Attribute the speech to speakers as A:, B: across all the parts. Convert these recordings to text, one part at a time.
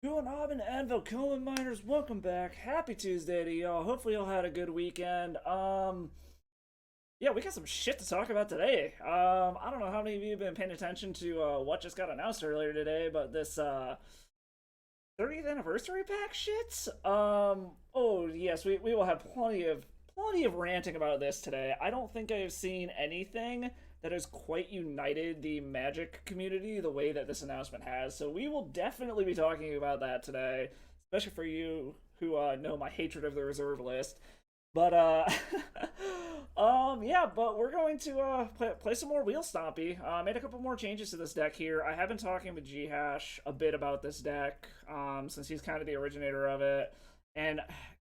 A: Knob and Anvil Coleman Miners, welcome back. Happy Tuesday to y'all. Hopefully y'all had a good weekend. Yeah, we got some shit to talk about today. I don't know how many of you have been paying attention to what just got announced earlier today, but this 30th anniversary pack shit. Oh yes, we will have plenty of ranting about this today. I don't think I've seen anything that has quite united the Magic community the way that this announcement has. So we will definitely be talking about that today, especially for you who know my hatred of the reserve list. But yeah, but we're going to play some more Wheel Stompy. Made a couple more changes to this deck here. I have been talking with G Hash a bit about this deck, since he's kind of the originator of it, and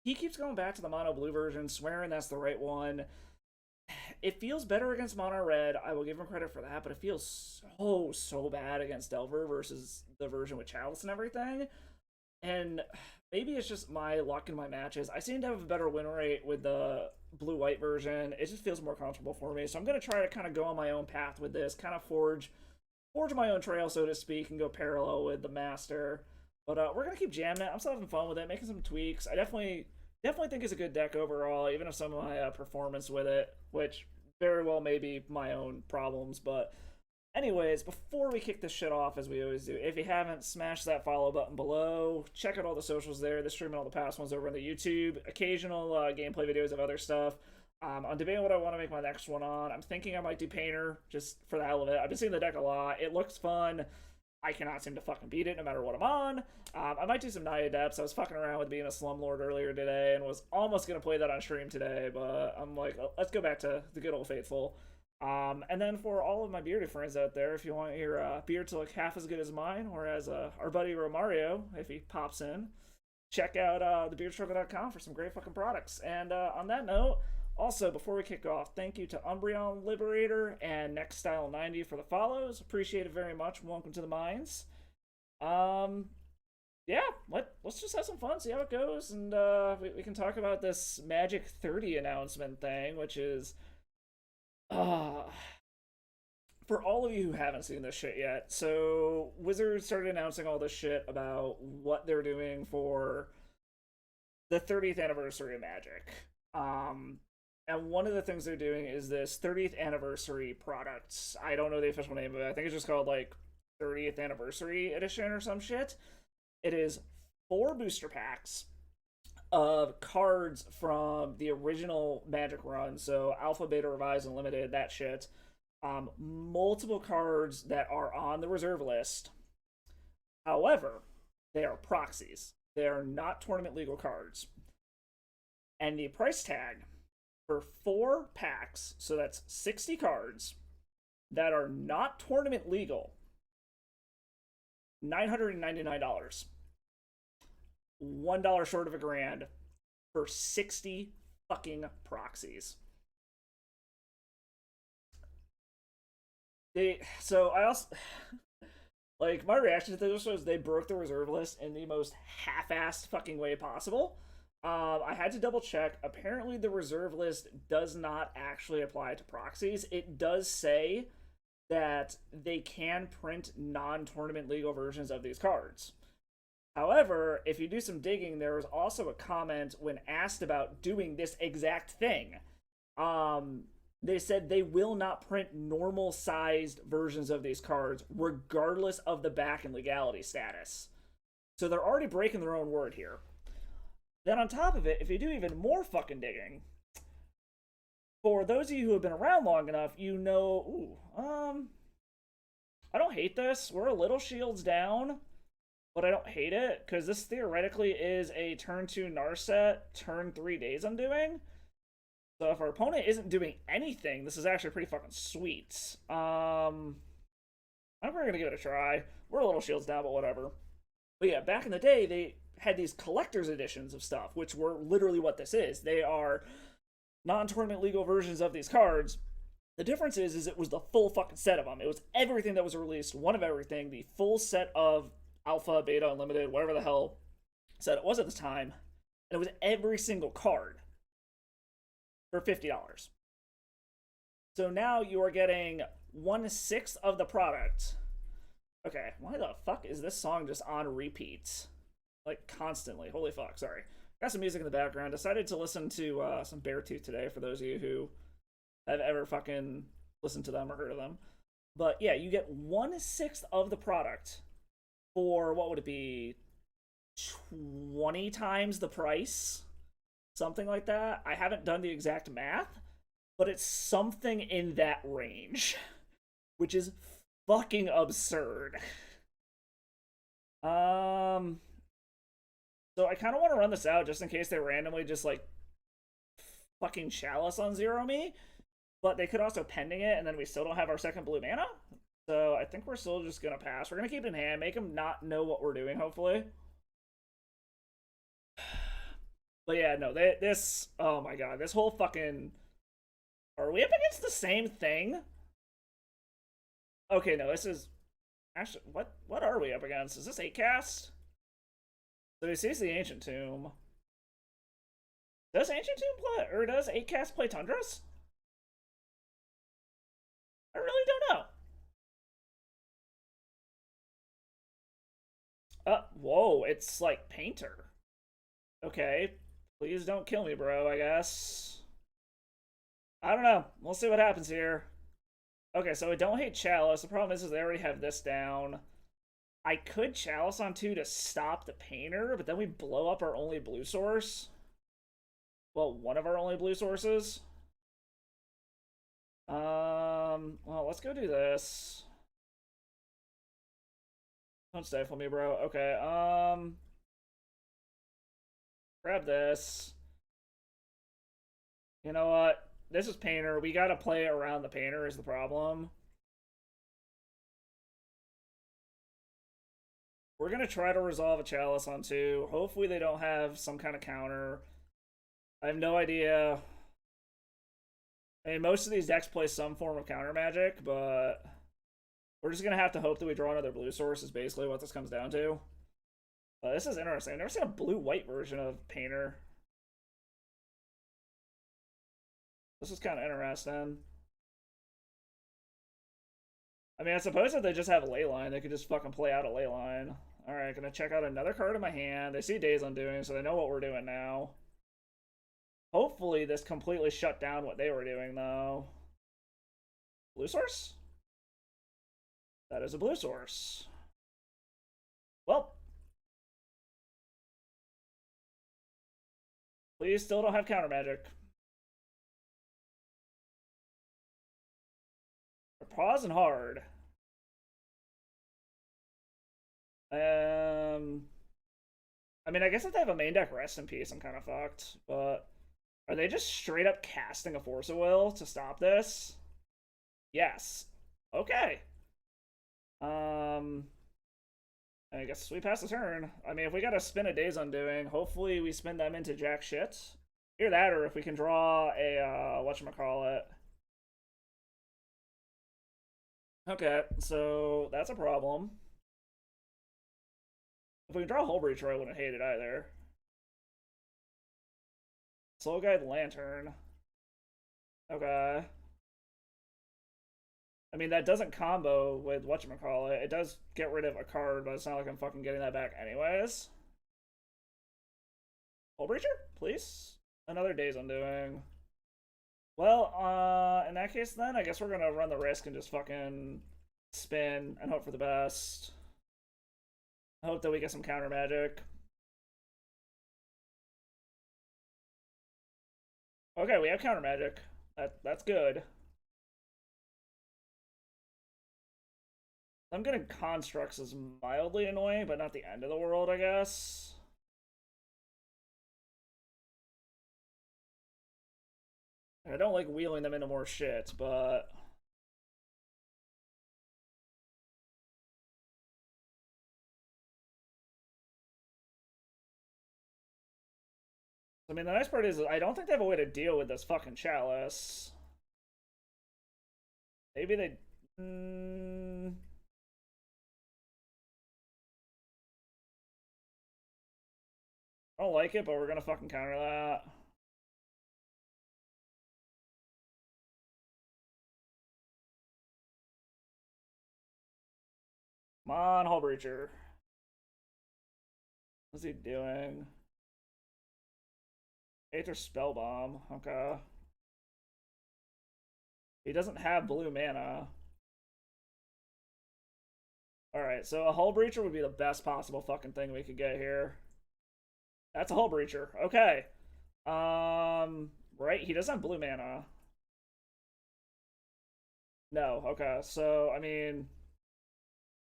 A: he keeps going back to the mono blue version, swearing that's the right one. It feels better against mono red. I will give him credit for that, but it feels so bad against Delver versus the version with Chalice and everything. And maybe it's just my luck in my matches. I seem to have a better win rate with the blue-white version. It just feels more comfortable for me. So I'm going to try to kind of go on my own path with this, kind of forge my own trail, so to speak, and go parallel with the master. But we're going to keep jamming it. I'm still having fun with it, making some tweaks. I definitely think it's a good deck overall, even if some of my performance with it, which very well may be my own problems. But anyways, before we kick this shit off, as we always do, if you haven't, smash that follow button below. Check out all the socials there. The stream and all the past ones over on the YouTube. Occasional gameplay videos of other stuff. I'm debating what I want to make my next one on. I'm thinking I might do Painter, just for the hell of it. I've been seeing the deck a lot. It looks fun. I cannot seem to fucking beat it no matter what I'm on. I might do some Naya Depths. I was fucking around with being a Slumlord earlier today and was almost going to play that on stream today, but I'm like, oh, let's go back to the good old faithful. And then for all of my bearded friends out there, if you want your beard to look half as good as mine, or as our buddy Romario, if he pops in, check out thebeardstruggle.com for some great fucking products. And on that note, also, before we kick off, thank you to Umbreon Liberator and NextStyle90 for the follows. Appreciate it very much. Welcome to the mines. Yeah, let's just have some fun, see how it goes, and we can talk about this Magic 30 announcement thing, which is for all of you who haven't seen this shit yet. So Wizards started announcing all this shit about what they're doing for the 30th anniversary of Magic. And one of the things they're doing is this 30th anniversary products. I don't know the official name of it. I think it's just called like 30th anniversary edition or some shit. It is 4 booster packs of cards from the original Magic run, so Alpha, Beta, Revised, and Limited, that shit. Multiple cards that are on the reserve list. However, they are proxies. They are not tournament legal cards. And the price tag for 4 packs, so that's 60 cards, that are not tournament legal, $999. $1 short of $1,000 for 60 fucking proxies. So I also like, my reaction to this was they broke the reserve list in the most half-assed fucking way possible. I had to double check. Apparently, the reserve list does not actually apply to proxies. It does say that they can print non-tournament legal versions of these cards. However, if you do some digging, there was also a comment when asked about doing this exact thing. They said they will not print normal-sized versions of these cards, regardless of the back and legality status. So they're already breaking their own word here. Then on top of it, if you do even more fucking digging, for those of you who have been around long enough, you know, I don't hate this. We're a little shields down, but I don't hate it, because this theoretically is a turn 2 Narset, turn 3 Days Undoing. So if our opponent isn't doing anything, this is actually pretty fucking sweet. I think we're gonna give it a try. We're a little shields down, but whatever. But yeah, back in the day, they had these collector's editions of stuff, which were literally what this is. They are non-tournament legal versions of these cards. The difference is it was the full fucking set of them. It was everything that was released, one of everything, the full set of Alpha, Beta, Unlimited, whatever the hell set it was at the time. And it was every single card for $50. So now you are getting 1/6 of the product. Okay, why the fuck is this song just on repeat? like constantly. Holy fuck, sorry. Got some music in the background. Decided to listen to some Beartooth today for those of you who have ever fucking listened to them or heard of them. But yeah, you get 1/6 of the product for what would it be? 20 times the price? Something like that. I haven't done the exact math, but it's something in that range, which is fucking absurd. Um, so I kind of want to run this out just in case they randomly just like fucking chalice on zero me, but they could also pending it, and then we still don't have our second blue mana. So I think we're still just gonna pass. We're gonna keep it in hand, make them not know what we're doing, hopefully. But yeah, no, this. Oh my god, this whole fucking. Are we up against the same thing? Okay, no, this is actually what are we up against? Is this 8-cast? So he sees the Ancient Tomb. Does Ancient Tomb play, or does 8-cast play Tundras? I really don't know. Whoa, it's like Painter. Okay, please don't kill me, bro, I guess. I don't know. We'll see what happens here. Okay, so I don't hate Chalice. The problem is they already have this down. I could Chalice on 2 to stop the Painter, but then we blow up our only blue source. Well, one of our only blue sources. Well, let's go do this. Don't stifle me, bro. Okay, grab this. You know what? This is Painter. We gotta play around the Painter is the problem. We're gonna try to resolve a Chalice on 2. Hopefully they don't have some kind of counter. I have no idea. I mean, most of these decks play some form of counter magic, but we're just gonna have to hope that we draw another blue source is basically what this comes down to. This is interesting. I've never seen a blue-white version of Painter. This is kind of interesting. I mean, I suppose if they just have a Leyline, they could just fucking play out a Leyline. Alright, gonna check out another card in my hand. They see Days Undoing, so they know what we're doing now. Hopefully this completely shut down what they were doing, though. Blue source? That is a blue source. Well. Please still don't have counter magic. We're pausing hard. I mean, I guess if they have a main deck Rest in Peace, I'm kind of fucked. But are they just straight up casting a Force of Will to stop this? Yes. Okay. I guess we pass the turn. I mean, if we gotta spin a Days Undoing, hopefully we spin them into jack shit. Either that, or if we can draw a, whatchamacallit. Okay, so that's a problem. If we can draw Hull Breacher, I wouldn't hate it either. Soul Guide Lantern. Okay. I mean, that doesn't combo with whatchamacallit. It does get rid of a card, but it's not like I'm fucking getting that back anyways. Hull Breacher, please. Another Days Undoing. Well, in that case then, I guess we're gonna run the risk and just fucking spin and hope for the best. I hope that we get some counter magic. Okay, we have counter magic. That's good. I'm getting constructs is mildly annoying, but not the end of the world, I guess. I don't like wheeling them into more shit, but I mean, the nice part is I don't think they have a way to deal with this fucking Chalice. Maybe they... I don't like it, but we're gonna fucking counter that. Come on, Hull Breacher. What's he doing? Aether Spellbomb. Okay. He doesn't have blue mana. Alright, so a Hull Breacher would be the best possible fucking thing we could get here. That's a Hull Breacher. Okay. Right, he doesn't have blue mana. No, okay. So, I mean,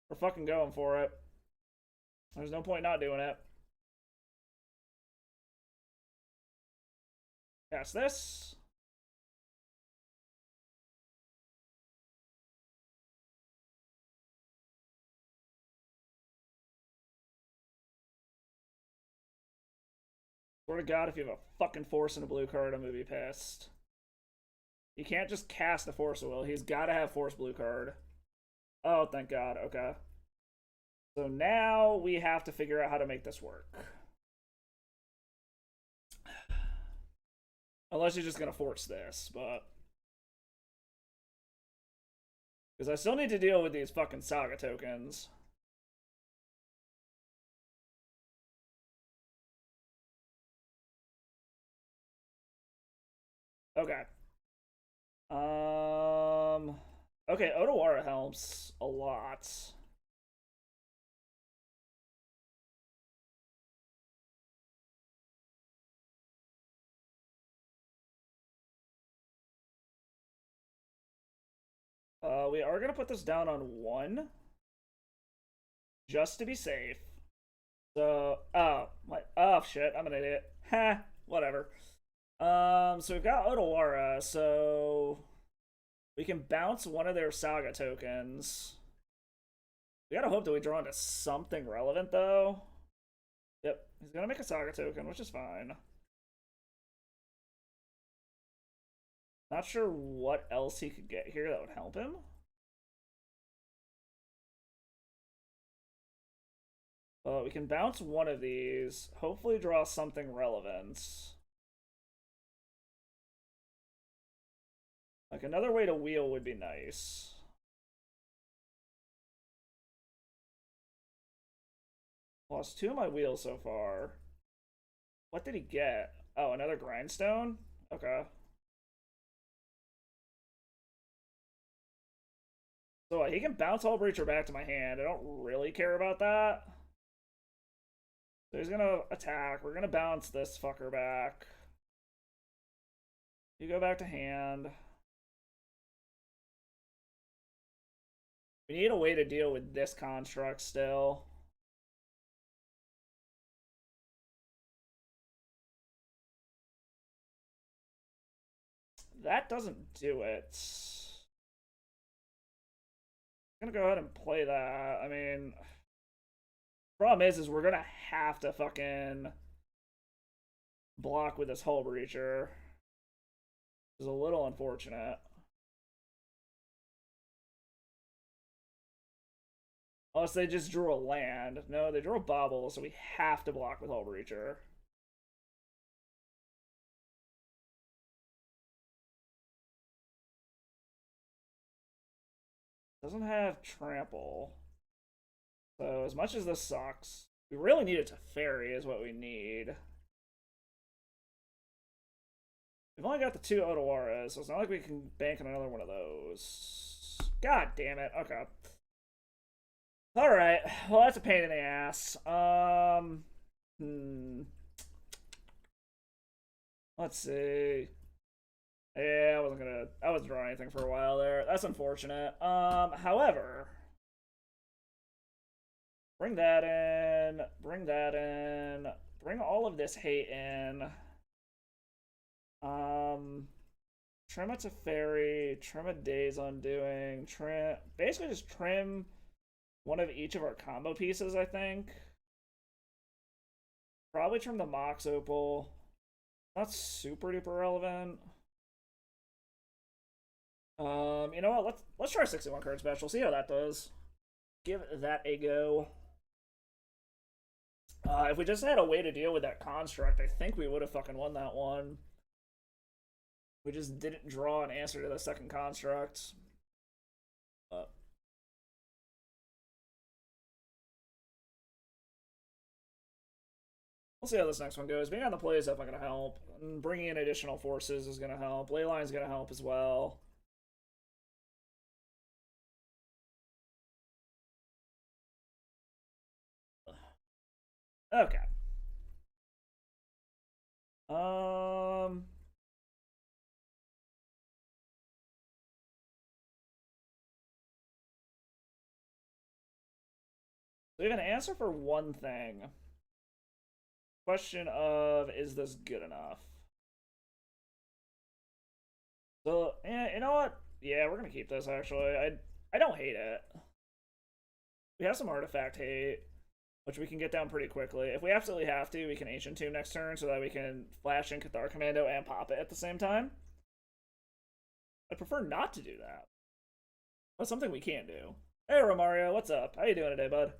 A: we're fucking going for it. There's no point not doing it. Cast this. Swear to God, if you have a fucking Force and a blue card, I'm gonna be pissed. You can't just cast a Force of Will. He's gotta have Force blue card. Oh, thank God. Okay. So now we have to figure out how to make this work. Unless you're just gonna force this, but... Because I still need to deal with these fucking Saga tokens. Okay. Okay, Otawara helps a lot. We are gonna put this down on 1. Just to be safe. So, oh shit, I'm an idiot. Ha, whatever. So we've got Otawara, so we can bounce one of their Saga tokens. We gotta hope that we draw into something relevant, though. Yep, he's gonna make a Saga token, which is fine. Not sure what else he could get here that would help him. We can bounce one of these. Hopefully draw something relevant. Like, another way to wheel would be nice. Lost 2 of my wheels so far. What did he get? Oh, another grindstone? Okay. So he can bounce Hull Breacher back to my hand. I don't really care about that. So he's gonna attack. We're gonna bounce this fucker back. You go back to hand. We need a way to deal with this construct still. That doesn't do it. I'm gonna go ahead and play that. I mean, problem is we're gonna have to fucking block with this Hull Breacher. It's a little unfortunate. Unless they just drew a land. No, they drew a bobble, so we have to block with Hull Breacher. Doesn't have trample. So as much as this sucks, we really need it to fairy is what we need. We've only got the 2 Otawaras, so it's not like we can bank on another one of those. God damn it. Okay. Alright. Well, that's a pain in the ass. Let's see. Yeah, I wasn't drawing anything for a while there. That's unfortunate. However, bring that in, bring that in, bring all of this hate in. Trim it to fairy, trim a Days Undoing, trim, basically just trim one of each of our combo pieces, I think. Probably trim the Mox Opal. Not super duper relevant. You know what? Let's try 61 card special. See how that does. Give that a go. If we just had a way to deal with that construct, I think we would have fucking won that one. We just didn't draw an answer to the second construct. We'll see how this next one goes. Being on the play is definitely going to help. And bringing in additional forces is going to help. Leyline's going to help as well. Okay. Um... We have an answer for one thing. Question of, is this good enough? So, you know what? Yeah, we're gonna keep this, actually. I don't hate it. We have some artifact hate, which we can get down pretty quickly. If we absolutely have to, we can Ancient Tomb next turn so that we can flash in Cathar Commando and pop it at the same time. I'd prefer not to do that. That's something we can't do. Hey, Romario, what's up? How you doing today, bud?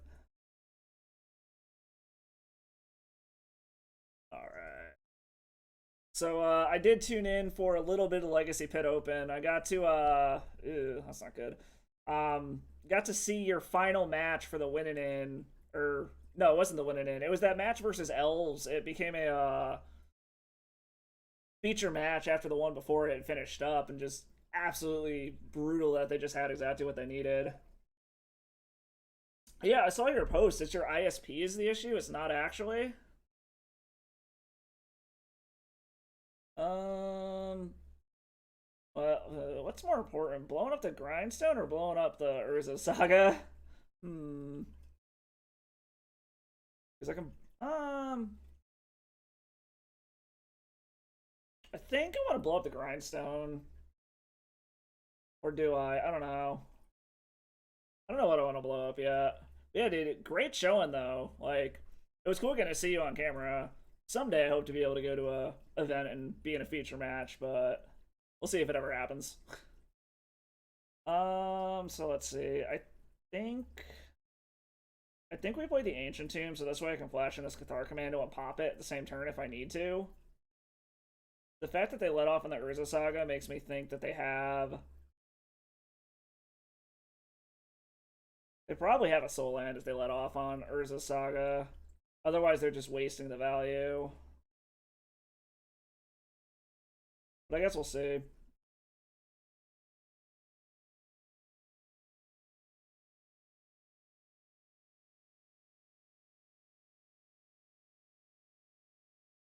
A: Alright. So, I did tune in for a little bit of Legacy Pit Open. I got to, ew, that's not good. Got to see your final match for the winning in, or, no, it wasn't the winning in. It was that match versus Elves. It became a, feature match after the one before it had finished up, and just absolutely brutal that they just had exactly what they needed. Yeah, I saw your post. It's your ISP is the issue. It's not actually. What's more important, blowing up the Grindstone or blowing up the Urza Saga? Because I can, I think I want to blow up the Grindstone. Or do I? I don't know. I don't know what I want to blow up yet. Yeah, dude, great showing though. Like, it was cool getting to see you on camera. Someday I hope to be able to go to a event and be in a feature match, but we'll see if it ever happens. So let's see. Think I think we play the Ancient Tomb, so this way I can flash in this Cathar Commando and pop it at the same turn if I need to. The fact that they let off in the Urza Saga makes me think that they have... They probably have a Soul Land if they let off on Urza Saga. Otherwise, they're just wasting the value. But I guess we'll see.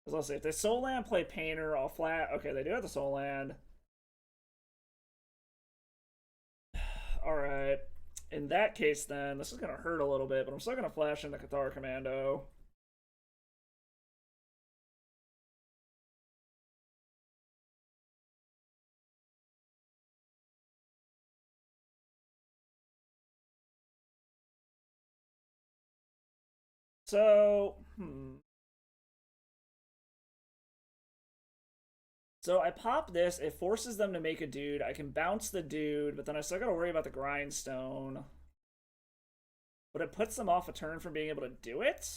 A: Because let's see, if they Soul Land, play Painter, I'll flat. Okay, they do have the Soul Land. Alright. In that case, then, this is going to hurt a little bit, but I'm still going to flash in the Cathar Commando. So, So I pop this, it forces them to make a dude. I can bounce the dude, but then I still gotta worry about the Grindstone. But it puts them off a turn from being able to do it.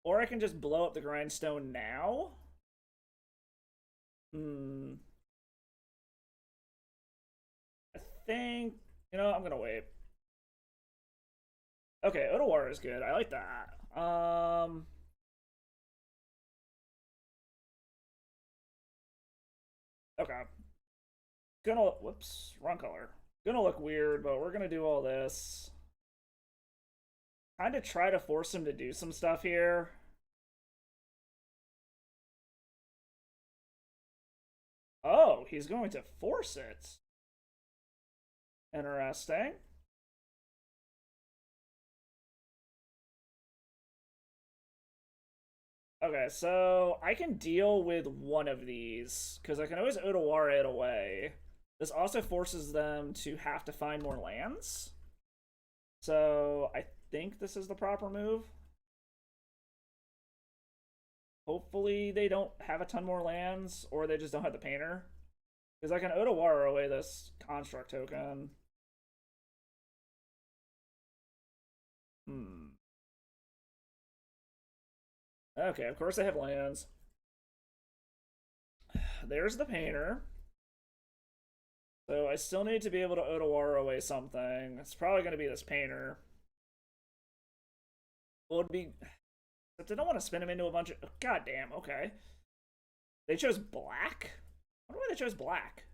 A: Or I can just blow up the Grindstone now. I think, you know, I'm gonna wait. Okay, Otawara is good. I like that. Okay. Gonna, whoops, wrong color. Gonna look weird, but we're gonna do all this. Kind of try to force him to do some stuff here. Oh, he's going to force it. Interesting. Okay, so I can deal with one of these, because I can always Otawara it away. This also forces them to have to find more lands. So I think this is the proper move. Hopefully they don't have a ton more lands, or they just don't have the Painter. Because I can Otawara away this Construct token. Okay, of course they have lands. There's the Painter. So I still need to be able to Otawara away something. It's probably going to be this Painter. Well, it'd be But they don't want to spin him into a bunch of... God damn, okay. They chose black? I wonder why they chose black.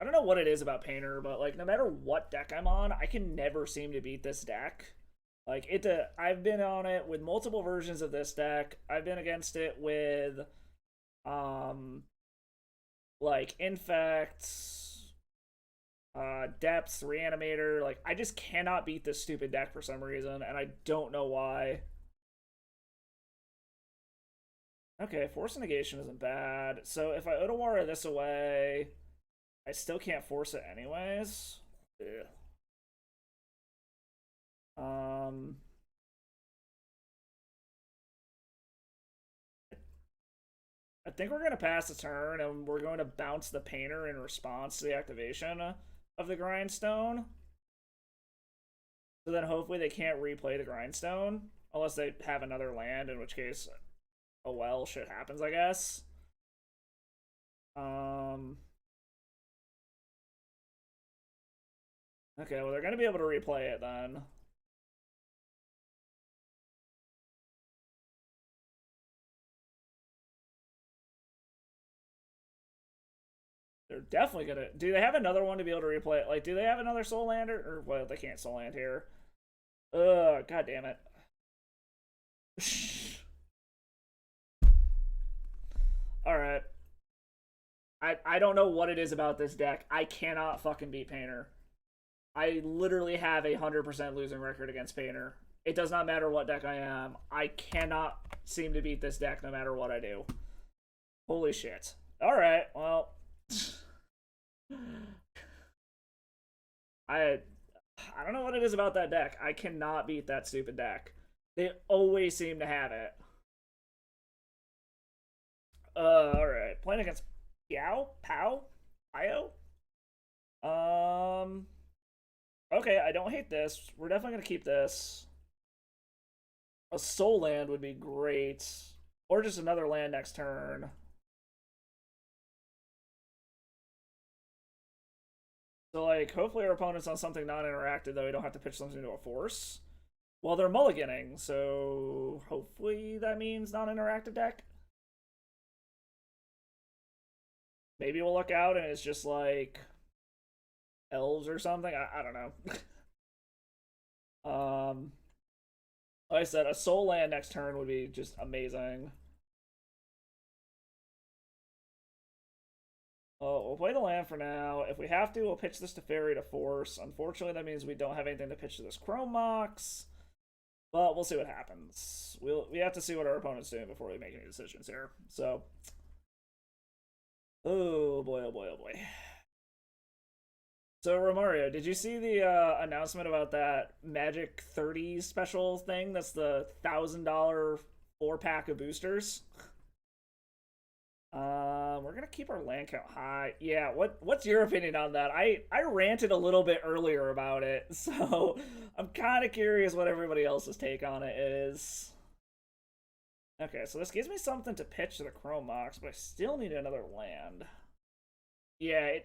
A: I don't know what it is about Painter, but like no matter what deck I'm on, I can never seem to beat this deck. Like I've been on it with multiple versions of this deck. I've been against it with like Infects, Depths, Reanimator. Like I just cannot beat this stupid deck for some reason, and I don't know why. Okay, Force Negation isn't bad. So if I Otawara this away, I still can't force it anyways. Ugh. I think we're going to pass the turn, and we're going to bounce the Painter in response to the activation of the Grindstone. So then hopefully they can't replay the Grindstone, unless they have another land, in which case, oh well, shit happens, I guess. Okay, well, they're going to be able to replay it then. They're definitely gonna. Do they have another one to be able to replay it? Like, do they have another Soul Lander? Or, well, they can't Soul Land here. Ugh, god damn it. Alright. I don't know what it is about this deck. I cannot fucking beat Painter. I literally have a 100% losing record against Painter. It does not matter what deck I am. I cannot seem to beat this deck no matter what I do. Holy shit. Alright, well... I don't know what it is about that deck. I cannot beat that stupid deck. They always seem to have it. Alright. Playing against Piao? Pow? Io? Okay, I don't hate this. We're definitely gonna keep this. A Soul Land would be great. Or just another land next turn. So, like, hopefully our opponent's on something non-interactive, though we don't have to pitch something into a force. Well, they're mulliganing, so hopefully that means non-interactive deck. Maybe we'll look out and it's just, like, elves or something. I don't know. Like I said, a Soul Land next turn would be just amazing. Oh, we'll play the land for now. If we have to, we'll pitch this to Fairy to Force. Unfortunately, that means we don't have anything to pitch to this Chrome Mox. But we'll see what happens. We have to see what our opponent's doing before we make any decisions here. So, oh boy, oh boy, oh boy. So, Romario, did you see the announcement about that Magic 30 special thing? That's the $1,000 4-pack of boosters. We're gonna keep our land count high. Yeah, what's your opinion on that? I ranted a little bit earlier about it, so I'm kind of curious what everybody else's take on it is. Okay, so this gives me something to pitch to the Chrome Mox, but I still need another land. Yeah,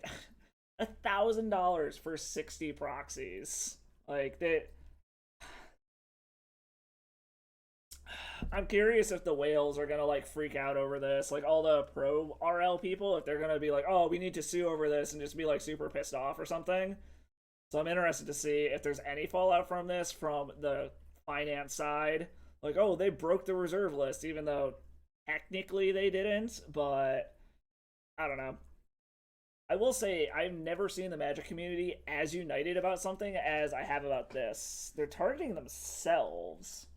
A: $1,000 for 60 proxies. Like that. I'm curious if the whales are gonna like freak out over this, like all the pro RL people, if they're gonna be like, oh, we need to sue over this and just be like super pissed off or something. So I'm interested to see if there's any fallout from this from the finance side. Like, oh, they broke the reserve list, even though technically they didn't, but I don't know. I will say I've never seen the Magic community as united about something as I have about this. They're targeting themselves.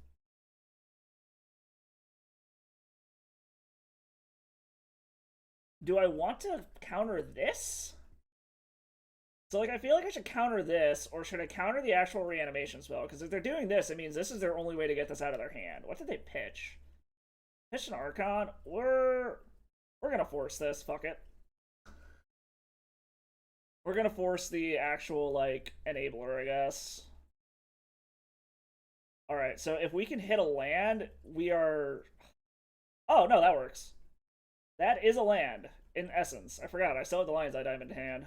A: Do I want to counter this? So, like, I feel like I should counter this, or should I counter the actual reanimation spell? Because if they're doing this, it means this is their only way to get this out of their hand. What did they pitch? Pitch an Archon? We're gonna force this. Fuck it. We're gonna force the actual, like, enabler, I guess. Alright, so if we can hit a land, we are... Oh, no, that works. That is a land, in essence. I forgot, I still have the Lion's Eye Diamond in hand.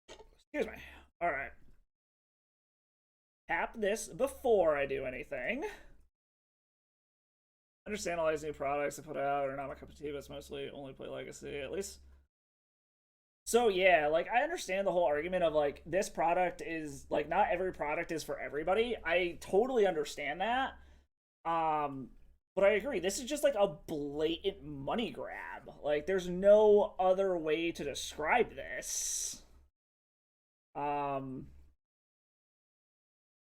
A: Excuse me. Alright. tap this before I do anything. Understand all these new products I put out are not my cup of tea, but it's mostly only play Legacy, at least. So yeah, like I understand the whole argument of like this product is like not every product is for everybody. I totally understand that. Um but I agree. This is just like a blatant money grab. Like there's no other way to describe this. Um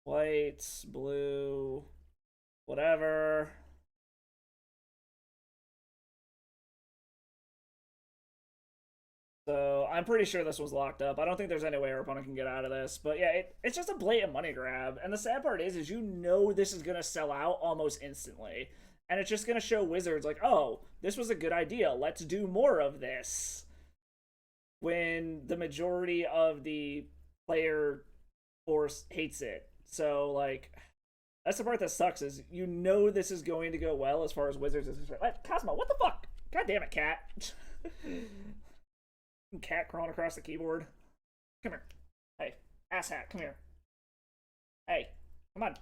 A: White, blue, whatever. So I'm pretty sure this was locked up. I don't think there's any way our opponent can get out of this. But yeah, it's just a blatant money grab. And the sad part is you know this is going to sell out almost instantly. And it's just going to show Wizards like, oh, this was a good idea. Let's do more of this. When the majority of the player force hates it. So, like, that's the part that sucks is you know this is going to go well as far as Wizards is concerned. Like, Cosmo, what the fuck? God damn it, cat. Cat crawling across the keyboard. Come here. Hey, asshat, come here. Hey, come on.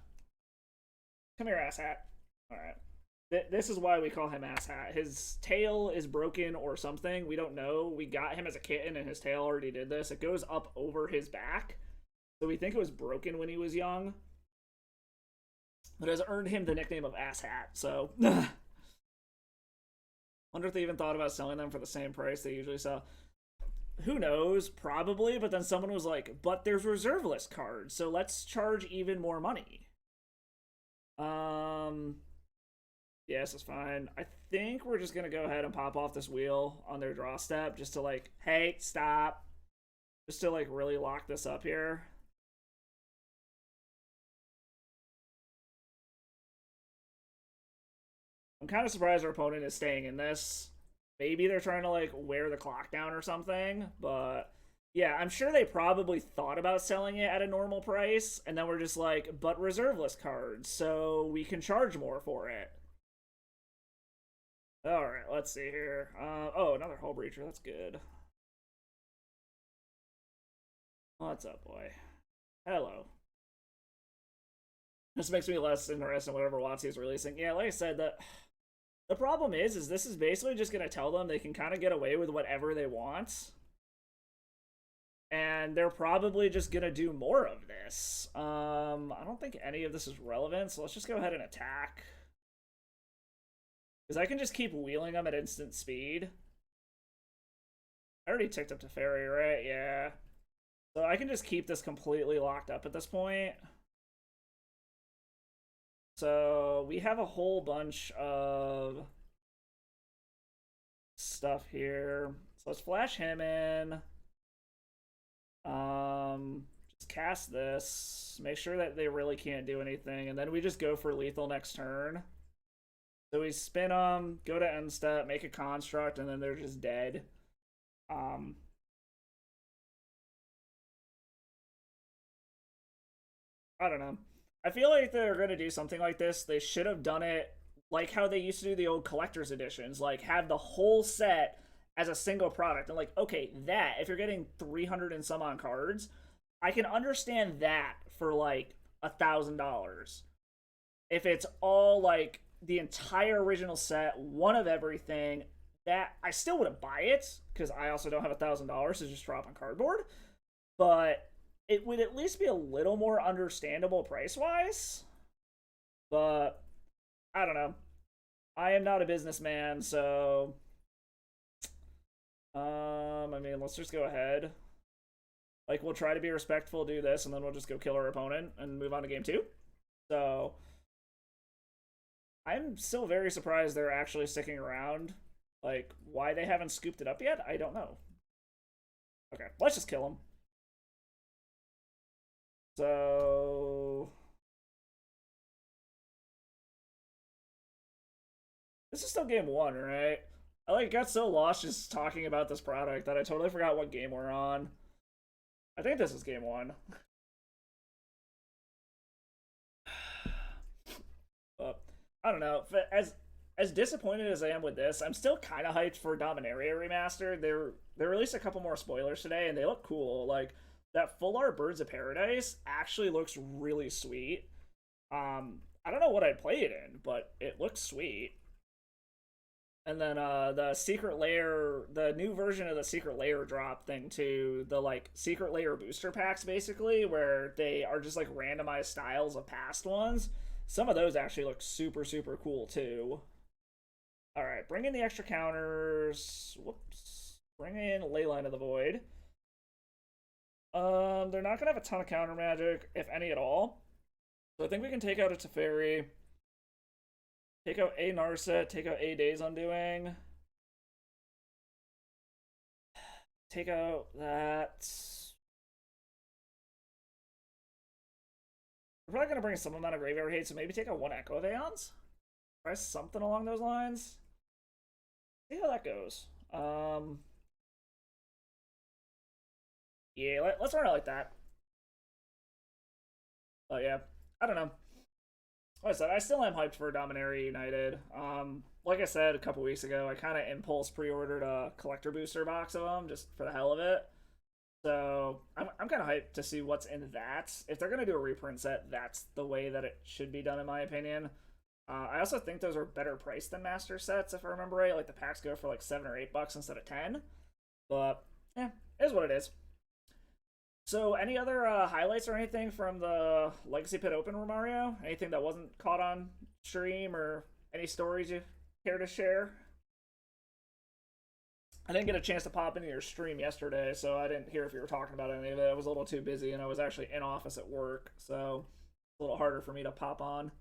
A: Come here, asshat. Alright. This is why we call him asshat. His tail is broken or something. We don't know. We got him as a kitten and his tail already did this. It goes up over his back. So we think it was broken when he was young. But it has earned him the nickname of asshat, so... Wonder if they even thought about selling them for the same price they usually sell. Who knows? Probably, but then someone was like, but there's reserve list cards, so let's charge even more money. Yeah, this is fine. I think we're just gonna go ahead and pop off this wheel on their draw step just to like, hey, stop. Just to like really lock this up here. I'm kind of surprised our opponent is staying in this. Maybe they're trying to like wear the clock down or something, but yeah, I'm sure they probably thought about selling it at a normal price, and then we're just like, but reserve list cards, so we can charge more for it. Alright, let's see here. Oh, another Hull Breacher, that's good. What's up, boy? Hello. This makes me less interested in whatever WotC is releasing. Yeah, like I said, the problem is this is basically just going to tell them they can kind of get away with whatever they want. And they're probably just going to do more of this. I don't think any of this is relevant, so let's just go ahead and attack. Because I can just keep wheeling them at instant speed. I already ticked up to Fairy, right? Yeah. So I can just keep this completely locked up at this point. So we have a whole bunch of stuff here. So let's flash him in. Just cast this. Make sure that they really can't do anything. And then we just go for lethal next turn. So we spin them, go to end step, make a construct, and then they're just dead. I don't know. I feel like they're going to do something like this. They should have done it like how they used to do the old collector's editions. Like, have the whole set as a single product. And like, okay, that, if you're getting 300 and some on cards, I can understand that for like $1,000. If it's all like the entire original set, one of everything, that I still wouldn't buy it because I also don't have $1,000 to just drop on cardboard. But it would at least be a little more understandable price-wise. But I don't know. I am not a businessman, so I mean, let's just go ahead. Like, we'll try to be respectful, do this, and then we'll just go kill our opponent and move on to game 2. So I'm still very surprised they're actually sticking around. Like, why they haven't scooped it up yet, I don't know. Okay, let's just kill them. So this is still game 1, right? I like got so lost just talking about this product that I totally forgot what game we're on. I think this is game 1. But I don't know. As disappointed as I am with this, I'm still kind of hyped for Dominaria Remastered. They released a couple more spoilers today, and they look cool. Like, that full art Birds of Paradise actually looks really sweet. I don't know what I'd play it in, but it looks sweet. And then the secret layer, the new version of the secret layer drop thing too, the like secret layer booster packs basically, where they are just like randomized styles of past ones. Some of those actually look super super cool too. All right, bring in the extra counters. Whoops. Bring in Leyline of the Void. They're not gonna have a ton of counter magic, if any at all. So I think we can take out a Teferi, take out a Narset, take out a Days Undoing, take out that. We're probably gonna bring some amount of graveyard hate, so maybe take out one Echo of Aeons. Try something along those lines. See how that goes. Yeah, let's run it like that. Oh yeah, I don't know. Like I said, I still am hyped for Dominaria United. Like I said a couple weeks ago, I kind of impulse pre-ordered a collector booster box of them just for the hell of it. So I'm kind of hyped to see what's in that. If they're gonna do a reprint set, that's the way that it should be done, in my opinion. I also think those are better priced than master sets, if I remember right. Like the packs go for like $7 or $8 instead of 10. But yeah, it is what it is. So, any other highlights or anything from the Legacy Pit Open, Romario? Anything that wasn't caught on stream, or any stories you care to share? I didn't get a chance to pop into your stream yesterday, so I didn't hear if you were talking about any of it. I was a little too busy, and I was actually in office at work, so it's a little harder for me to pop on.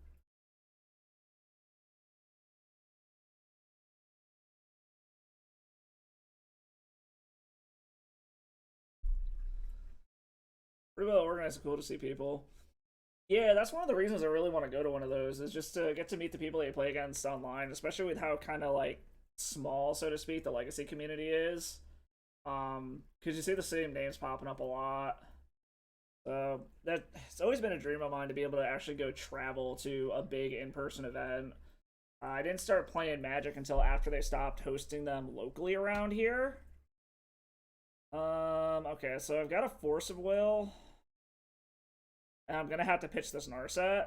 A: Pretty well organized and cool to see people. Yeah, that's one of the reasons I really want to go to one of those, is just to get to meet the people that you play against online, especially with how kind of like small, so to speak, the Legacy community is. Because you see the same names popping up a lot. So that it's always been a dream of mine to be able to actually go travel to a big in-person event. I didn't start playing Magic until after they stopped hosting them locally around here. Okay, so I've got a Force of Will. And I'm gonna have to pitch this Narset.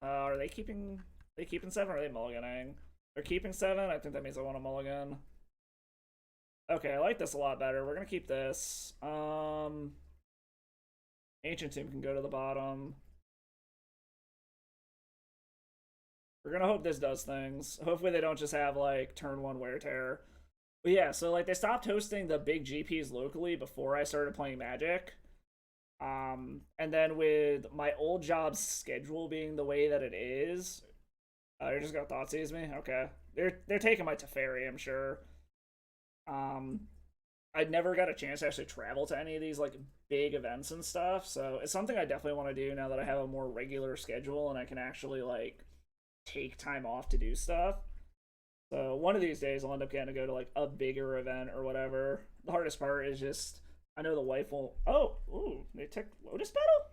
A: Are they keeping? Are they keeping 7 or are they mulliganing? They're keeping 7. I think that means I want a mulligan. Okay, I like this a lot better. We're gonna keep this. Ancient Tomb can go to the bottom. We're gonna hope this does things. Hopefully they don't just have like turn 1 Wear Tear. But yeah, so like they stopped hosting the big GPs locally before I started playing Magic. And then with my old job's schedule being the way that it is, you're just gonna Thoughtseize me? Okay. They're taking my Teferi, I'm sure. I never got a chance to actually travel to any of these like big events and stuff, so it's something I definitely want to do now that I have a more regular schedule and I can actually like take time off to do stuff. So one of these days I'll end up getting to go to like a bigger event or whatever. The hardest part is just I know the wife will. Oh, ooh, they took Lotus Petal.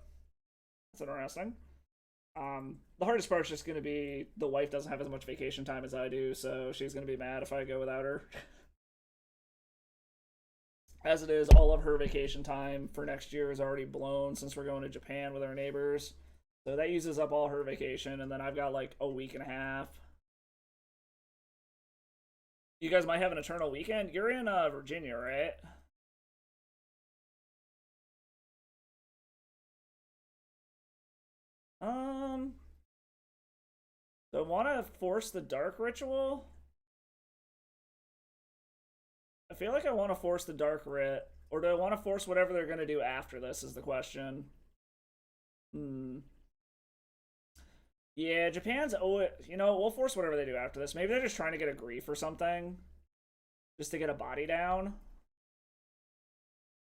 A: That's interesting. The hardest part is just gonna be the wife doesn't have as much vacation time as I do, so she's gonna be mad if I go without her. As it is, all of her vacation time for next year is already blown since we're going to Japan with our neighbors. So that uses up all her vacation, and then I've got like a week and a half. You guys might have an eternal weekend. You're in Virginia, right? Um, do I want to force the Dark Ritual? I feel like I want to force the Dark Writ, or do I want to force whatever they're going to do after this is the question. Hmm. Yeah, Japan's, oh, you know, we'll force whatever they do after this. Maybe they're just trying to get a grief or something. Just to get a body down.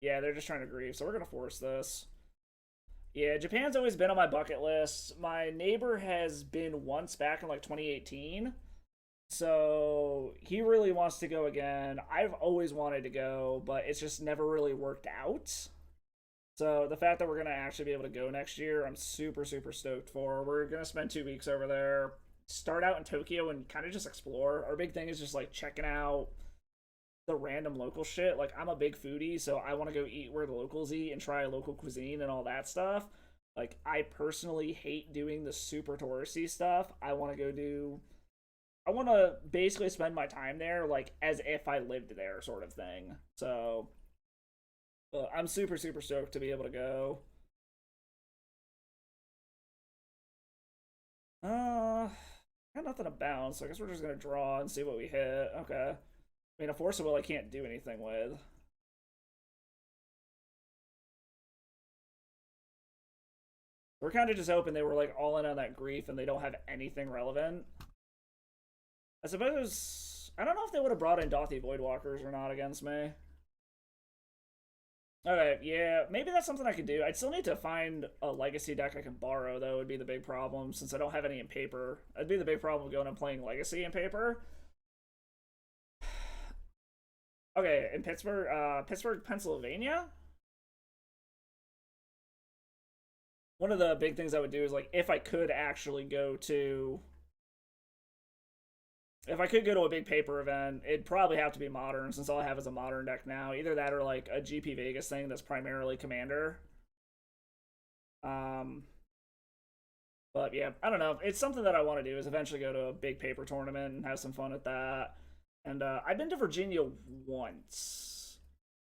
A: Yeah, they're just trying to grieve, so we're going to force this. Yeah, Japan's always been on my bucket list. My neighbor has been once back in like 2018. So he really wants to go again. I've always wanted to go, but it's just never really worked out. So the fact that we're going to actually be able to go next year, I'm super, super stoked for. We're going to spend 2 weeks over there, start out in Tokyo and kind of just explore. Our big thing is just like checking out the random local shit. Like, I'm a big foodie, so I want to go eat where the locals eat and try local cuisine and all that stuff. Like, I personally hate doing the super touristy stuff. I want to basically spend my time there like as if I lived there, sort of thing. So I'm super super stoked to be able to go. Got nothing to bounce, so I guess we're just gonna draw and see what we hit. Okay. I mean, a force of will I can't do anything with. We're kind of just hoping they were like all in on that grief and they don't have anything relevant. I suppose I don't know if they would have brought in Dothy Voidwalkers or not against me. Okay, yeah, maybe that's something I could do. I'd still need to find a legacy deck I can borrow, though, would be the big problem, since I don't have any in paper. That'd be the big problem going and playing legacy in paper. Okay, in Pittsburgh, Pennsylvania? One of the big things I would do is, like, if I could actually go to... If I could go to a big paper event, it'd probably have to be modern, since all I have is a modern deck now. Either that or like a GP Vegas thing that's primarily commander. Um, but yeah, I don't know. It's something that I want to do is eventually go to a big paper tournament and have some fun at that. And I've been to Virginia once.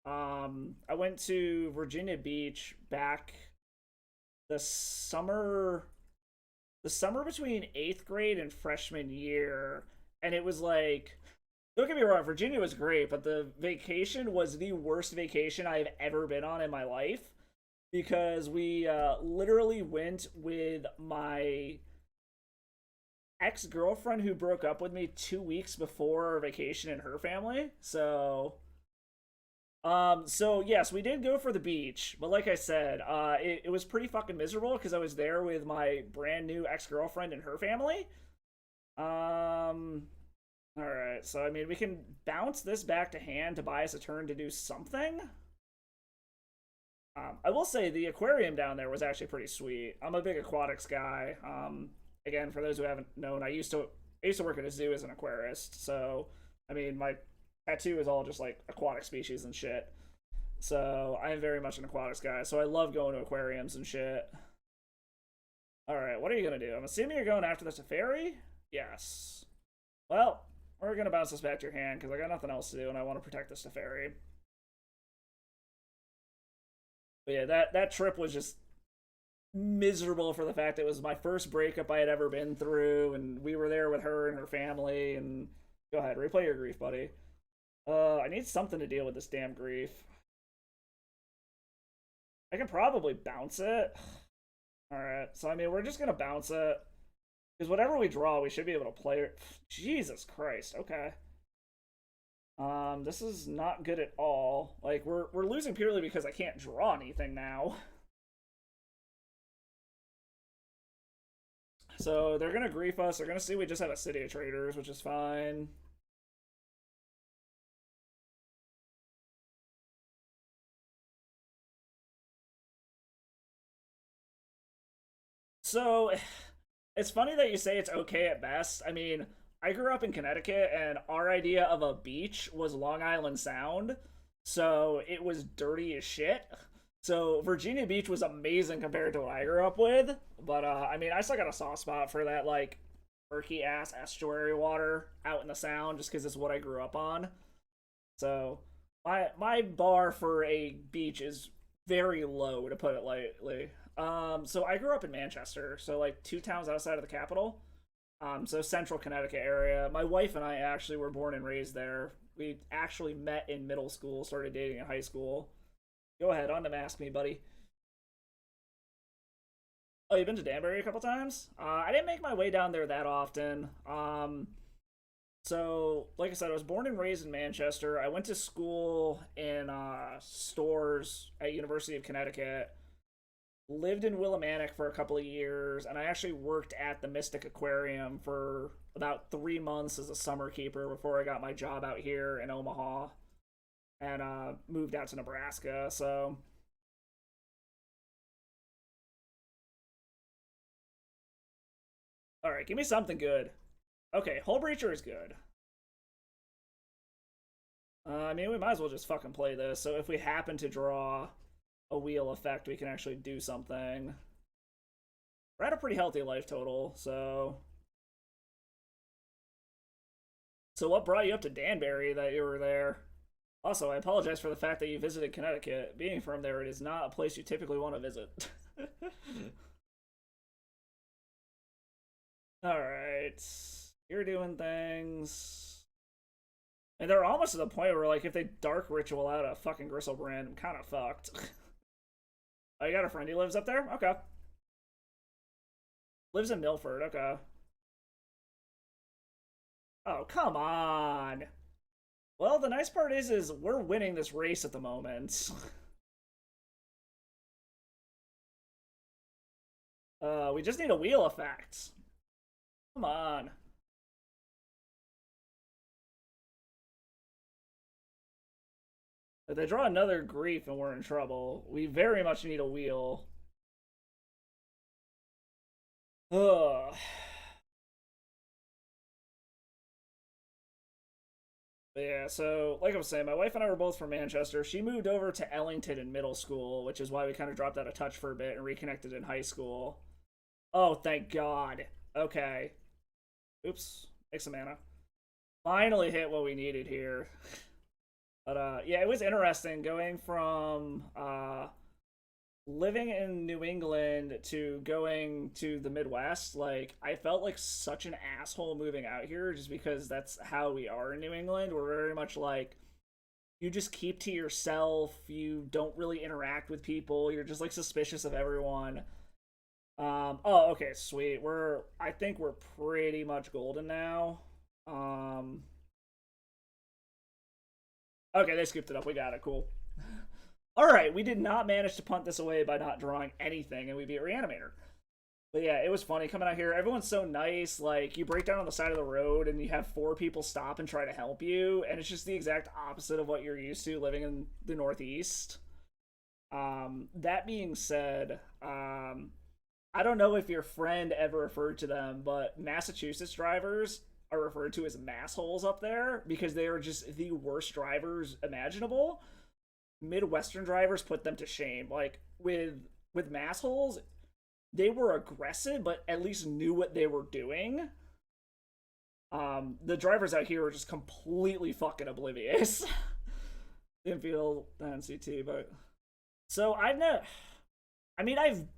A: I went to Virginia Beach back the summer the summer between 8th grade and freshman year, and it was like, don't get me wrong, Virginia was great, but the vacation was the worst vacation I've ever been on in my life, because we literally went with my ex-girlfriend who broke up with me 2 weeks before our vacation and her family. So yes, we did go for the beach, but like I said, it was pretty fucking miserable because I was there with my brand new ex-girlfriend and her family. All right, so I mean, we can bounce this back to hand to buy us a turn to do something. I will say the aquarium down there was actually pretty sweet. I'm a big aquatics guy. Again, for those who haven't known, I used to work at a zoo as an aquarist. So, I mean, my tattoo is all just like aquatic species and shit. So I am very much an aquatics guy. So I love going to aquariums and shit. All right, what are you gonna do? I'm assuming you're going after the Teferi? Yes. Well, we're gonna bounce this back to your hand because I got nothing else to do and I want to protect this Teferi. But yeah, that trip was just miserable for the fact it was my first breakup I had ever been through, and we were there with her and her family. And go ahead, replay your grief, buddy. I need something to deal with this damn grief. I can probably bounce it. Alright, so I mean, we're just gonna bounce it. Because whatever we draw, we should be able to play it. Jesus Christ, okay. This is not good at all. Like, we're losing purely because I can't draw anything now. So they're gonna grief us. They're gonna see we just have a City of Traders, which is fine. So it's funny that you say it's okay at best. I mean, I grew up in Connecticut, and our idea of a beach was Long Island Sound, so it was dirty as shit. So Virginia Beach was amazing compared to what I grew up with, but I mean, I still got a soft spot for that like murky ass estuary water out in the Sound, just because it's what I grew up on. So my bar for a beach is very low, to put it lightly. So I grew up in Manchester, so like 2 towns outside of the capital. So central Connecticut area. My wife and I actually were born and raised there. We actually met in middle school, started dating in high school. Go ahead, on to mask me, buddy. Oh, you've been to Danbury a couple times? I didn't make my way down there that often. So, like I said, I was born and raised in Manchester. I went to school in Stores at University of Connecticut. Lived in Willimantic for a couple of years, and I actually worked at the Mystic Aquarium for about 3 months as a summer keeper before I got my job out here in Omaha and moved out to Nebraska. So, all right, give me something good. Okay, Hull Breacher is good. I mean, we might as well just fucking play this. So if we happen to draw a wheel effect, we can actually do something. We're at a pretty healthy life total, so... So what brought you up to Danbury that you were there? Also, I apologize for the fact that you visited Connecticut. Being from there, it is not a place you typically want to visit. Alright. You're doing things. And they're almost to the point where, like, if they Dark Ritual out a fucking Gristlebrand, I'm kind of fucked. Oh, you got a friend who lives up there? Okay. Lives in Milford, okay. Oh, come on. Well, the nice part is we're winning this race at the moment. We just need a wheel effect. Come on. If they draw another grief and we're in trouble, we very much need a wheel. Ugh. Yeah, so like I was saying, my wife and I were both from Manchester. She moved over to Ellington in middle school, which is why we kind of dropped out of touch for a bit and reconnected in high school. Oh, thank God. Okay. Oops. Make some mana. Finally hit what we needed here. But yeah, it was interesting going from living in New England to going to the Midwest. Like, I felt like such an asshole moving out here just because that's how we are in New England. We're very much like, you just keep to yourself, you don't really interact with people, you're just like suspicious of everyone. Oh, okay, sweet. I think we're pretty much golden now. Okay, they scooped it up. We got it. Cool. All right, we did not manage to punt this away by not drawing anything, and we beat Reanimator. But yeah, it was funny coming out here. Everyone's so nice. Like, you break down on the side of the road, and you have 4 people stop and try to help you, and it's just the exact opposite of what you're used to living in the Northeast. That being said, I don't know if your friend ever referred to them, but Massachusetts drivers are referred to as massholes up there because they are just the worst drivers imaginable. Midwestern drivers put them to shame. Like with massholes, they were aggressive, but at least knew what they were doing. The drivers out here were just completely fucking oblivious. Didn't feel the NCT, but so I've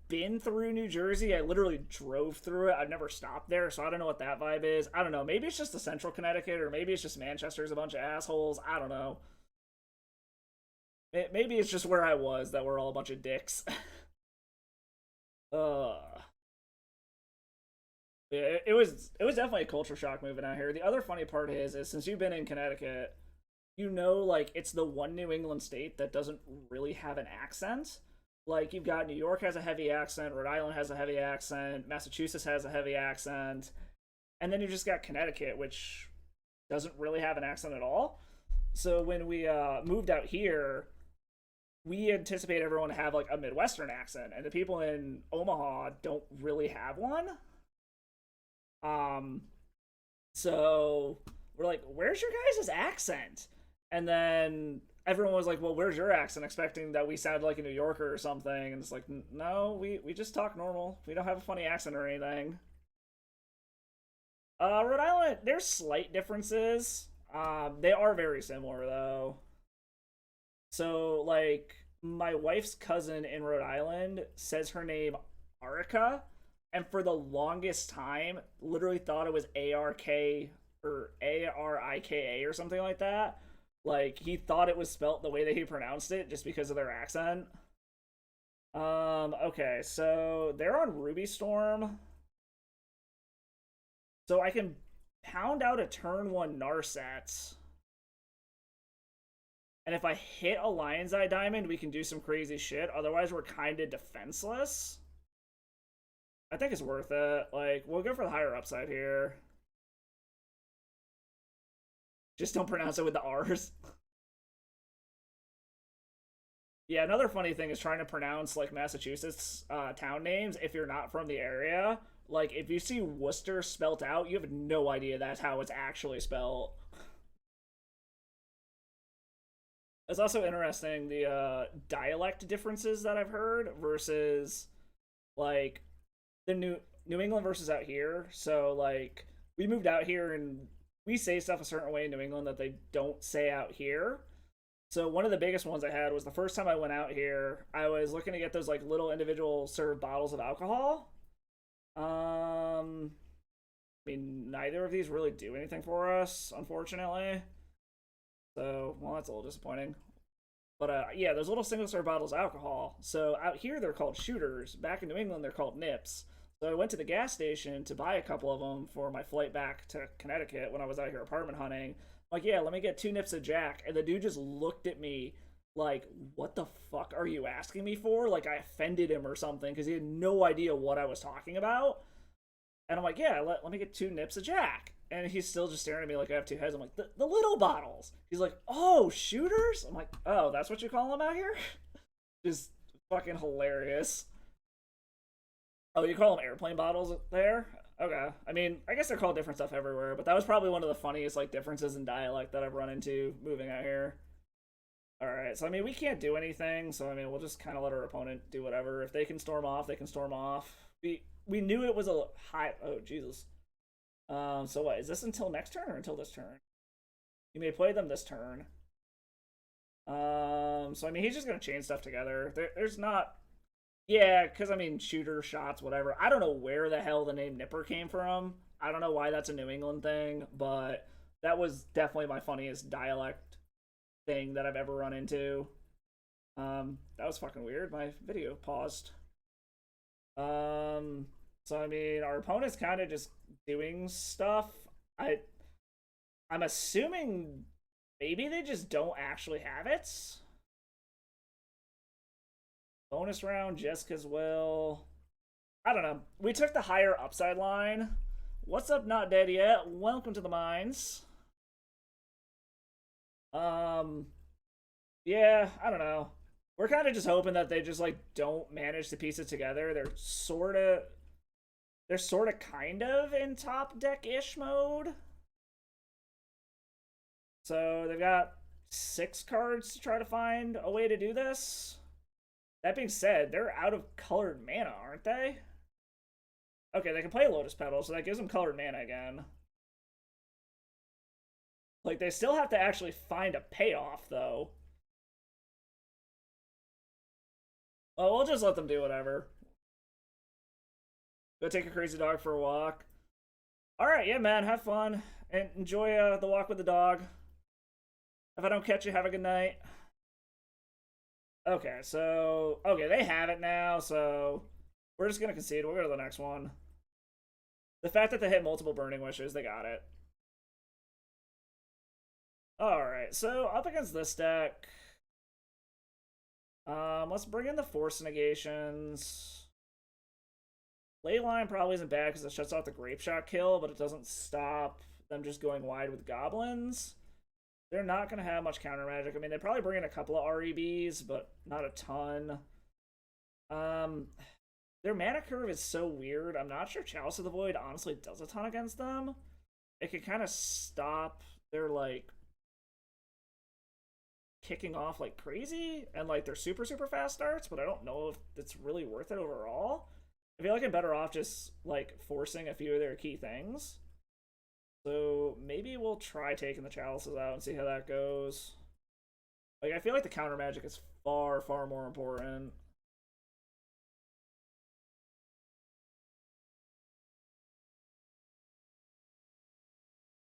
A: been through New Jersey. I literally drove through it. I've never stopped there, so I don't know what that vibe is. I don't know. Maybe it's just the central Connecticut, or maybe it's just Manchester's a bunch of assholes. I don't know. Maybe it's just where I was that we're all a bunch of dicks. uh, yeah, it was definitely a culture shock moving out here. The other funny part is since you've been in Connecticut, like it's the one New England state that doesn't really have an accent. Like, you've got New York has a heavy accent, Rhode Island has a heavy accent, Massachusetts has a heavy accent, and then you just got Connecticut, which doesn't really have an accent at all. So when we moved out here, we anticipate everyone to have like a Midwestern accent, and the people in Omaha don't really have one. Um, so we're like, "Where's your guys' accent?" And then everyone was like, "Well, where's your accent?" Expecting that we sounded like a New Yorker or something, and it's like, no, we just talk normal. We don't have a funny accent or anything. Rhode Island, there's slight differences. They are very similar though. So, like, my wife's cousin in Rhode Island says her name Arica, and for the longest time, literally thought it was ARK or ARIKA or something like that. Like, he thought it was spelt the way that he pronounced it just because of their accent. Okay, so they're on Ruby Storm. So I can pound out a turn 1 Narset. And if I hit a Lion's Eye Diamond, we can do some crazy shit. Otherwise, we're kind of defenseless. I think it's worth it. Like, we'll go for the higher upside here. Just don't pronounce it with the R's. Yeah, another funny thing is trying to pronounce, like, Massachusetts town names if you're not from the area. Like, if you see Worcester spelt out, you have no idea that's how it's actually spelled. It's also interesting the dialect differences that I've heard versus like the New England versus out here. So like we moved out here and we say stuff a certain way in New England that they don't say out here. So one of the biggest ones I had was the first time I went out here, I was looking to get those like little individual served bottles of alcohol. I mean, neither of these really do anything for us, unfortunately. So, well, that's a little disappointing. But yeah, those little single serve bottles of alcohol. So out here they're called shooters. Back in New England they're called nips. So I went to the gas station to buy a couple of them for my flight back to Connecticut when I was out here apartment hunting. I'm like, yeah, let me get 2 nips of Jack. And the dude just looked at me like, what the fuck are you asking me for? Like I offended him or something because he had no idea what I was talking about. And I'm like, yeah, let me get 2 nips of Jack. And he's still just staring at me like I have two heads. I'm like, the little bottles. He's like, oh, shooters? I'm like, oh, that's what you call them out here? Just fucking hilarious. Oh, you call them airplane bottles there? Okay. I mean, I guess they're called different stuff everywhere, but that was probably one of the funniest like differences in dialect that I've run into moving out here. All right. So I mean, we can't do anything. So I mean, we'll just kind of let our opponent do whatever. If they can storm off, they can storm off. We knew it was a high. Oh Jesus. So what is this until next turn or until this turn? You may play them this turn. So I mean, he's just gonna chain stuff together. There's not. Yeah, because I mean, shooter shots, whatever. I don't know where the hell the name Nipper came from. I don't know why that's a New England thing, but that was definitely my funniest dialect thing that I've ever run into. That was fucking weird. My video paused. So I mean, our opponent's kind of just doing stuff. I'm assuming maybe they just don't actually have it. Bonus round, Jessica's will. I don't know. We took the higher upside line. What's up, not dead yet? Welcome to the mines. Yeah, I don't know. We're kind of just hoping that they just like don't manage to piece it together. They're sort of kind of in top deck-ish mode. So they've got 6 cards to try to find a way to do this. That being said, they're out of colored mana, aren't they? Okay, they can play Lotus Petal, so that gives them colored mana again. Like, they still have to actually find a payoff, though. Well, we'll just let them do whatever. Go take a crazy dog for a walk. Alright, yeah, man, have fun. And enjoy the walk with the dog. If I don't catch you, have a good night. Okay, so... Okay, they have it now, so... We're just gonna concede. We'll go to the next one. The fact that they hit multiple Burning Wishes, they got it. Alright, so up against this deck... let's bring in the Force Negations. Leyline probably isn't bad because it shuts off the Grape Shot kill, but it doesn't stop them just going wide with Goblins. They're not going to have much counter magic. I mean, they probably bring in a couple of REBs, but not a ton. Their mana curve is so weird. I'm not sure Chalice of the Void honestly does a ton against them. It can kind of stop their, like, kicking off like crazy, and, like, their super, super fast starts, but I don't know if it's really worth it overall. I feel like I'm better off just, like, forcing a few of their key things. So maybe we'll try taking the Chalices out and see how that goes. Like, I feel like the counter magic is far, far more important.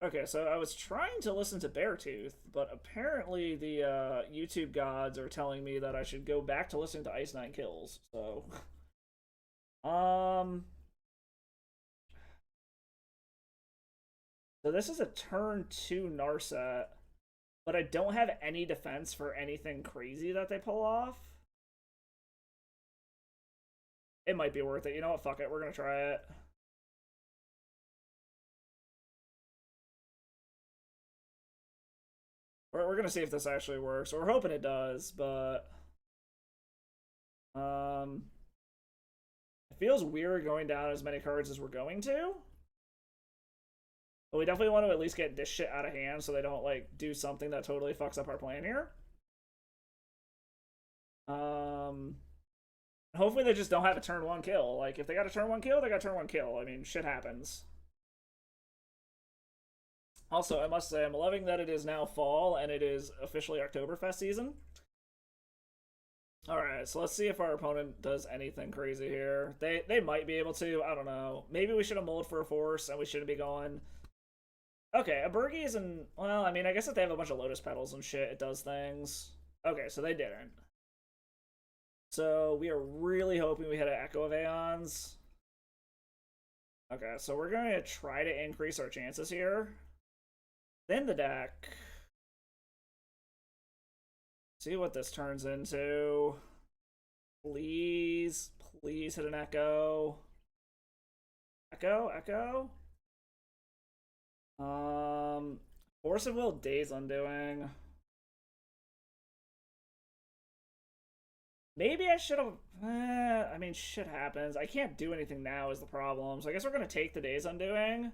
A: Okay, so I was trying to listen to Beartooth, but apparently the YouTube gods are telling me that I should go back to listening to Ice Nine Kills, so... So this is a turn 2 Narset, but I don't have any defense for anything crazy that they pull off. It might be worth it. You know what? Fuck it. We're gonna try it. We're gonna see if this actually works. We're hoping it does, but... It feels weird going down as many cards as we're going to. But we definitely want to at least get this shit out of hand so they don't, like, do something that totally fucks up our plan here. Um, Hopefully they just don't have a turn one kill. Like, if they got a turn one kill, they got a turn one kill. I mean, shit happens. Also, I must say, I'm loving that it is now fall and it is officially Oktoberfest season. Alright, so let's see if our opponent does anything crazy here. They might be able to, I don't know. Maybe we should have mulled for a force and we shouldn't be going. Okay, a Bergie isn't, well, I mean, I guess if they have a bunch of Lotus Petals and shit, it does things. Okay, so they didn't. So we are really hoping we hit an Echo of Aeons. Okay, so we're going to try to increase our chances here. Then the deck. See what this turns into. Please, please hit an Echo. Echo? Force of Will, Days Undoing. Maybe I should have. I mean, shit happens. I can't do anything now is the problem. So I guess we're gonna take the Days Undoing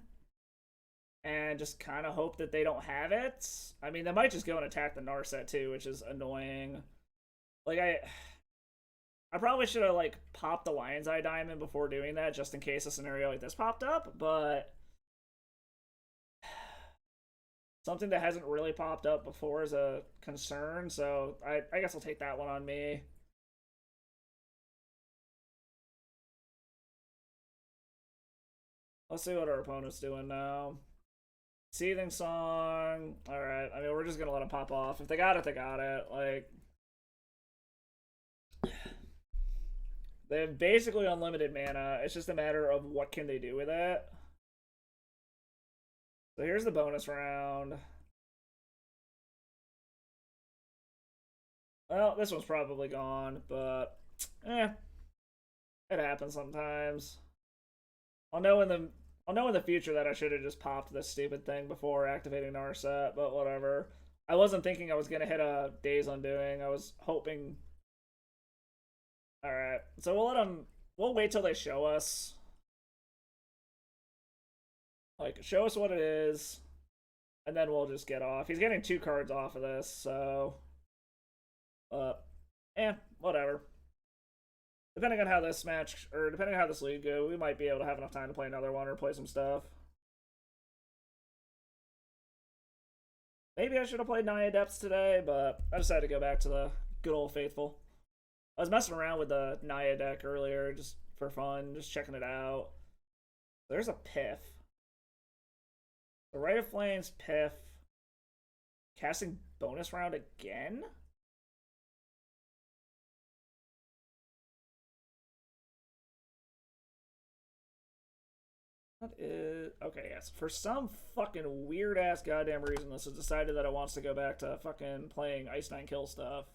A: and just kind of hope that they don't have it. I mean, they might just go and attack the Narset too, which is annoying. Like I probably should have like popped the Lion's Eye Diamond before doing that, just in case a scenario like this popped up. But something that hasn't really popped up before is a concern. So I guess I'll take that one on me. Let's see what our opponent's doing now. Seething Song. Alright, I mean, we're just gonna let them pop off. If they got it, they got it. Like, they have basically unlimited mana. It's just a matter of what can they do with it. So here's the bonus round. Well, this one's probably gone, but it happens sometimes. I'll know in the future that I should have just popped this stupid thing before activating Narset, but whatever. I wasn't thinking I was gonna hit a Days Undoing. I was hoping. Alright, so we'll wait till they show us. Like, show us what it is, and then we'll just get off. He's getting 2 cards off of this, so whatever. Depending on how this match, or depending on how this league go, we might be able to have enough time to play another one or play some stuff. Maybe I should have played Naya Depths today, but I decided to go back to the good old faithful. I was messing around with the Naya deck earlier, just for fun, just checking it out. There's a Piff. The Ray of Flames, Piff. Casting bonus round again? What is... Okay, yes. For some fucking weird-ass goddamn reason, this has decided that it wants to go back to fucking playing Ice 9 Kill stuff.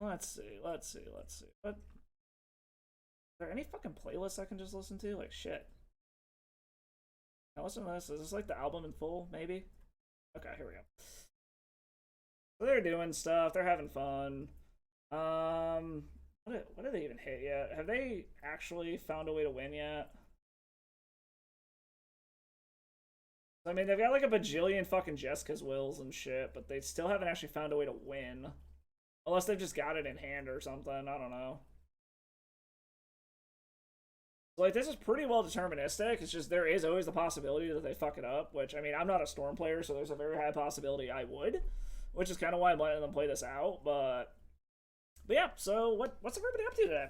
A: Let's see. What? Is there any fucking playlists I can just listen to? Like, shit. Now listen to this. Is this like the album in full, maybe? Okay, here we go. So they're doing stuff. They're having fun. What did they even hit yet? Have they actually found a way to win yet? I mean, they've got like a bajillion fucking Jessica's wills and shit, but they still haven't actually found a way to win. Unless they've just got it in hand or something. I don't know. Like, this is pretty well deterministic. It's just there is always the possibility that they fuck it up, which, I mean, I'm not a Storm player, so there's a very high possibility I would, which is kind of why I'm letting them play this out, but yeah, so what's everybody up to today?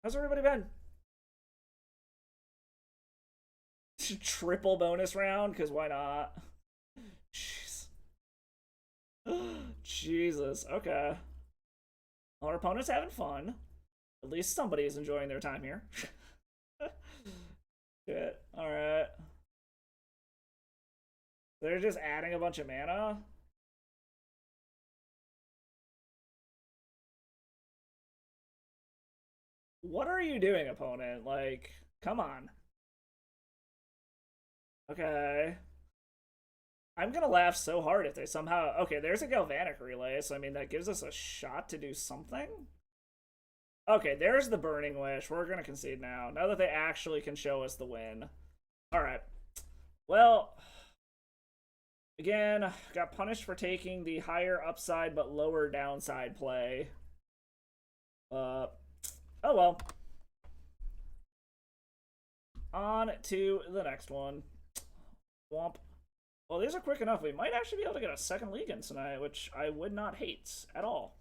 A: How's everybody been? Triple bonus round, because why not? Jeez. Jesus, okay. Well, our opponent's having fun. At least somebody is enjoying their time here. Shit, alright. They're just adding a bunch of mana? What are you doing, opponent? Like, come on. Okay. I'm gonna laugh so hard if they somehow... Okay, there's a Galvanic Relay, so I mean, that gives us a shot to do something? Okay, there's the Burning Wish. We're gonna concede now. Now that they actually can show us the win. Alright. Well, again, got punished for taking the higher upside but lower downside play. Oh well. On to the next one. Womp. Well, these are quick enough. We might actually be able to get a second league in tonight, which I would not hate at all.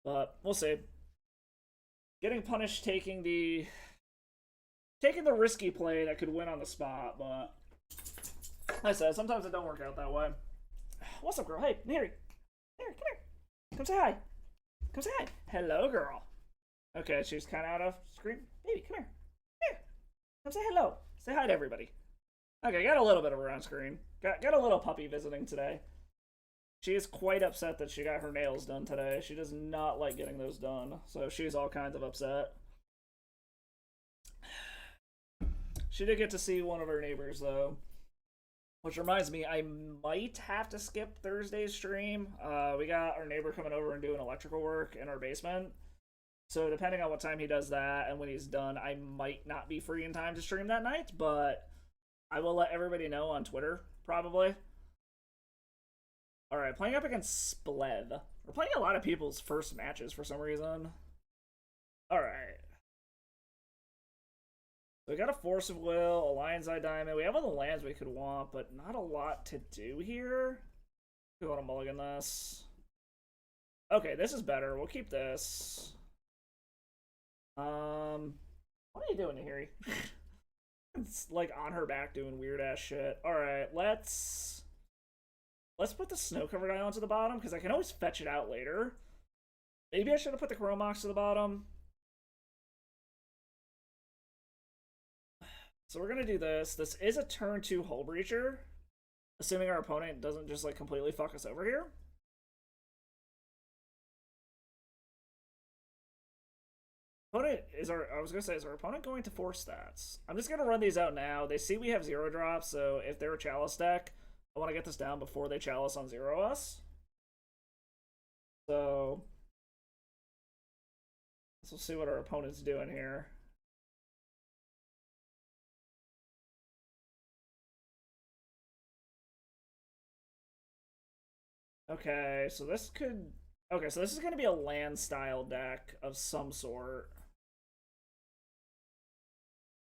A: But we'll see. Getting punished taking the risky play that could win on the spot, but like I said, sometimes it don't work out that way. What's up, girl? Hey, Neri. Neri, come here. Come say hi. Come say hi. Hello, girl. Okay, she's kind of out of screen. Baby, come here. Here. Come say hello. Say hi to everybody. Okay, got a little bit of her on screen. Got a little puppy visiting today. She is quite upset that she got her nails done today. She does not like getting those done, so she's all kinds of upset. She did get to see one of her neighbors, though. Which reminds me, I might have to skip Thursday's stream. We got our neighbor coming over and doing electrical work in our basement. So depending on what time he does that and when he's done, I might not be free in time to stream that night, but I will let everybody know on Twitter, probably. Alright, playing up against Splev. We're playing a lot of people's first matches for some reason. Alright. So we got a Force of Will, a Lion's Eye Diamond. We have all the lands we could want, but not a lot to do here. We want to mulligan this. Okay, this is better. We'll keep this. What are you doing here? It's like on her back doing weird ass shit. Alright, let's put the snow-covered island to the bottom, because I can always fetch it out later. Maybe I should have put the Chromox to the bottom. So we're gonna do this. This is a turn 2 Hull Breacher, assuming our opponent doesn't just like completely fuck us over here. Opponent is is our opponent going to force stats? I'm just gonna run these out now. They see we have 0 drops, so if they're a Chalice deck, I want to get this down before they Chalice on 0 us. So let's see what our opponent's doing here. Okay, so this could... Okay, so this is going to be a land-style deck of some sort.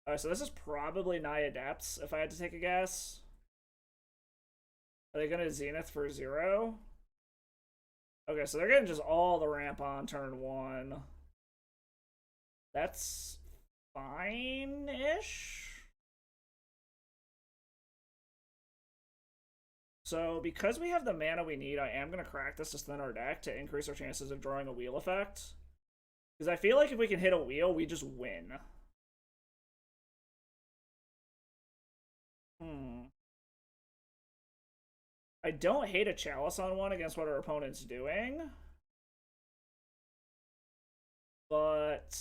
A: Alright, so this is probably Naya Depths, if I had to take a guess. Are they going to Zenith for 0? Okay, so they're getting just all the ramp on turn 1. That's fine-ish? So, because we have the mana we need, I am going to crack this to thin our deck to increase our chances of drawing a wheel effect. Because I feel like if we can hit a wheel, we just win. I don't hate a Chalice on one against what our opponent's doing. But...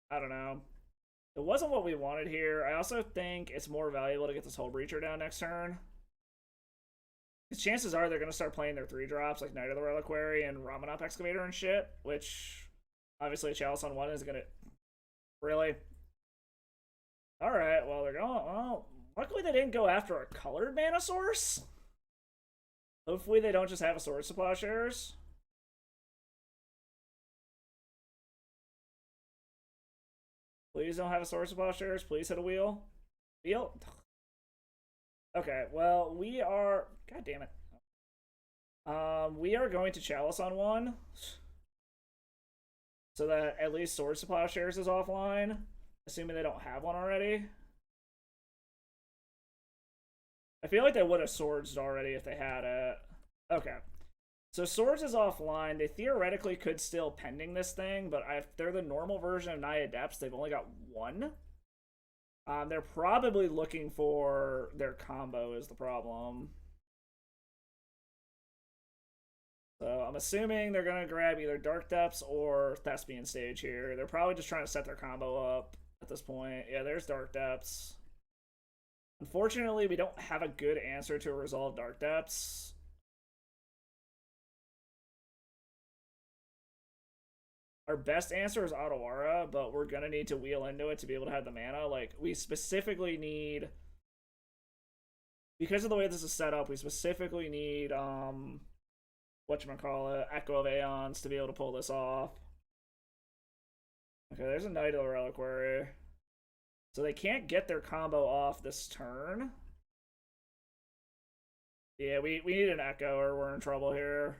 A: I don't know. It wasn't what we wanted here. I also think it's more valuable to get this Hull Breacher down next turn. Because chances are they're going to start playing their 3-drops, like Knight of the Reliquary and Ramanop Excavator and shit, which obviously a Chalice on 1 is going to... Really? Alright, well, they're going... Well, luckily they didn't go after a colored mana source. Hopefully they don't just have a Sword Supply Shares. Please don't have a Sword Supply Shares. Please hit a wheel. Wheel? Okay, well, we are... God damn it. We are going to Chalice on 1. So that at least Sword Supply Shares is offline. Assuming they don't have one already. I feel like they would have Swords already if they had it. Okay. So Swords is offline. They theoretically could still pending this thing, but if they're the normal version of Naya Depths, they've only got 1. They're probably looking for their combo is the problem. So I'm assuming they're going to grab either Dark Depths or Thespian Stage here. They're probably just trying to set their combo up at this point. Yeah, there's Dark Depths. Unfortunately, we don't have a good answer to resolve Dark Depths. Our best answer is Otawara, but we're gonna need to wheel into it to be able to have the mana. Like, we specifically need, because of the way this is set up, we specifically need whatchamacallit, Echo of Aeons to be able to pull this off. Okay, there's a Knight of the Reliquary. So they can't get their combo off this turn. Yeah, we need an Echo or we're in trouble here.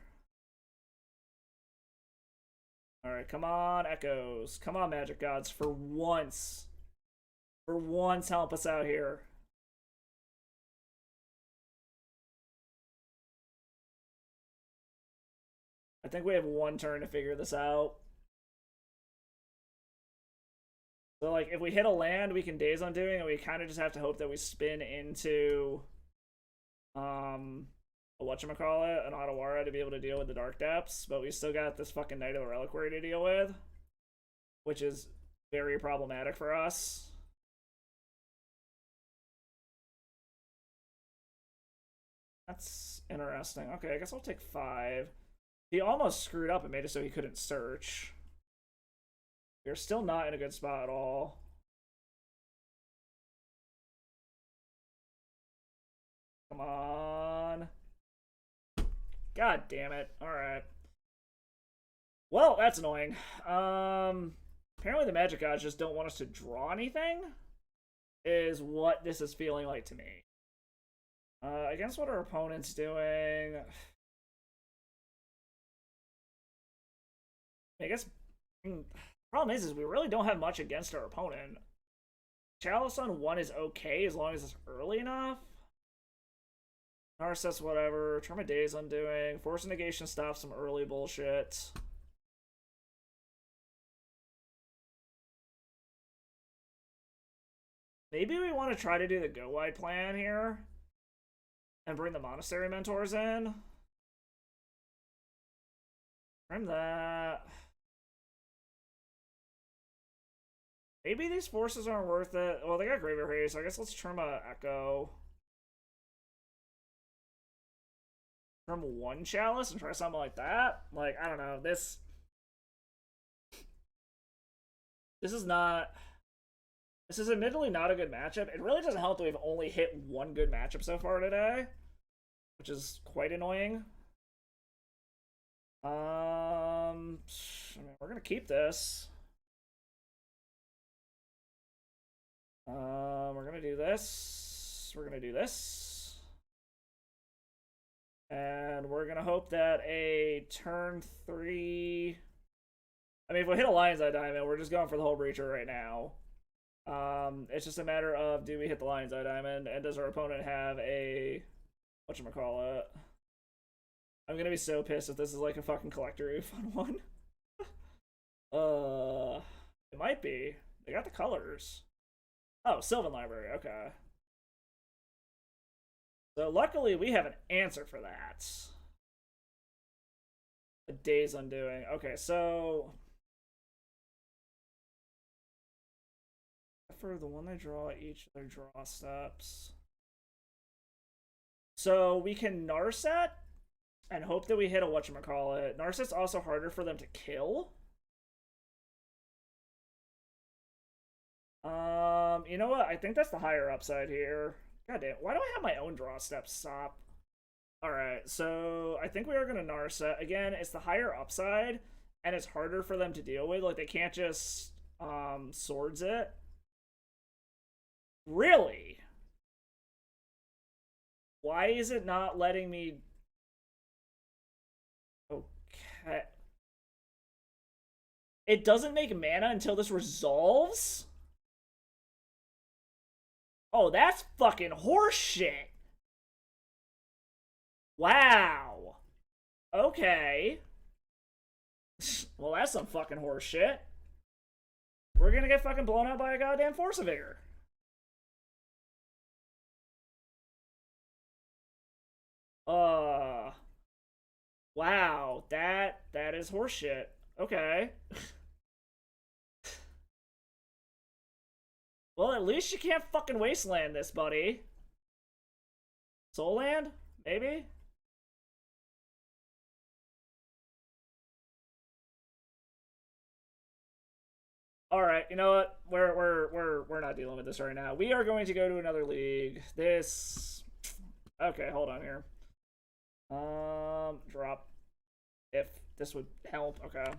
A: Alright, come on, Echoes. Come on, Magic Gods, for once. For once, help us out here. I think we have one turn to figure this out. So, like, if we hit a land, we can Days Undoing, and we kind of just have to hope that we spin into, a whatchamacallit, an Otawara to be able to deal with the Dark Depths, but we still got this fucking Knight of the Reliquary to deal with, which is very problematic for us. That's interesting. Okay, I guess I'll take 5. He almost screwed up and made it so he couldn't search. We're still not in a good spot at all. Come on. God damn it. Alright. Well, that's annoying. Apparently the Magic Gods just don't want us to draw anything, is what this is feeling like to me. Against what our opponent's doing, I guess problem is we really don't have much against our opponent. Chalice on 1 is okay as long as it's early enough. Narcissist, whatever. Term of Days Undoing. Force of Negation stops some early bullshit. Maybe we want to try to do the go wide plan here and bring the Monastery Mentors in. Trim that. Maybe these forces aren't worth it. Well, they got Graveyard Haze, so I guess let's trim a Echo. Trim 1 Chalice and try something like that. Like, I don't know. This is not... This is admittedly not a good matchup. It really doesn't help that we've only hit one good matchup so far today, which is quite annoying. I mean, we're gonna keep this. We're gonna do this. We're gonna do this. And we're gonna hope that a turn 3... I mean, if we hit a Lion's Eye Diamond, we're just going for the whole Breacher right now. It's just a matter of, do we hit the Lion's Eye Diamond, and does our opponent have a... whatchamacallit? I'm gonna be so pissed if this is like a fucking Collector Oof on 1. It might be. They got the colors. Oh, Sylvan Library, okay. So luckily we have an answer for that. A Days Undoing. Okay, so... for the one they draw each of their draw steps. So we can Narset and hope that we hit a whatchamacallit. Narset's also harder for them to kill. You know what? I think that's the higher upside here. God damn, why do I have my own draw steps stop? Alright, so I think we are going to Narset. Again, it's the higher upside, and it's harder for them to deal with. Like, they can't just swords it. Really? Why is it not letting me... Okay. It doesn't make mana until this resolves? Oh, that's fucking horseshit. Wow. Okay. Well, that's some fucking horseshit. We're gonna get fucking blown out by a goddamn Force of Vigor. Wow, that is horseshit. Okay. Well, at least you can't fucking wasteland this, buddy. Soul Land? Maybe? All right, you know what? We're not dealing with this right now. We are going to go to another league. This. Okay, hold on here. Drop. If this would help. Okay.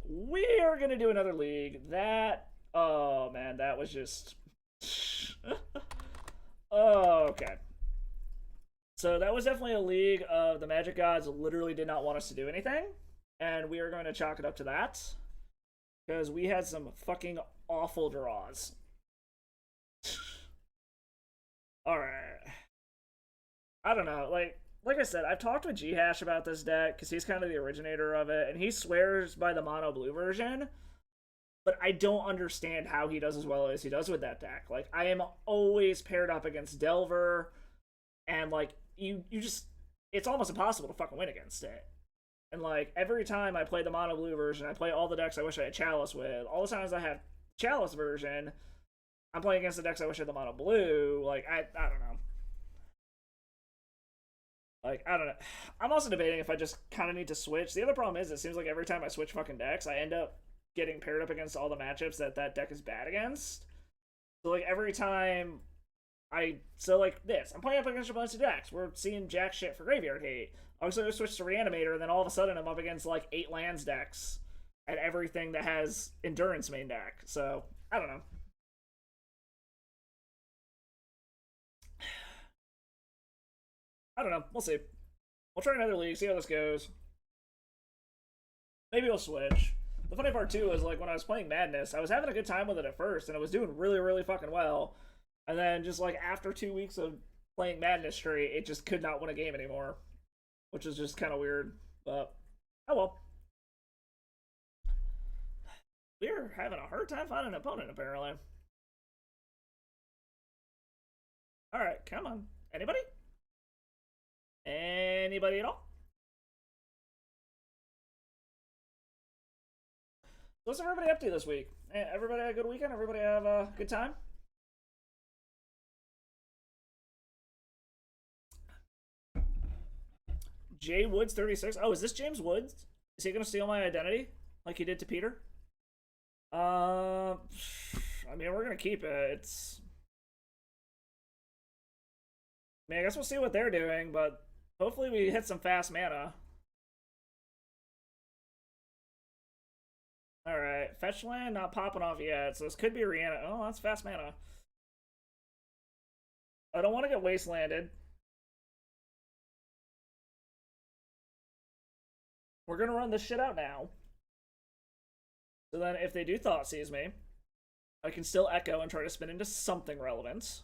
A: We are gonna do another league. That. Oh man, that was just. Oh, okay. So that was definitely a league of the Magic Gods literally did not want us to do anything, and we are going to chalk it up to that because we had some fucking awful draws. All right, I don't know. Like I said, I've talked with G Hash about this deck because he's kind of the originator of it, and he swears by the mono blue version. But I don't understand how he does as well as he does with that deck. Like I am always paired up against Delver, and like you just it's almost impossible to fucking win against it. And like every time I play the mono blue version, I play all the decks I wish I had Chalice with. All the times I have Chalice version, I'm playing against the decks I wish I had the mono blue. Like I don't know. Like I don't know. I'm also debating if I just kind of need to switch. The other problem is it seems like every time I switch fucking decks, I end up getting paired up against all the matchups that deck is bad against. So like every time like this, I'm playing up against a bunch of decks. We're seeing jack shit for graveyard hate. Obviously, I switch to Reanimator, and then all of a sudden, I'm up against like 8 lands decks and everything that has Endurance main deck. So I don't know. I don't know. We'll see. We'll try another league, see how this goes. Maybe we'll switch. The funny part too is like when I was playing Madness, I was having a good time with it at first, and it was doing really, really fucking well. And then just like after 2 weeks of playing Madness straight, it just could not win a game anymore, which is just kind of weird. But oh well. We're having a hard time finding an opponent apparently. All right, come on. Anybody? Anybody at all? What's everybody up to this week? Everybody have a good weekend? Everybody have a good time? Jay Woods 36. Oh, is this James Woods? Is he gonna steal my identity like he did to Peter? I mean, we're gonna keep it. I mean, I guess we'll see what they're doing, but hopefully we hit some fast mana. All right, fetch land not popping off yet, so this could be Rihanna. Oh, that's fast mana. I don't want to get wastelanded. We're gonna run this shit out now. So then, if they do Thought Seize me, I can still Echo and try to spin into something relevant.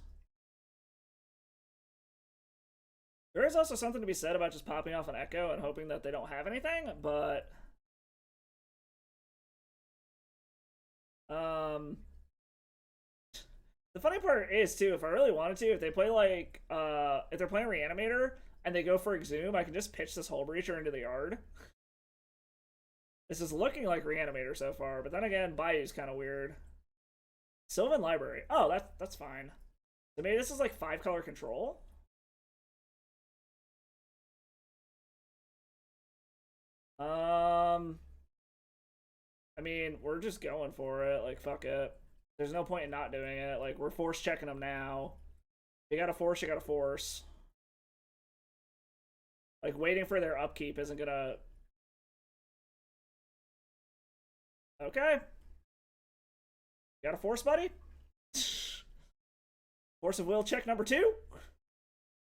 A: There is also something to be said about just popping off an Echo and hoping that they don't have anything, but the funny part is too, if I really wanted to, if they play like if they're playing Reanimator and they go for Exhume, I can just pitch this Hull Breacher into the yard. This is looking like Reanimator so far, but then again, Bayou's kind of weird. Sylvan Library. Oh, that's fine. So maybe this is like 5-color control. I mean, we're just going for it. Like, fuck it. There's no point in not doing it. Like, we're force checking them now. You gotta force, you gotta force. Like, waiting for their upkeep isn't gonna... Okay. You got a force, buddy? Force of Will check number 2?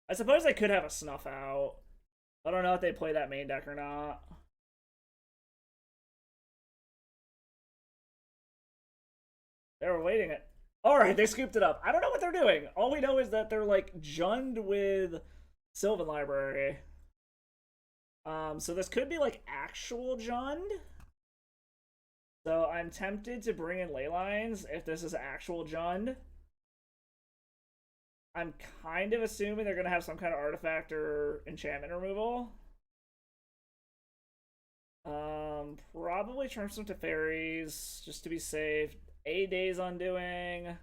A: I suppose they could have a Snuff out. I don't know if they play that main deck or not. They were waiting it. Alright, they scooped it up. I don't know what they're doing. All we know is that they're like Jund with Sylvan Library. So this could be like actual Jund. So I'm tempted to bring in Leylines if this is actual Jund. I'm kind of assuming they're gonna have some kind of artifact or enchantment removal. Probably turn some to fairies just to be safe. A Days Undoing.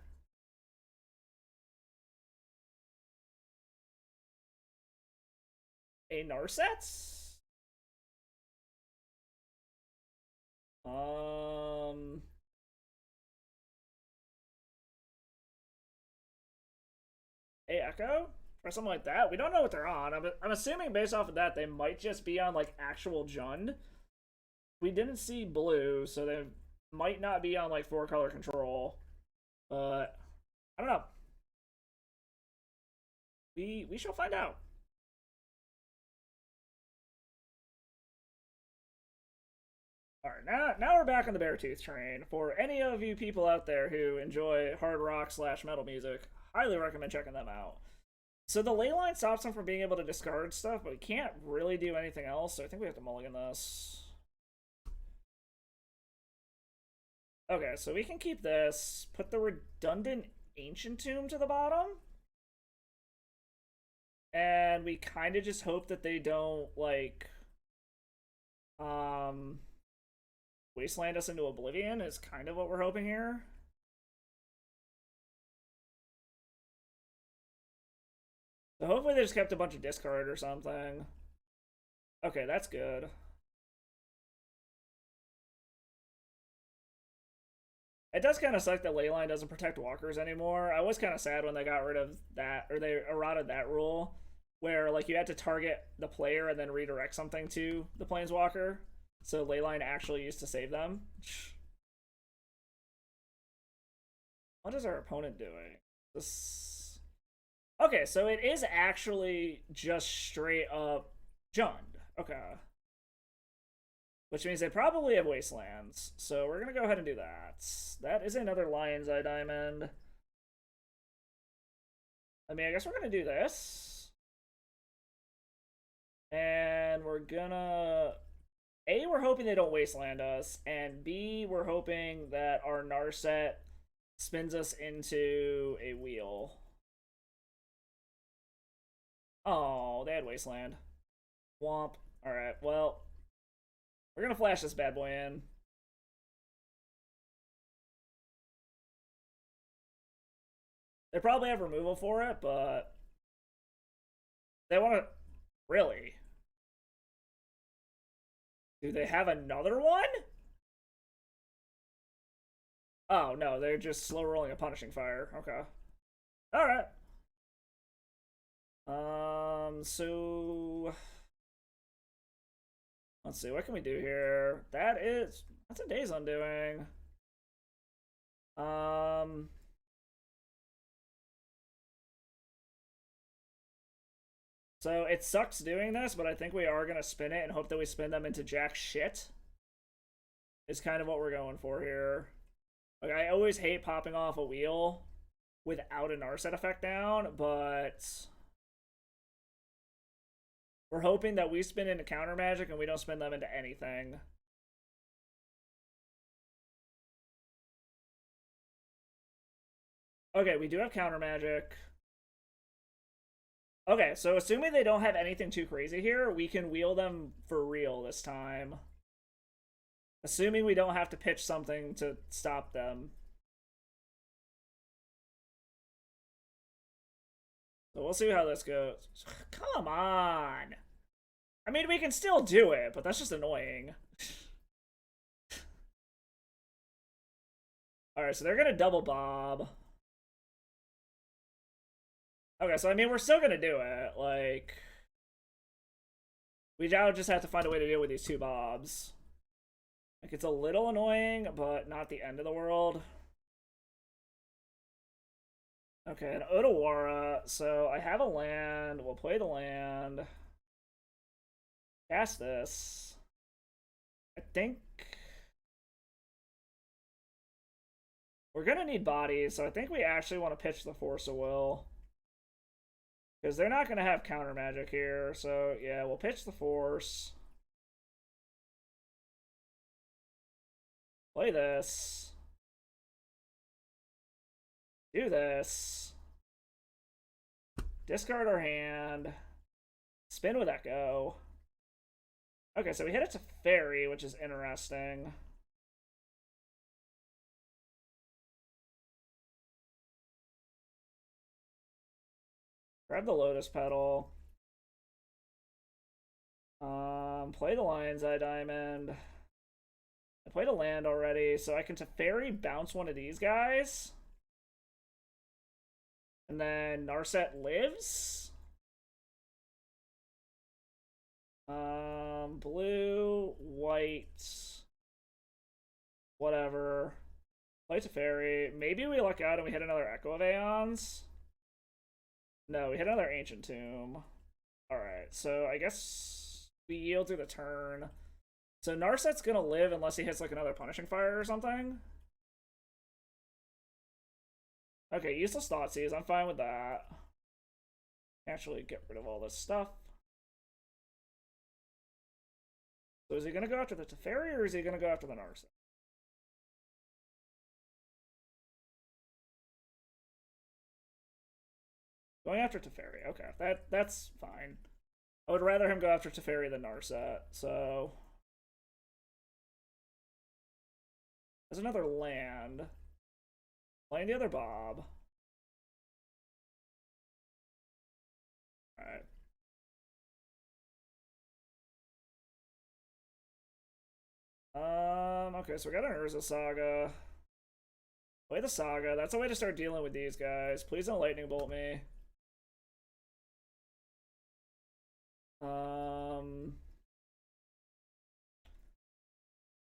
A: A Narsets? Um, a Echo or something like that. We don't know what they're on. I'm assuming based off of that they might just be on like actual Jund. We didn't see blue, so they might not be on like 4-color control. But I don't know. We shall find out. Alright, now we're back on the Beartooth train. For any of you people out there who enjoy hard rock / metal music, highly recommend checking them out. So the ley line stops him from being able to discard stuff, but we can't really do anything else, so I think we have to mulligan this. Okay, so we can keep this, put the redundant Ancient Tomb to the bottom, and we kind of just hope that they don't, like, wasteland us into oblivion is kind of what we're hoping here. So hopefully they just kept a bunch of discard or something. Okay, that's good. It does kind of suck that Leyline doesn't protect walkers anymore. I was kind of sad when they got rid of that, or they eroded that rule, where like you had to target the player and then redirect something to the planeswalker. So Leyline actually used to save them. What is our opponent doing? This. Okay, so it is actually just straight up Jund. Okay. Which means they probably have wastelands. So we're going to go ahead and do that. That is another Lion's Eye Diamond. I mean, I guess we're going to do this. And we're gonna... A, we're hoping they don't wasteland us. And B, we're hoping that our Narset spins us into a wheel. Oh, they had wasteland. Womp. Alright, well... We're gonna flash this bad boy in. They probably have removal for it, but they want to. Really? Do they have another one? Oh no, they're just slow rolling a punishing fire. Okay. All right. So let's see, what can we do here? That's a day's undoing. So it sucks doing this, but I think we are gonna spin it and hope that we spin them into jack shit. Is kind of what we're going for here. Like, I always hate popping off a wheel without an Narset effect down, but we're hoping that we spin into counter magic and we don't spin them into anything. Okay, we do have counter magic. Okay, so assuming they don't have anything too crazy here, we can wheel them for real this time. Assuming we don't have to pitch something to stop them. So we'll see how this goes. Come on! I mean, we can still do it, but that's just annoying. Alright, so they're gonna double bob. Okay, so I mean, we're still gonna do it. Like, we now just have to find a way to deal with these two bobs. Like, it's a little annoying, but not the end of the world. Okay, an Otawara. So I have a land. We'll play the land. Cast this. I think we're gonna need bodies, so I think we actually want to pitch the Force of Will. Because they're not going to have counter magic here. So, yeah, we'll pitch the Force. Play this. Do this. Discard our hand. Spin with Echo. Okay, so we hit it to Fairy, which is interesting. Grab the Lotus Petal. Play the Lion's Eye Diamond. I played a land already, so I can Teferi bounce one of these guys. And then Narset lives. Blue, white, whatever. Play Teferi. Maybe we luck out and we hit another Echo of Aeons. No, we hit another Ancient Tomb. Alright, so I guess we yield through the turn. So Narset's gonna live unless he hits like another Punishing Fire or something. Okay, useless Thoughtseize. I'm fine with that. Actually, get rid of all this stuff. So is he gonna go after the Teferi or is he gonna go after the Narset? Going after Teferi. Okay, that's fine. I would rather him go after Teferi than Narset, so... There's another land. Playing the other Bob. Alright. Okay, so we got an Urza Saga. Play the Saga. That's a way to start dealing with these guys. Please don't Lightning Bolt me.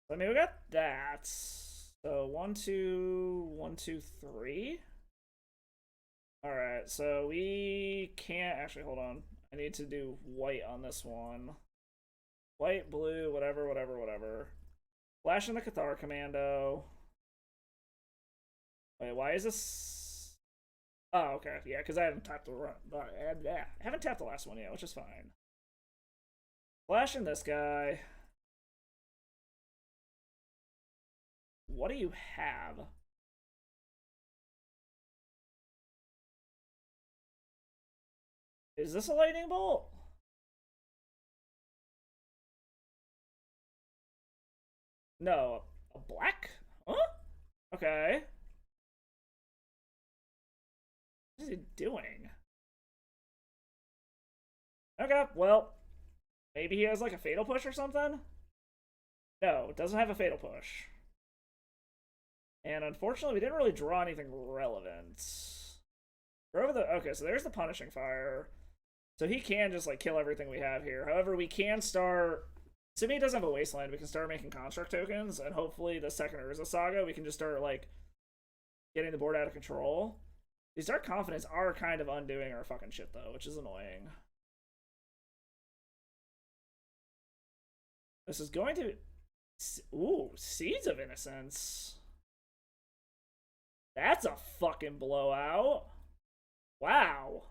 A: I mean, we got that. So 1, 2, 1, 2, 3. Alright, so we can't actually hold on. I need to do white on this one. White, blue, whatever, whatever, whatever. Flash in the Cathar Commando. Wait, why is this? Oh, okay, yeah, because I haven't tapped the run. I haven't tapped the last one yet, which is fine. Flash in this guy. What do you have? Is this a lightning bolt? No, a black? Huh? Okay. What is he doing? Okay, well, maybe he has like a fatal push or something? No, it doesn't have a fatal push. And unfortunately, we didn't really draw anything relevant. We're over the... Okay, so there's the Punishing Fire. So he can just, like, kill everything we have here. However, we can start... Assuming he doesn't have a Wasteland, we can start making Construct tokens, and hopefully the second Urza Saga, we can just start, like, getting the board out of control. These Dark Confidence are kind of undoing our fucking shit, though, which is annoying. This is going to... Ooh, Seeds of Innocence. That's a fucking blowout. Wow.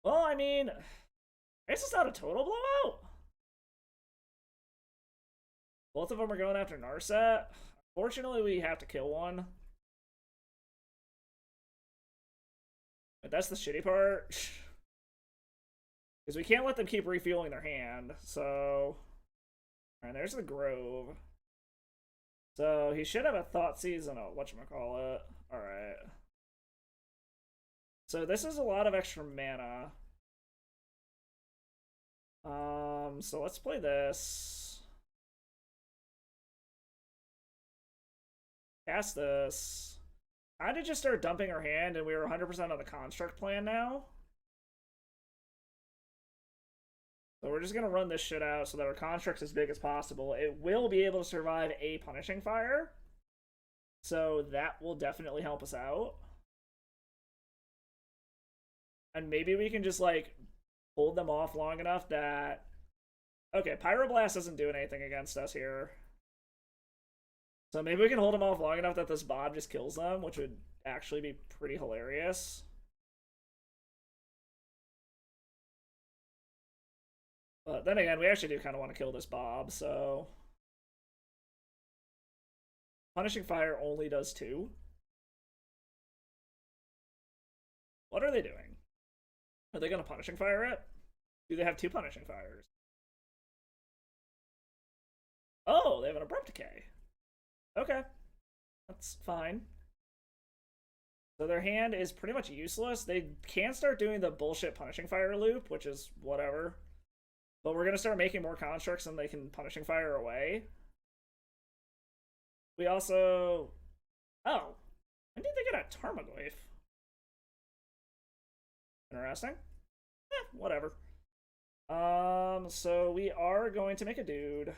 A: Well, I mean, I guess it's not a total blowout. Both of them are going after Narset. Fortunately, we have to kill one. But that's the shitty part. Because we can't let them keep refueling their hand, so... Alright, there's the Grove. So he should have a Thoughtseize and a whatchamacallit. Alright. So this is a lot of extra mana. So let's play this. Cast this. I had to just start dumping our hand and we were 100% on the Construct plan now. So we're just going to run this shit out so that our Construct's as big as possible. It will be able to survive a Punishing Fire. So that will definitely help us out. And maybe we can just, like, hold them off long enough that... Okay, Pyroblast isn't doing anything against us here. So maybe we can hold them off long enough that this Bob just kills them, which would actually be pretty hilarious. But then again, we actually do kind of want to kill this Bob, so... Punishing Fire only does 2. What are they doing? Are they going to Punishing Fire it? Do they have 2 Punishing Fires? Oh, they have an Abrupt Decay. Okay. That's fine. So their hand is pretty much useless. They can start doing the bullshit Punishing Fire loop, which is whatever. But we're gonna start making more constructs and they can punishing fire away. We also... Oh. When did they get a Tarmogoyf? Interesting. Whatever. So we are going to make a dude.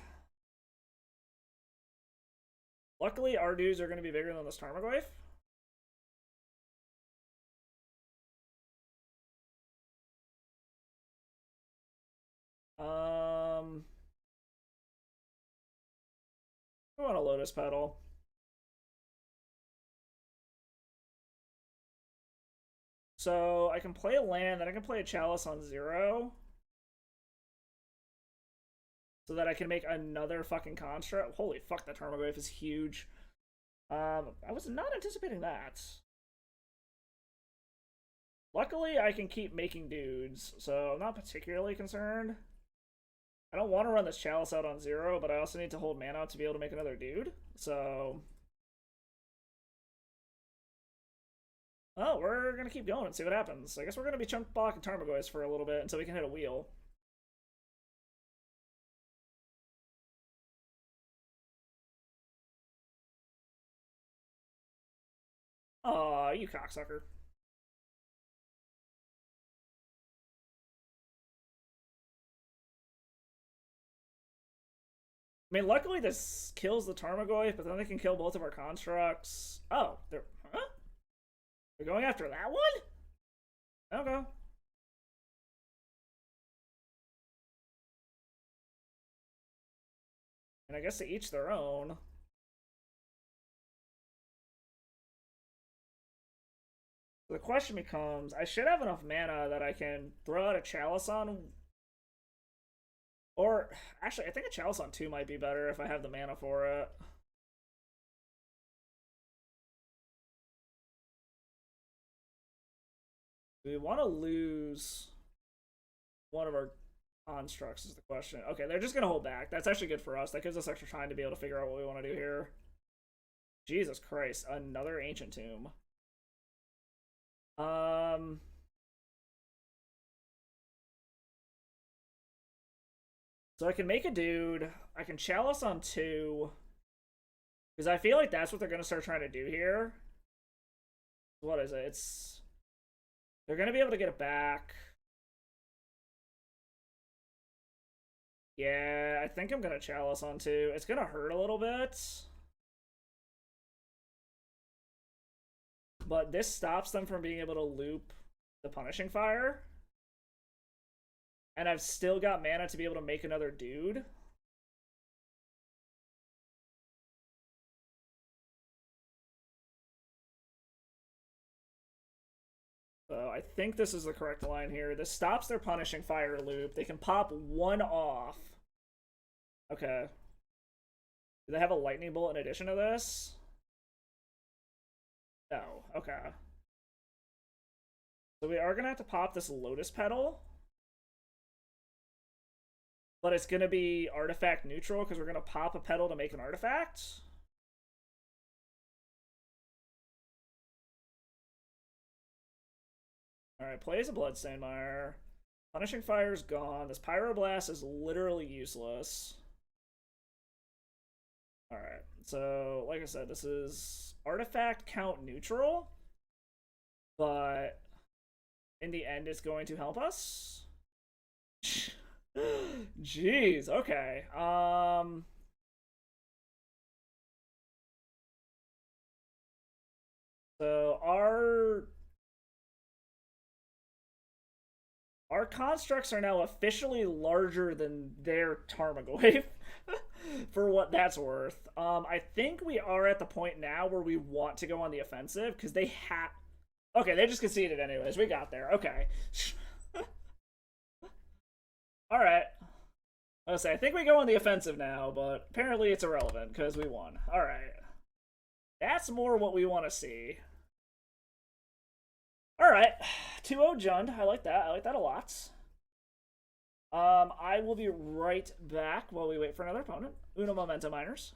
A: Luckily, our dudes are going to be bigger than this Tarmogoyf. We want a Lotus Petal. So I can play a land, then I can play a Chalice on 0. So that I can make another fucking construct. Holy fuck, that Tarmogoyf is huge. I was not anticipating that. Luckily, I can keep making dudes, so I'm not particularly concerned. I don't want to run this Chalice out on 0, but I also need to hold mana to be able to make another dude, so... Oh, we're gonna keep going and see what happens. I guess we're gonna be chunk blocking Tarmogoyfs for a little bit until we can hit a wheel. Aw, you cocksucker. I mean, luckily this kills the Tarmogoyf, but then they can kill both of our constructs. Oh, they're... Huh? They're going after that one? Okay. And I guess to each their own. The question becomes, I should have enough mana that I can throw out a Chalice on. Or, actually, I think a Chalice on 2 might be better if I have the mana for it. We want to lose one of our constructs is the question. Okay, they're just going to hold back. That's actually good for us. That gives us extra time to be able to figure out what we want to do here. Jesus Christ, another Ancient Tomb. So I can make a dude. I can Chalice on 2. Because I feel like that's what they're going to start trying to do here. What is it? It's... They're going to be able to get it back. Yeah, I think I'm going to Chalice on 2. It's going to hurt a little bit. But this stops them from being able to loop the Punishing Fire. And I've still got mana to be able to make another dude. So I think this is the correct line here. This stops their Punishing Fire loop. They can pop 1 off. Okay. Do they have a Lightning Bolt in addition to this? No. Okay. So we are going to have to pop this Lotus Petal. But it's going to be artifact neutral because we're going to pop a petal to make an artifact. Alright, plays a Bloodstained Mire. Punishing Fire is gone. This Pyroblast is literally useless. Alright, so like I said, this is artifact count neutral. But in the end, it's going to help us. Jeez, okay. So our constructs are now officially larger than their Tarmogoyf. For what that's worth. I think we are at the point now where we want to go on the offensive because they have... Okay, they just conceded anyways. We got there. Okay. Alright. I'll say, I think we go on the offensive now, but apparently it's irrelevant because we won. Alright. That's more what we want to see. Alright. 2-0 Jund. I like that. I like that a lot. I will be right back while we wait for another opponent. Uno momento, miners.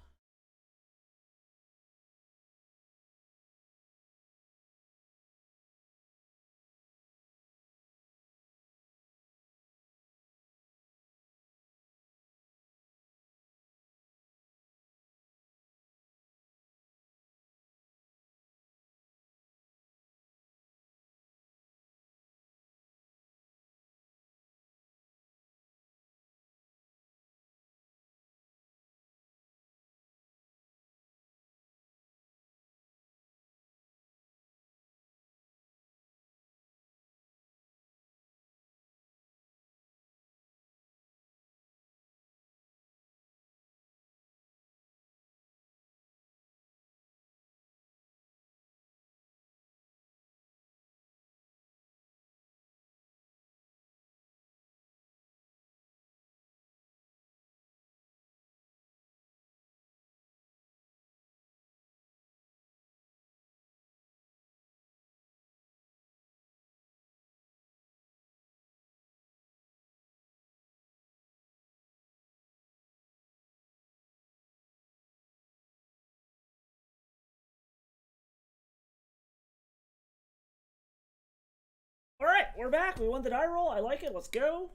A: we're back. We won the die roll. I like it. Let's go.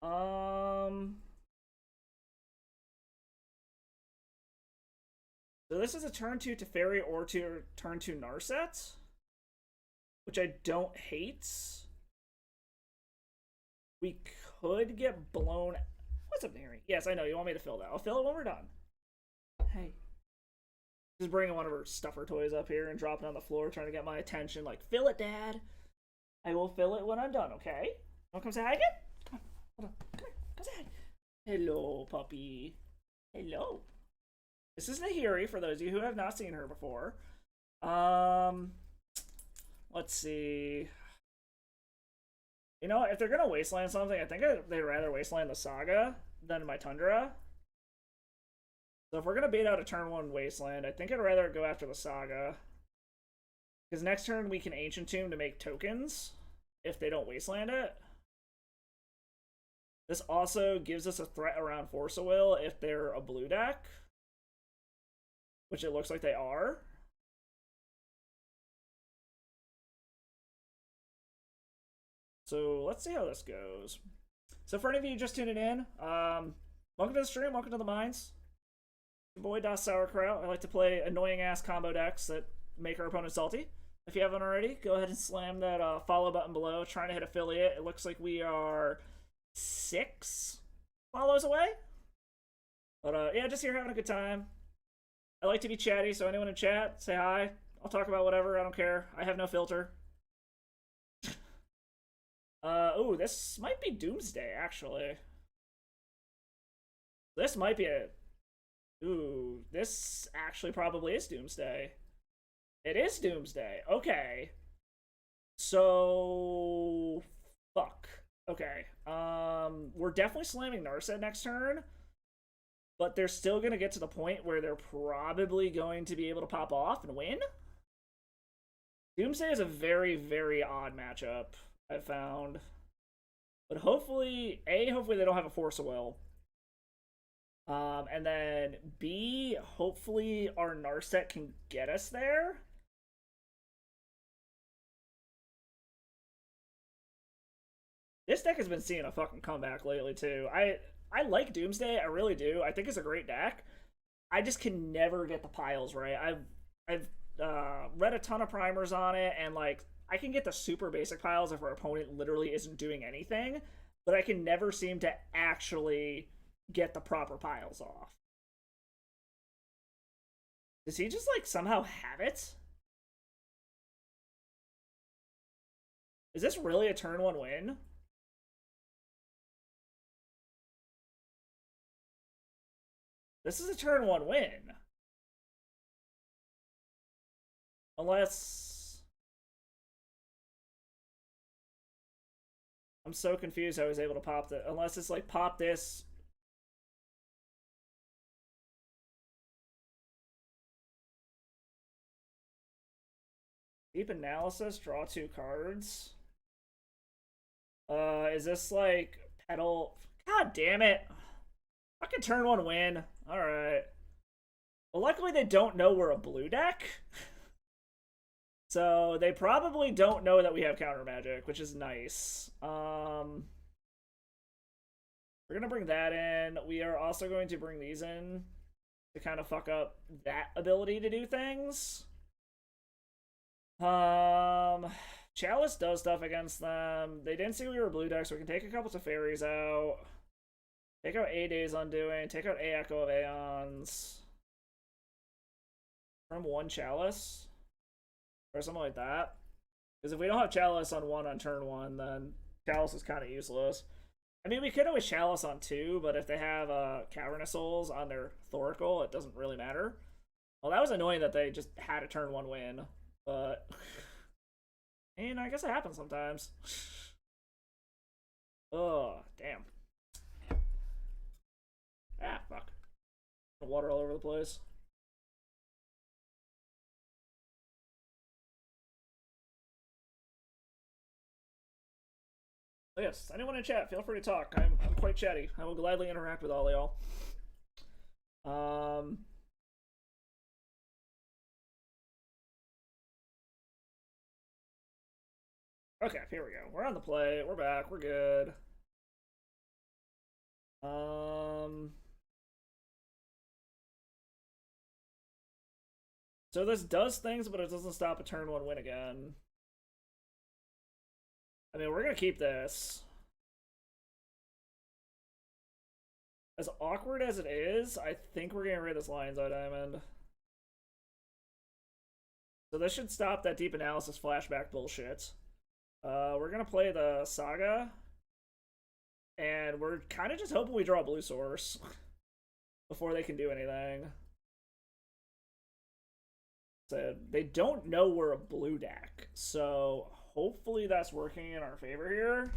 A: So this is a turn 2 Teferi or turn 2 Narset, which I don't hate. We could get blown. What's up, Neri? Yes, I know. You want me to fill that. I'll fill it when we're done. Hey. Just bringing one of her stuffer toys up here and dropping on the floor, trying to get my attention. Like, fill it, Dad. I will fill it when I'm done, okay? Want to come say hi again? Come on. Hold on. Come here. Come say hi. Hello, puppy. Hello. This is Nahiri, for those of you who have not seen her before. Let's see. You know, if they're gonna wasteland something, I think they'd rather wasteland the Saga than my Tundra. So if we're gonna bait out a turn 1 wasteland, I think I'd rather go after the Saga. Because next turn we can Ancient Tomb to make tokens if they don't wasteland it. This also gives us a threat around Force of Will if they're a blue deck, which it looks like they are. So let's see how this goes. So for any of you just tuning in, welcome to the stream, welcome to the mines. Your boy DasSourKraut. I like to play annoying ass combo decks that make our opponent salty. If you haven't already, go ahead and slam that follow button below. Trying to hit affiliate. It looks like we are 6 follows away. But yeah, just here having a good time. I like to be chatty, so anyone in chat, say hi. I'll talk about whatever, I don't care. I have no filter. Oh, this might be Doomsday, actually. This might be a... Ooh, this actually probably is Doomsday. It is Doomsday. Okay. So... Fuck. Okay. We're definitely slamming Narset next turn. But they're still going to get to the point where they're probably going to be able to pop off and win. Doomsday is a very, very odd matchup, I've found. But hopefully, A, hopefully they don't have a Force of Will. And then B, hopefully our Narset can get us there. This deck has been seeing a fucking comeback lately, too. I like Doomsday, I really do. I think it's a great deck. I just can never get the piles right. I've read a ton of primers on it, and like I can get the super basic piles if our opponent literally isn't doing anything, but I can never seem to actually get the proper piles off. Does he just like somehow have it? Is this really a turn 1 win? This is a turn 1 win. Unless... I'm so confused how I was able to pop that. Unless it's like pop this. Deep analysis, draw 2 cards. Is this like pedal? God damn it. Fucking turn 1 win. Alright. Well, luckily they don't know we're a blue deck. So they probably don't know that we have counter magic, which is nice. We're gonna bring that in. We are also going to bring these in to kind of fuck up that ability to do things. Chalice does stuff against them. They didn't see we were blue deck, so we can take a couple of fairies out. Take out A Days Undoing. Take out A Echo of Aeons. From 1 Chalice. Or something like that. Because if we don't have Chalice on 1 on turn 1, then Chalice is kind of useless. I mean, we could always Chalice on 2, but if they have Cavernous Souls on their Thoracle, it doesn't really matter. Well, that was annoying that they just had a turn 1 win. But... and I guess it happens sometimes. Oh, damn. Ah, fuck. Water all over the place. Oh, yes, anyone in chat, feel free to talk. I'm quite chatty. I will gladly interact with all y'all. Okay, here we go. We're on the play. We're back. We're good. So this does things, but it doesn't stop a turn one win again. I mean, we're gonna keep this. As awkward as it is, I think we're getting rid of this Lion's Eye Diamond. So this should stop that deep analysis flashback bullshit. We're gonna play the Saga. And we're kind of just hoping we draw a blue source before they can do anything. So they don't know we're a blue deck. So hopefully that's working in our favor here.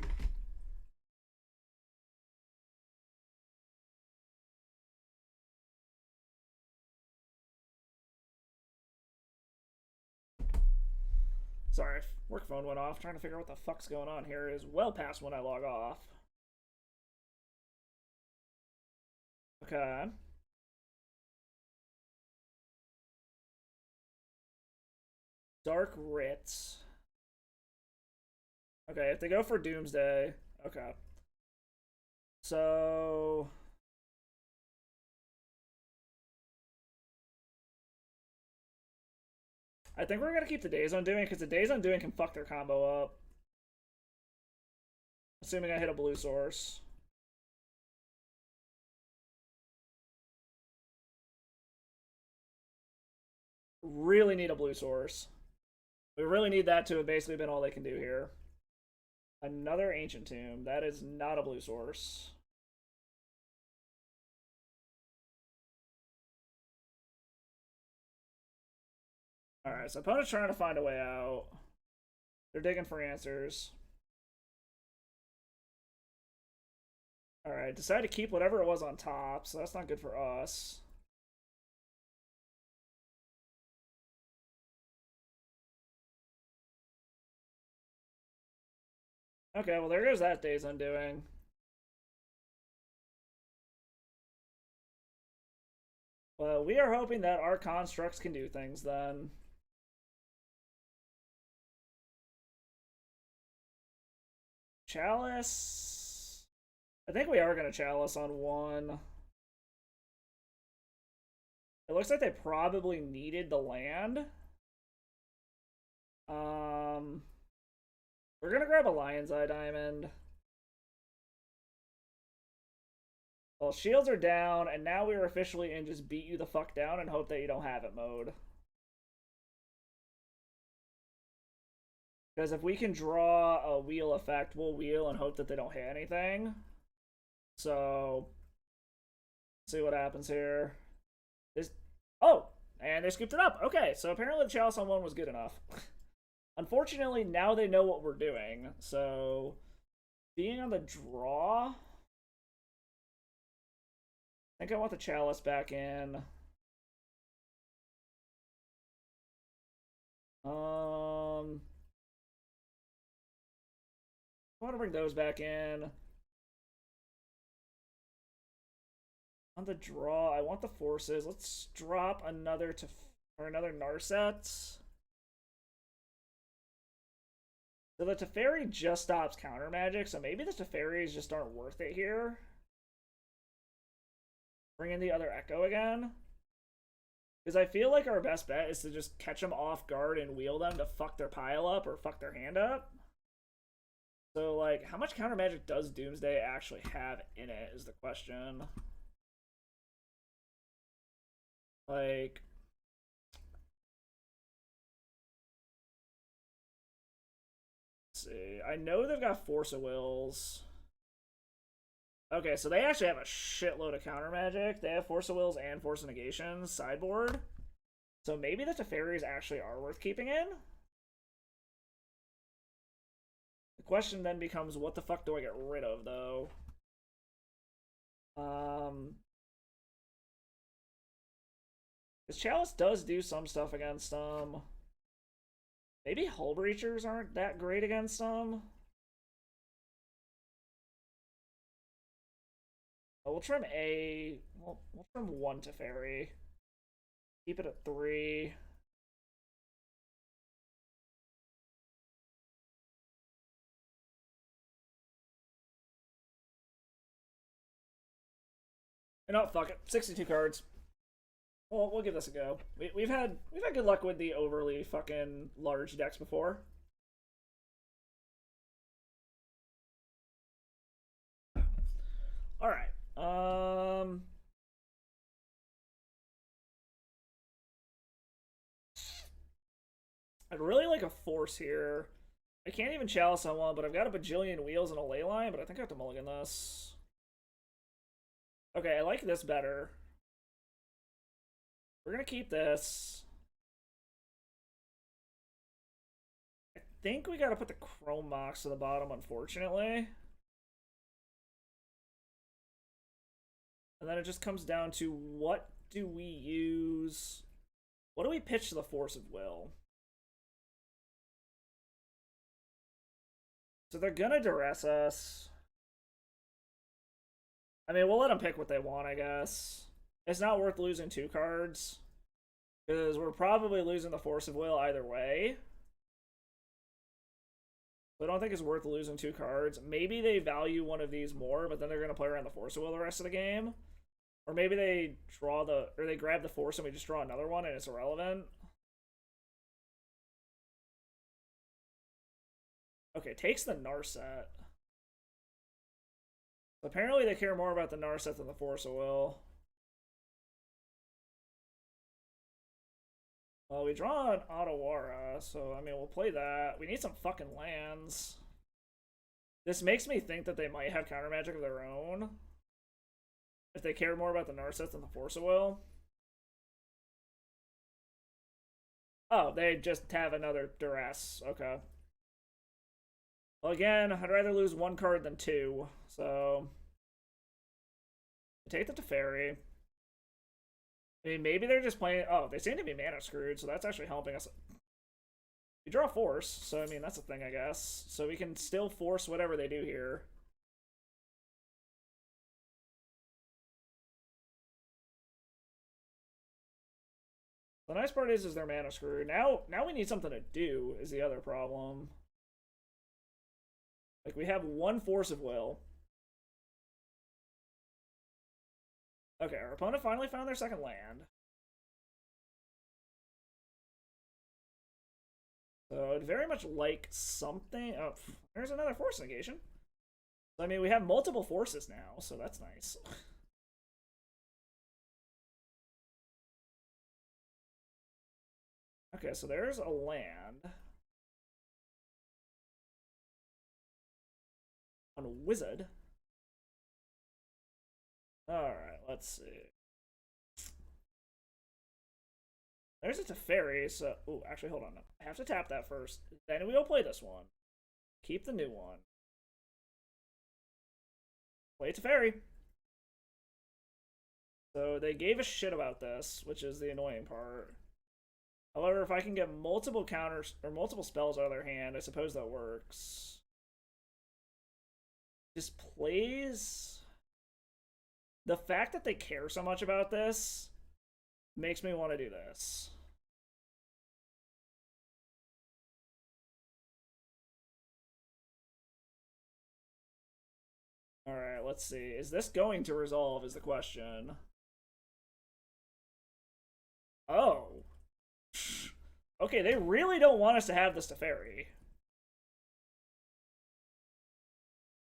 A: Sorry, work phone went off. Trying to figure out what the fuck's going on here is well past when I log off. Okay. Dark Writ. Okay, if they go for Doomsday. Okay. So I think we're gonna keep the Days Undoing because the Days Undoing can fuck their combo up. Assuming I hit a blue source. Really need a blue source. We really need that to have basically been all they can do here. Another Ancient Tomb. That is not a blue source. Alright, so opponent's trying to find a way out. They're digging for answers. Alright, decide to keep whatever it was on top, so that's not good for us. Okay, well there goes that Days Undoing. Well, we are hoping that our constructs can do things then. Chalice. I think we are going to Chalice on one. It looks like they probably needed the land. We're going to grab a Lion's Eye Diamond. Well, shields are down, and now we're officially in just beat you the fuck down and hope that you don't have it mode. Because if we can draw a wheel effect, we'll wheel and hope that they don't hit anything. So, see what happens here. Oh, and they scooped it up. Okay, so apparently the Chalice on one was good enough. Unfortunately, now they know what we're doing. So, being on the draw, I think I want the Chalice back in. I want to bring those back in. On the draw, I want the forces. Let's drop another another Narset. So the Teferi just stops counter magic, so maybe the Teferis just aren't worth it here. Bring in the other Echo again. Because I feel like our best bet is to just catch them off guard and wheel them to fuck their pile up or fuck their hand up. So, like, how much counter magic does Doomsday actually have in it is the question. Like, let's see. I know they've got Force of Wills. Okay, so they actually have a shitload of counter magic. They have Force of Wills and Force of Negations sideboard. So maybe the Teferis actually are worth keeping in. The question then becomes, what the fuck do I get rid of, though? Because Chalice does do some stuff against them. Maybe Hull Breachers aren't that great against them. Oh, we'll trim we'll trim one Teferi. Keep it at 3. You know, fuck it. 62 cards. Well, we'll give this a go. We've had good luck with the overly fucking large decks before. All right. I'd really like a force here. I can't even chalice on one, but I've got a bajillion wheels and a ley line, but I think I have to mulligan this. Okay, I like this better. We're gonna keep this. I think we gotta put the chrome mox to the bottom, unfortunately. And then it just comes down to what do we use? What do we pitch to the force of will? So they're gonna duress us. I mean, we'll let them pick what they want, I guess. It's not worth losing 2 cards. Because we're probably losing the force of will either way. So I don't think it's worth losing 2 cards. Maybe they value one of these more, but then they're going to play around the force of will the rest of the game. Or maybe they they grab the force and we just draw another one and it's irrelevant. Okay, takes the Narset. Apparently they care more about the Narset than the force of will. Well, we draw an Otawara, so I mean, we'll play that. We need some fucking lands. This makes me think that they might have counter magic of their own. If they care more about the Narset than the force of will. Oh, they just have another duress. Okay. Well, again, I'd rather lose 1 card than 2, so take the Teferi. I mean, maybe they're just playing. Oh, they seem to be mana screwed, so that's actually helping us. We draw force, so I mean, that's a thing, I guess. So we can still force whatever they do here. The nice part is they're mana screwed. Now we need something to do, is the other problem. Like, we have 1 force of will. Okay, our opponent finally found their second land. So I'd very much like something. Oh, there's another force negation. I mean, we have multiple forces now, so that's nice. Okay, so there's a land. On a wizard. Alright, let's see. There's a Teferi, so... Ooh, actually, hold on. I have to tap that first. Then we'll play this one. Keep the new one. Play Teferi. So they gave a shit about this, which is the annoying part. However, if I can get multiple counters, or multiple spells out of their hand, I suppose that works. Just plays... The fact that they care so much about this makes me want to do this. Alright, let's see. Is this going to resolve is the question. Oh. Okay, they really don't want us to have this Teferi.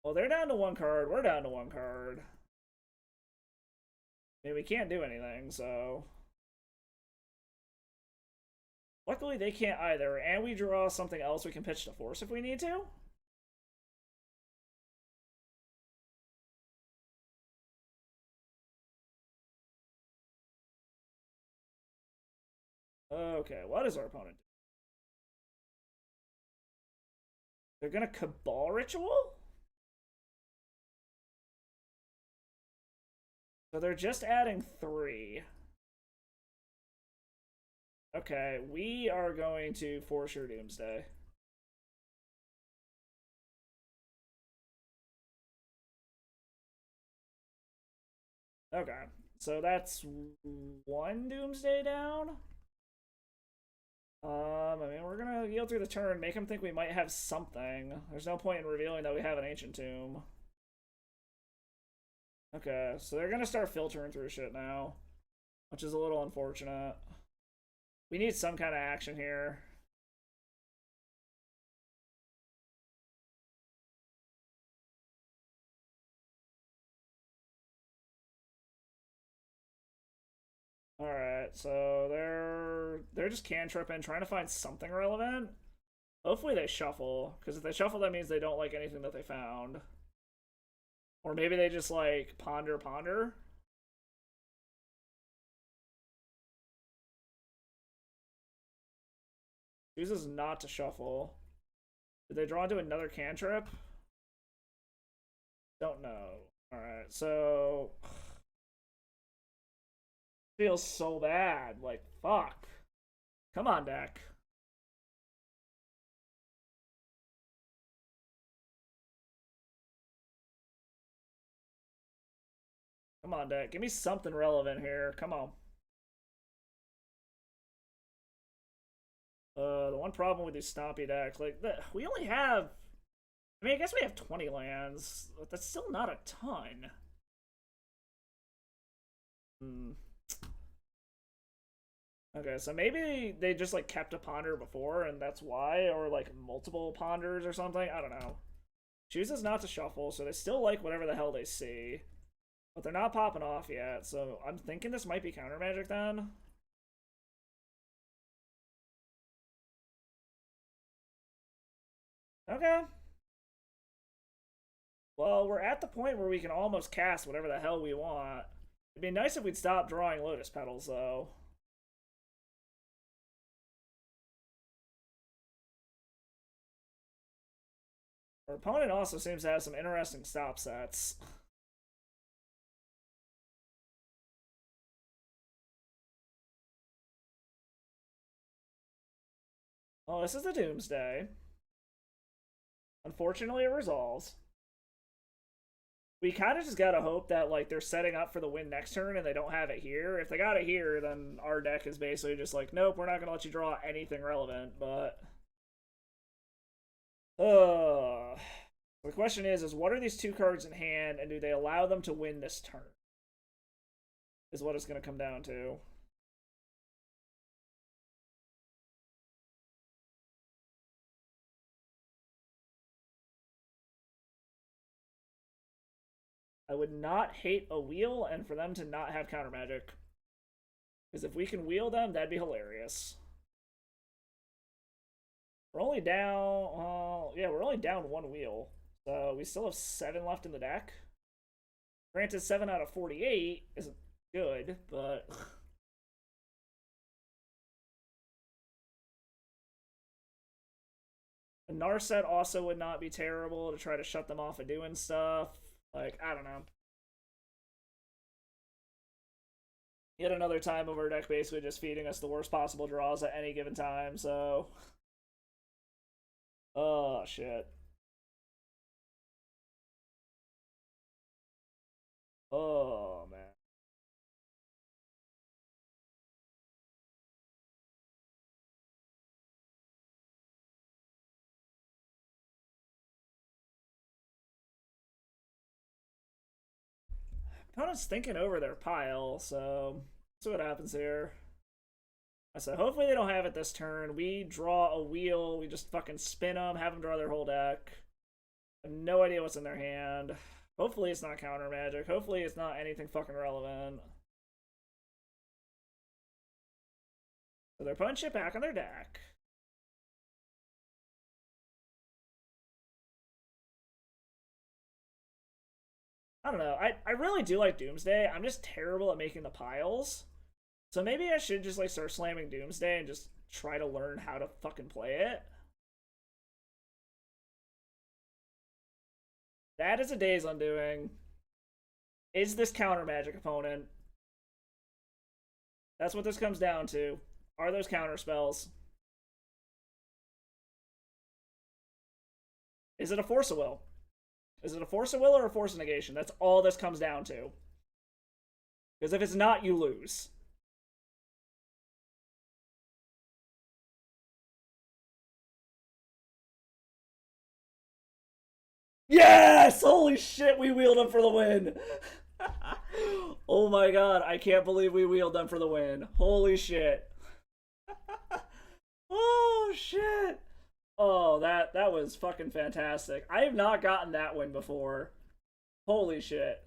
A: Well, they're down to 1 card. We're down to 1 card. I mean, we can't do anything, so... Luckily, they can't either, and we draw something else we can pitch to force if we need to. Okay, what does our opponent do? They're gonna Cabal Ritual? So they're just adding 3. Okay, we are going to force your Doomsday. Okay, so that's 1 Doomsday down. I mean, we're gonna yield through the turn, make him think we might have something. There's no point in revealing that we have an Ancient Tomb. Okay, so they're gonna start filtering through shit now, which is a little unfortunate. We need some kind of action here. Alright, so they're just cantripping, trying to find something relevant. Hopefully they shuffle, because if they shuffle, that means they don't like anything that they found. Or maybe they just like ponder. Chooses not to shuffle. Did they draw into another cantrip? Don't know. Alright, so feels so bad. Like, fuck. Come on, deck. Come on, deck. Give me something relevant here. Come on. The one problem with these Stompy decks, like, we only have... I mean, I guess we have 20 lands, but that's still not a ton. Hmm. Okay, so maybe they just, like, kept a ponder before, and that's why, or, like, multiple ponders or something? I don't know. Chooses not to shuffle, so they still like whatever the hell they see. But they're not popping off yet, so I'm thinking this might be counter magic then. Okay. Well, we're at the point where we can almost cast whatever the hell we want. It'd be nice if we'd stop drawing lotus petals, though. Our opponent also seems to have some interesting stop sets. Oh, this is the Doomsday. Unfortunately, it resolves. We kind of just gotta hope that, like, they're setting up for the win next turn and they don't have it here. If they got it here, then our deck is basically just like, nope, we're not gonna let you draw anything relevant, but... The question is what are these two cards in hand, and do they allow them to win this turn? Is what it's gonna come down to. I would not hate a wheel and for them to not have counter magic. Because if we can wheel them, that'd be hilarious. We're only down... yeah, we're only down one wheel. So we still have 7 left in the deck. Granted, 7 out of 48 isn't good, but... A Narset also would not be terrible to try to shut them off of doing stuff. Like, I don't know. Yet another time of our deck basically just feeding us the worst possible draws at any given time, so... Oh, shit. Oh, man. Opponent's thinking over their pile, so... Let's see what happens here. I said, hopefully they don't have it this turn. We draw a wheel, we just fucking spin them, have them draw their whole deck. I have no idea what's in their hand. Hopefully it's not counter magic. Hopefully it's not anything fucking relevant. So they're putting shit back on their deck. I don't know. I really do like Doomsday. I'm just terrible at making the piles. So maybe I should just like start slamming Doomsday and just try to learn how to fucking play it. That is a day's undoing. Is this counter magic opponent? That's what this comes down to. Are those counter spells? Is it a force of will? Is it a force of will or a force of negation? That's all this comes down to. Because if it's not, you lose. Yes! Holy shit, we wheeled him for the win! Oh my god, I can't believe we wheeled them for the win. Holy shit. Oh shit. Oh, that was fucking fantastic. I have not gotten that win before. Holy shit.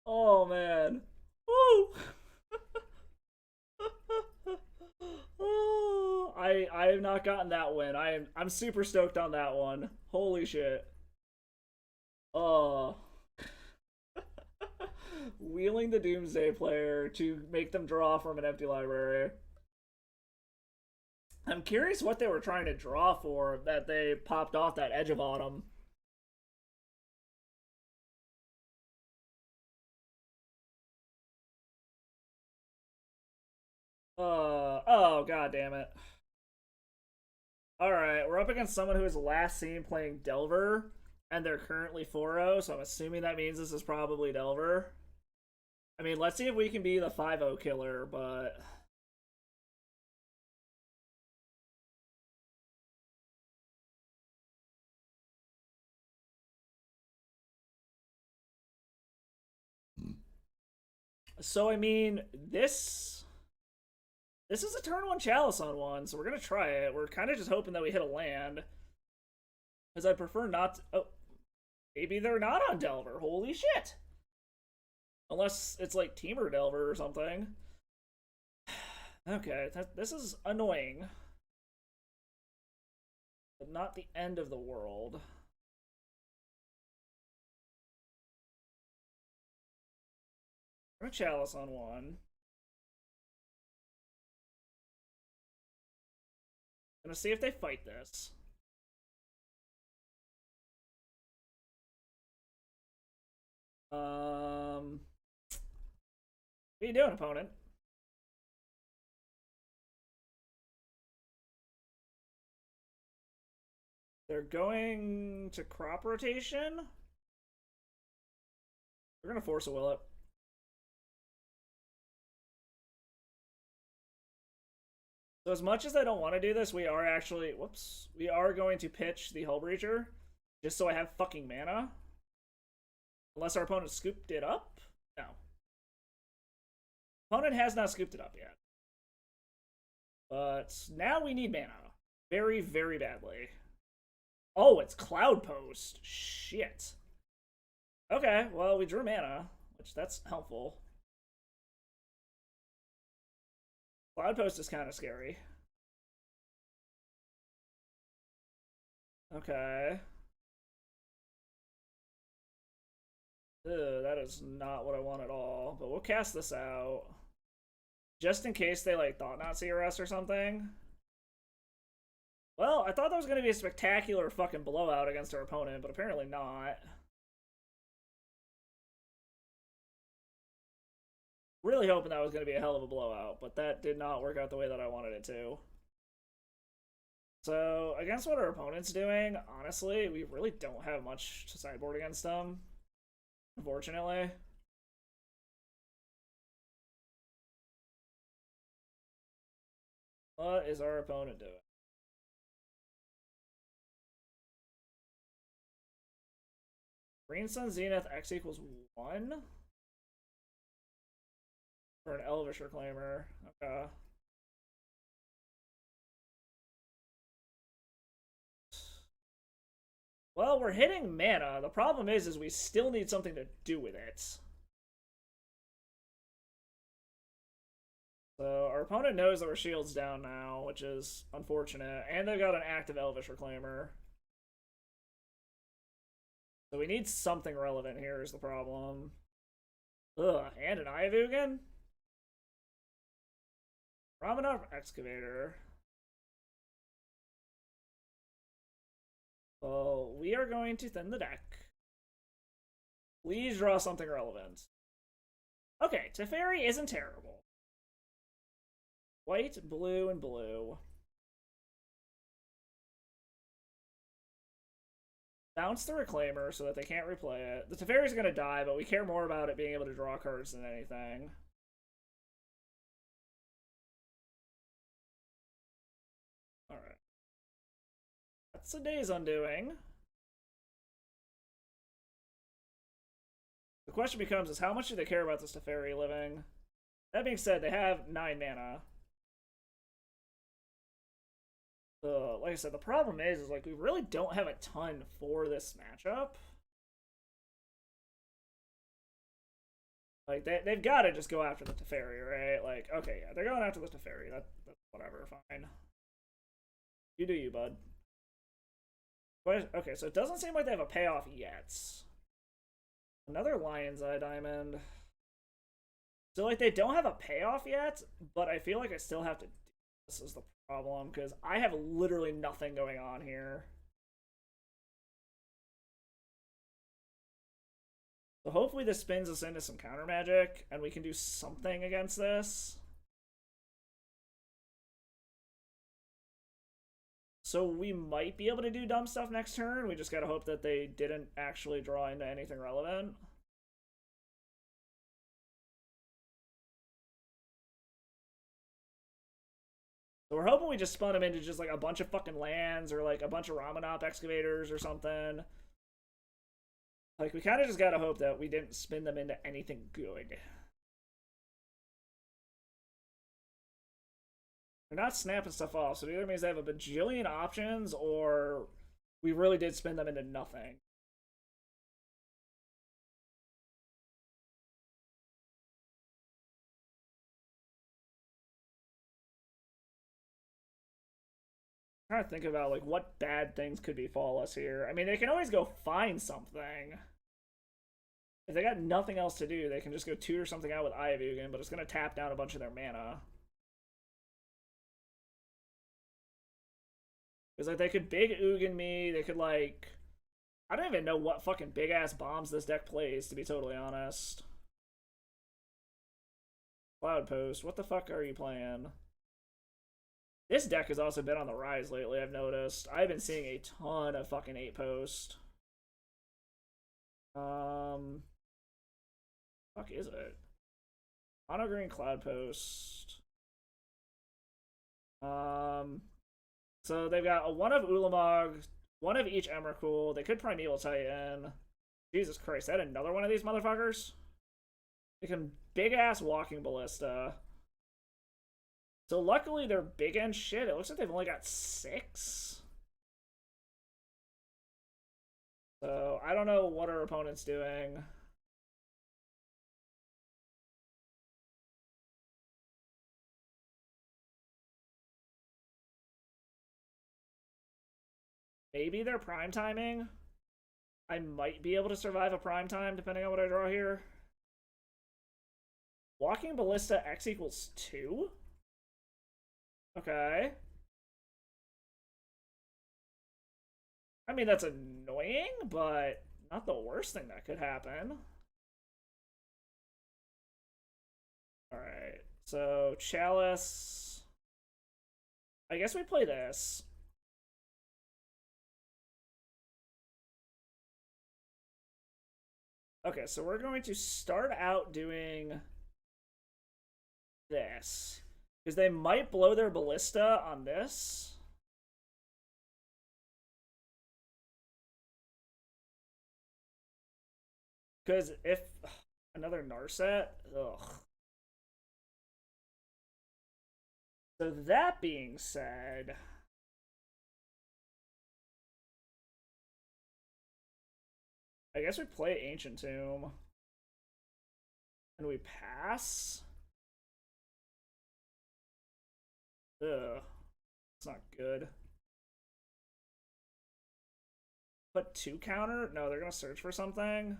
A: Oh man. Woo! Oh, I have not gotten that win. I'm super stoked on that one. Holy shit. Oh. Wheeling the Doomsday player to make them draw from an empty library. I'm curious what they were trying to draw for that they popped off that Edge of Autumn. Oh, god damn it. Alright, we're up against someone who is last seen playing Delver, and they're currently 4-0, so I'm assuming that means this is probably Delver. I mean, let's see if we can be the 5-0 killer, but... So, I mean, this is a turn 1 Chalice on one, so we're gonna try it. We're kind of just hoping that we hit a land. Because I prefer not to... Oh, maybe they're not on Delver. Holy shit! Unless it's like Teamer Delver or something. Okay, this is annoying. But not the end of the world. We're gonna Chalice on one. Gonna see if they fight this. What are you doing, opponent? They're going to crop rotation. We're gonna force a will it. So as much as I don't want to do this, we are actually, whoops, we are going to pitch the Hull Breacher, just so I have fucking mana. Unless our opponent scooped it up? No. Opponent has not scooped it up yet. But now we need mana. Very, very badly. Oh, it's Cloud Post. Shit. Okay, well, we drew mana, which that's helpful. Cloud Post is kind of scary. Okay. Ugh, that is not what I want at all. But we'll cast this out. Just in case they, like, thought not CRS or something. Well, I thought that was going to be a spectacular fucking blowout against our opponent, but apparently not. Really hoping that was going to be a hell of a blowout, but that did not work out the way that I wanted it to. So, against what our opponent's doing, honestly, we really don't have much to sideboard against them. Unfortunately. What is our opponent doing? Green Sun Zenith X equals 1? For an Elvish Reclaimer. Okay. Well, we're hitting mana. The problem is we still need something to do with it. So our opponent knows that our shield's down now, which is unfortunate. And they've got an active Elvish Reclaimer. So we need something relevant here is the problem. Ugh, and an Ivugan? Ramanov Excavator. Well, we are going to thin the deck. Please draw something relevant. Okay, Teferi isn't terrible. White, blue, and blue. Bounce the Reclaimer so that they can't replay it. The Teferi's gonna die, but we care more about it being able to draw cards than anything. Alright. That's a day's undoing. The question becomes is how much do they care about this Teferi living? That being said, they have 9 mana. Like I said, the problem is like we really don't have a ton for this matchup. Like they've got to just go after the Teferi, right? Like, okay, yeah, they're going after the Teferi. That's whatever, fine. You do you, bud. But, okay, so it doesn't seem like they have a payoff yet. Another Lion's Eye Diamond. So like they don't have a payoff yet, but I feel like I still have to. This is the problem because I have literally nothing going on here. So hopefully this spins us into some counter magic and we can do something against this. So we might be able to do dumb stuff next turn. We just gotta hope that they didn't actually draw into anything relevant. So we're hoping we just spun them into just like a bunch of fucking lands or like a bunch of Ramanop excavators or something. Like we kind of just gotta hope that we didn't spin them into anything good. They're not snapping stuff off, so it either means they have a bajillion options or we really did spin them into nothing. I'm trying to think about like what bad things could befall us here. I mean, they can always go find something. If they got nothing else to do, they can just go tutor something out with Eye of Ugin, but it's going to tap down a bunch of their mana. Because like they could big Ugin me, they could like I don't even know what fucking big ass bombs this deck plays, to be totally honest. Cloud Post, what the fuck are you playing? This deck has also been on the rise lately, I've noticed. I've been seeing a ton of fucking 8 post. Fuck is it? Mono green Cloud Post. So they've got a one of Ulamog, one of each Emrakul. They could Primeval Titan. Jesus Christ, that another one of these motherfuckers? They can big ass Walking Ballista. So luckily they're big and shit. It looks like they've only got 6. So I don't know what our opponent's doing. Maybe they're prime timing. I might be able to survive a prime time depending on what I draw here. Walking Ballista X equals 2? Okay. I mean, that's annoying, but not the worst thing that could happen. Alright, so Chalice. I guess we play this. Okay, so we're going to start out doing this. Because they might blow their Ballista on this. Because if another Narset, ugh. So that being said, I guess we play Ancient Tomb. And we pass? Ugh. It's not good. But 2 counter? No, they're gonna search for something.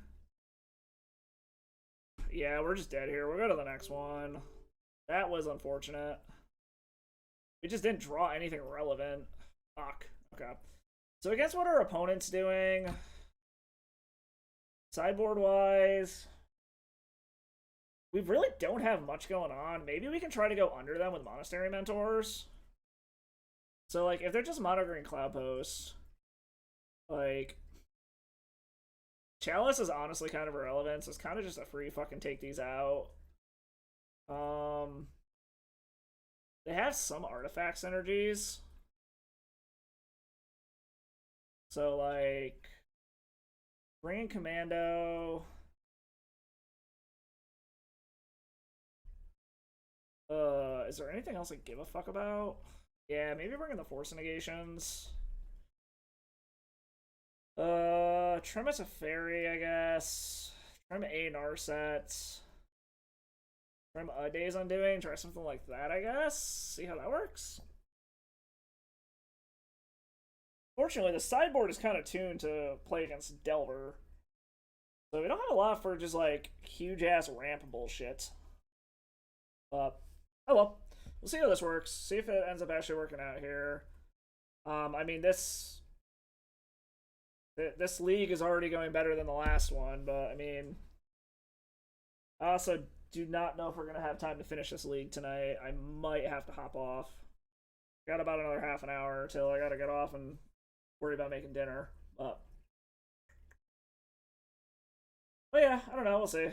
A: Yeah, we're just dead here. We'll go to the next one. That was unfortunate. We just didn't draw anything relevant. Fuck. Okay. So I guess what our opponent's doing... Sideboard-wise... We really don't have much going on. Maybe we can try to go under them with Monastery Mentors. So, like, if they're just Mono Green Cloud Post... Like... Chalice is honestly kind of irrelevant, so it's kind of just a free fucking take these out. They have some artifact synergies. So, like... Bringing Commando... Is there anything else I give a fuck about? Yeah, maybe bring in the force negations. Trim as a fairy, I guess. Trim A Narsets. Trim a Day's Undoing. Try something like that, I guess. See how that works. Fortunately, the sideboard is kind of tuned to play against Delver. So we don't have a lot for just, like, huge-ass ramp bullshit. Oh well. We'll see how this works. See if it ends up actually working out here. I mean, this league is already going better than the last one, but, I mean... I also do not know if we're going to have time to finish this league tonight. I might have to hop off. Got about another half an hour till I gotta get off and worry about making dinner. But yeah, I don't know. We'll see.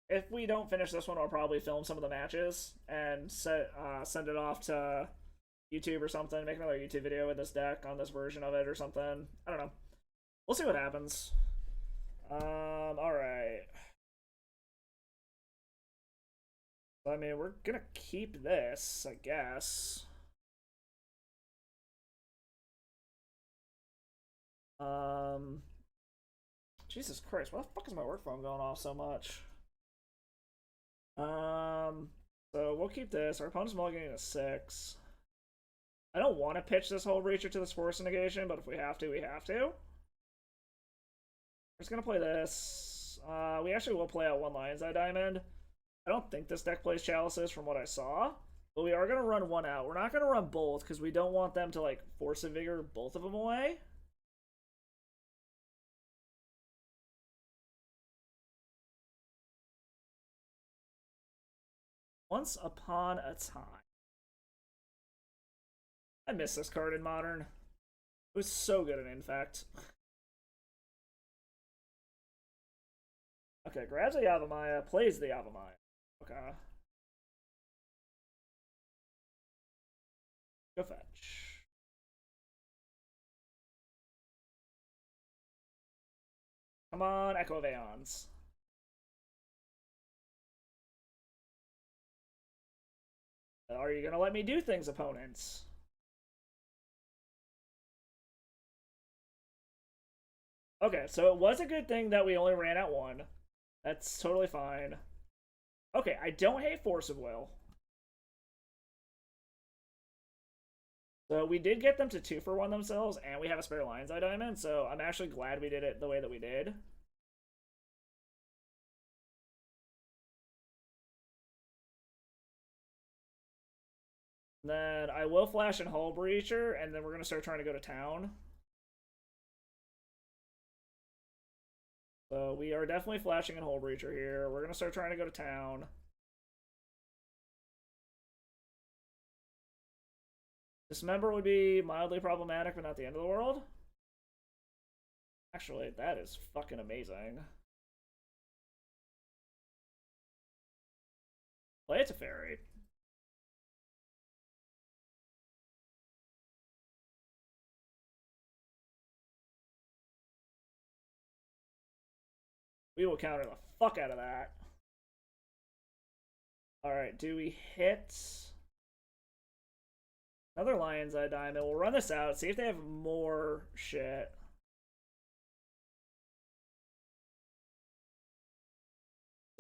A: If we don't finish this one, I'll probably film some of the matches and send it off to YouTube or something. Make another YouTube video with this deck on this version of it or something. I don't know. We'll see what happens. Alright. I mean, we're gonna keep this, I guess. Jesus Christ, why the fuck is my work phone going off so much? So we'll keep this. Our opponent's mulliganing a 6. I don't want to pitch this whole Reacher to this Force Negation, but if we have to, we have to. We're just gonna play this. We actually will play out one Lion's Eye Diamond. I don't think this deck plays Chalices from what I saw, but we are gonna run one out. We're not gonna run both because we don't want them to like Force of Vigor both of them away. Once Upon a Time. I miss this card in Modern. It was so good in Infect. Okay, grabs the Yavimaya, plays the Yavimaya. Okay. Go fetch. Come on, Echo of Aeons. Are you gonna let me do things, opponents? Okay, so it was a good thing that we only ran out one. That's totally fine. Okay, I don't hate Force of Will. So we did get them to 2-for-1 themselves, and we have a spare Lion's Eye Diamond, so I'm actually glad we did it the way that we did. Then I will flash in Hull Breacher, and then we're going to start trying to go to town. So we are definitely flashing in Hull Breacher here. We're going to start trying to go to town. Dismember would be mildly problematic, but not the end of the world. Actually, that is fucking amazing. Play it to Fairy. We will counter the fuck out of that. Alright, do we hit another Lion's Eye Diamond? We'll run this out, see if they have more shit.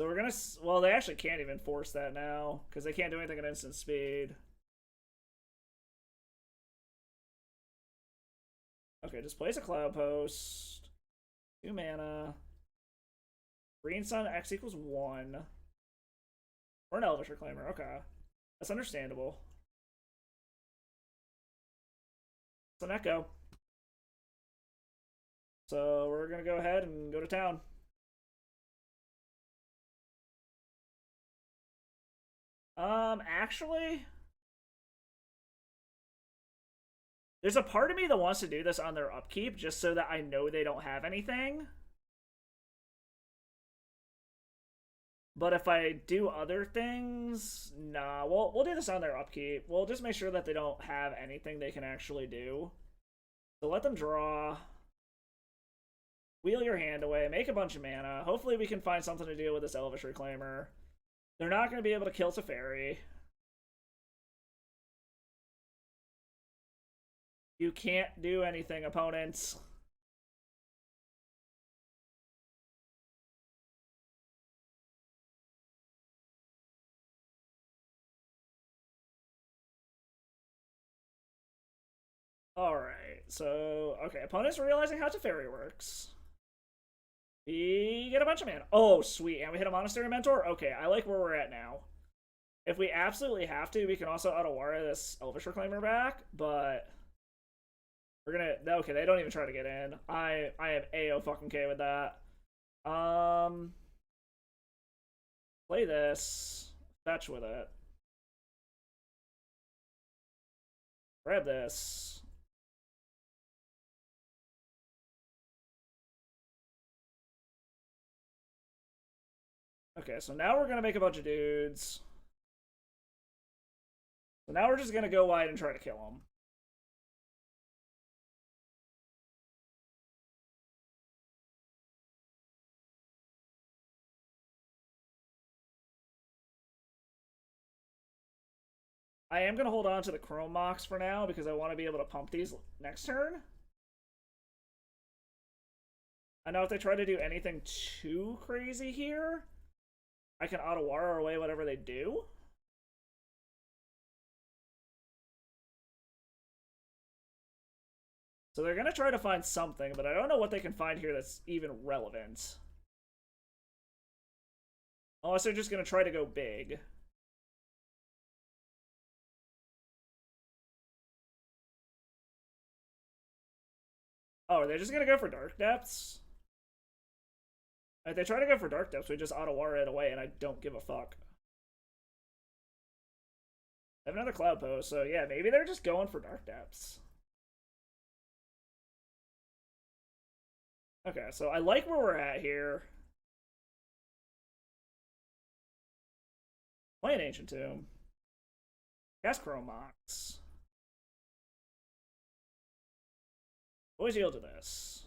A: So we're gonna... Well, they actually can't even force that now, because they can't do anything at instant speed. Okay, just place a Cloud Post. 2 mana. Green Sun, X equals 1. Or an Elvish Reclaimer, okay. That's understandable. It's an Echo. So we're gonna go ahead and go to town. Actually, there's a part of me that wants to do this on their upkeep just so that I know they don't have anything. But if I do other things, nah, we'll do this on their upkeep. We'll just make sure that they don't have anything they can actually do. So let them draw. Wheel your hand away, make a bunch of mana. Hopefully we can find something to deal with this Elvish Reclaimer. They're not going to be able to kill Teferi. You can't do anything, opponents. Alright, so, okay, opponents realizing how Teferi works. We get a bunch of mana. Oh, sweet, and we hit a Monastery Mentor? Okay, I like where we're at now. If we absolutely have to, we can also Otawara this Elvish Reclaimer back, but we're gonna... Okay, they don't even try to get in. I am A-O-fucking-K with that. Play this. Fetch with it. Grab this. Okay, so now we're gonna make a bunch of dudes. So now we're just gonna go wide and try to kill them. I am gonna hold on to the Chrome Mox for now because I want to be able to pump these next turn. I know if they try to do anything too crazy here, I can Otawara away whatever they do. So they're going to try to find something, but I don't know what they can find here that's even relevant. Unless they're just going to try to go big. Oh, are they just going to go for Dark Depths? If they try to go for Dark Depths, we just Otawara it away, and I don't give a fuck. I have another Cloud Post, so yeah, maybe they're just going for Dark Depths. Okay, so I like where we're at here. Play an Ancient Tomb. Cast Chrome Mox. Always yield to this.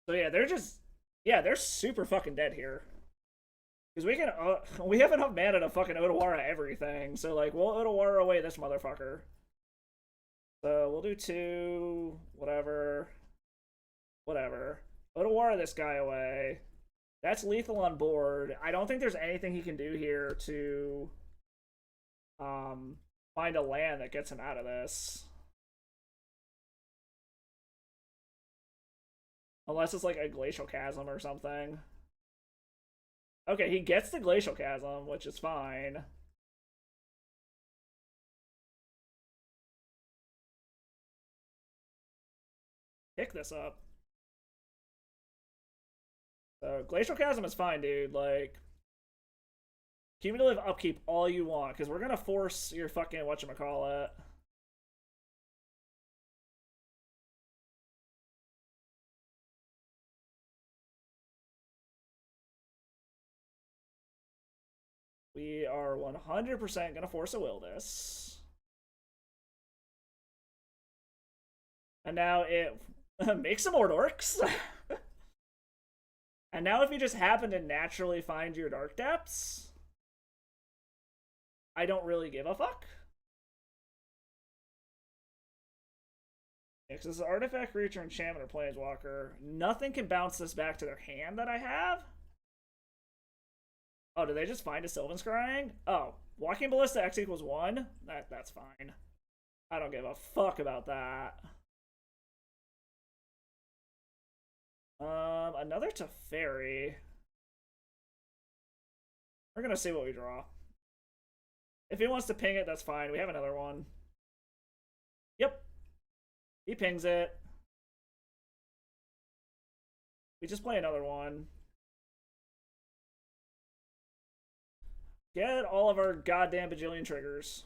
A: So yeah, they're just... Yeah, they're super fucking dead here. Because we can... we have enough mana to fucking Otawara everything. So, like, we'll Otawara away this motherfucker. So, we'll do 2... Whatever. Whatever. Otawara this guy away. That's lethal on board. I don't think there's anything he can do here to... find a land that gets him out of this. Unless it's like a Glacial Chasm or something. Okay, he gets the Glacial Chasm, which is fine. Pick this up. So, Glacial Chasm is fine, dude. Like, cumulative upkeep all you want, because we're gonna force your fucking whatchamacallit. We are 100% gonna force a will this. And now it makes some more dorks. And now if you just happen to naturally find your Dark Depths, I don't really give a fuck. Because this is artifact, creature, enchantment, or planeswalker. Nothing can bounce this back to their hand that I have. Oh, did they just find a Sylvan Scrying? Oh, Walking Ballista X equals 1? That's fine. I don't give a fuck about that. Another Teferi. We're gonna see what we draw. If he wants to ping it, that's fine. We have another one. Yep. He pings it. We just play another one. Get all of our goddamn bajillion triggers.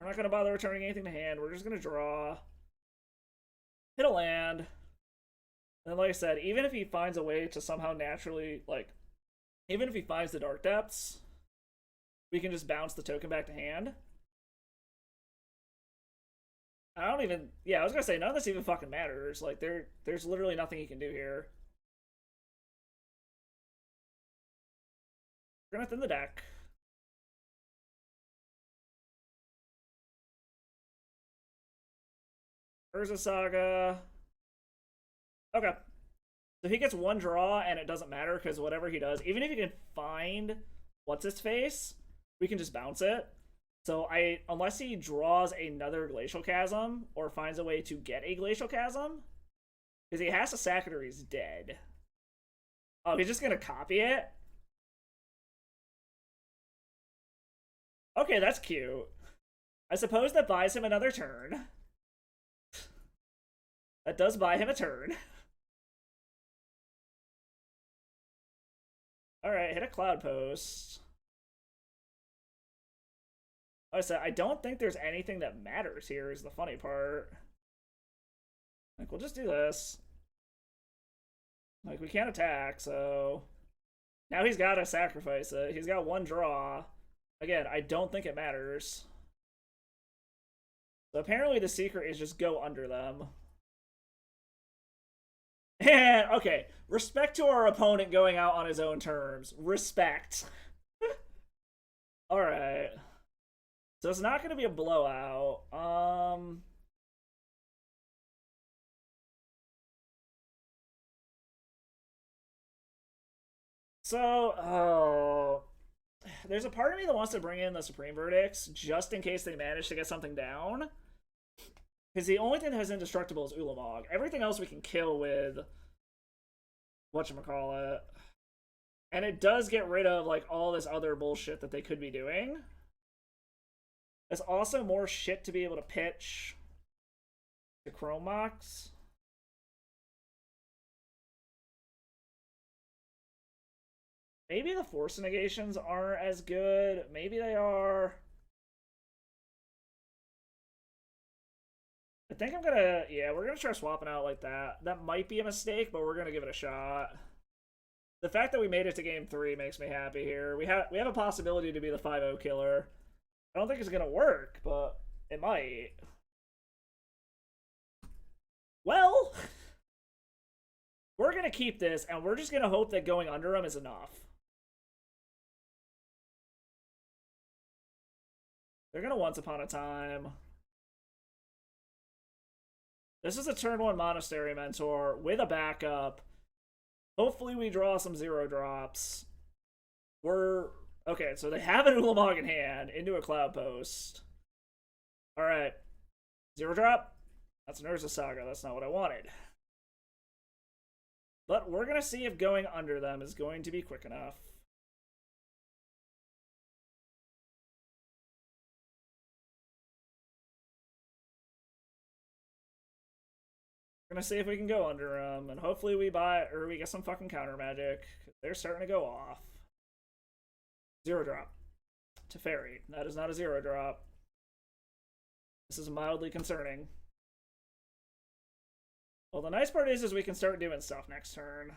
A: We're not going to bother returning anything to hand. We're just going to draw. Hit a land. And like I said, even if he finds a way to somehow naturally, like, even if he finds the Dark Depths, we can just bounce the token back to hand. I don't even... Yeah, I was going to say, none of this even fucking matters. Like, there's literally nothing he can do here. We're gonna thin the deck. Urza Saga. Okay. So he gets one draw, and it doesn't matter because whatever he does, even if he can find what's its face, we can just bounce it. So unless he draws another Glacial Chasm or finds a way to get a Glacial Chasm, because he has to sack it or he's dead. Oh, he's just gonna copy it? Okay, that's cute. I suppose that buys him another turn. That does buy him a turn. Alright, hit a Cloud Post. Like I said, I don't think there's anything that matters here is the funny part. Like, we'll just do this. Like, we can't attack, so... Now he's gotta sacrifice it. He's got one draw. Again, I don't think it matters. So apparently the secret is just go under them. And, okay, respect to our opponent going out on his own terms. Respect. Alright. So it's not going to be a blowout. There's a part of me that wants to bring in the Supreme Verdicts just in case they manage to get something down. Because the only thing that has indestructible is Ulamog. Everything else we can kill with whatchamacallit. And it does get rid of like all this other bullshit that they could be doing. There's also more shit to be able to pitch to Chromox. Maybe the Force Negations aren't as good. Maybe they are. I think I'm gonna, yeah, we're gonna try swapping out like that. That might be a mistake, but we're gonna give it a shot. The fact that we made it to game 3 makes me happy here. We have a possibility to be the 5-0 killer. I don't think it's gonna work, but it might. Well, we're gonna keep this, and we're just gonna hope that going under him is enough. They're gonna Once Upon a Time. This is a turn 1 Monastery Mentor with a backup. Hopefully we draw some 0 drops. Okay, so they have an Ulamog in hand into a Cloud Post. Alright. 0 drop? That's an Urza Saga. That's not what I wanted. But we're going to see if going under them is going to be quick enough. We're gonna see if we can go under them, and hopefully we get some fucking counter magic. They're starting to go off. 0 drop. Teferi. That is not a 0 drop. This is mildly concerning. Well, the nice part is we can start doing stuff next turn.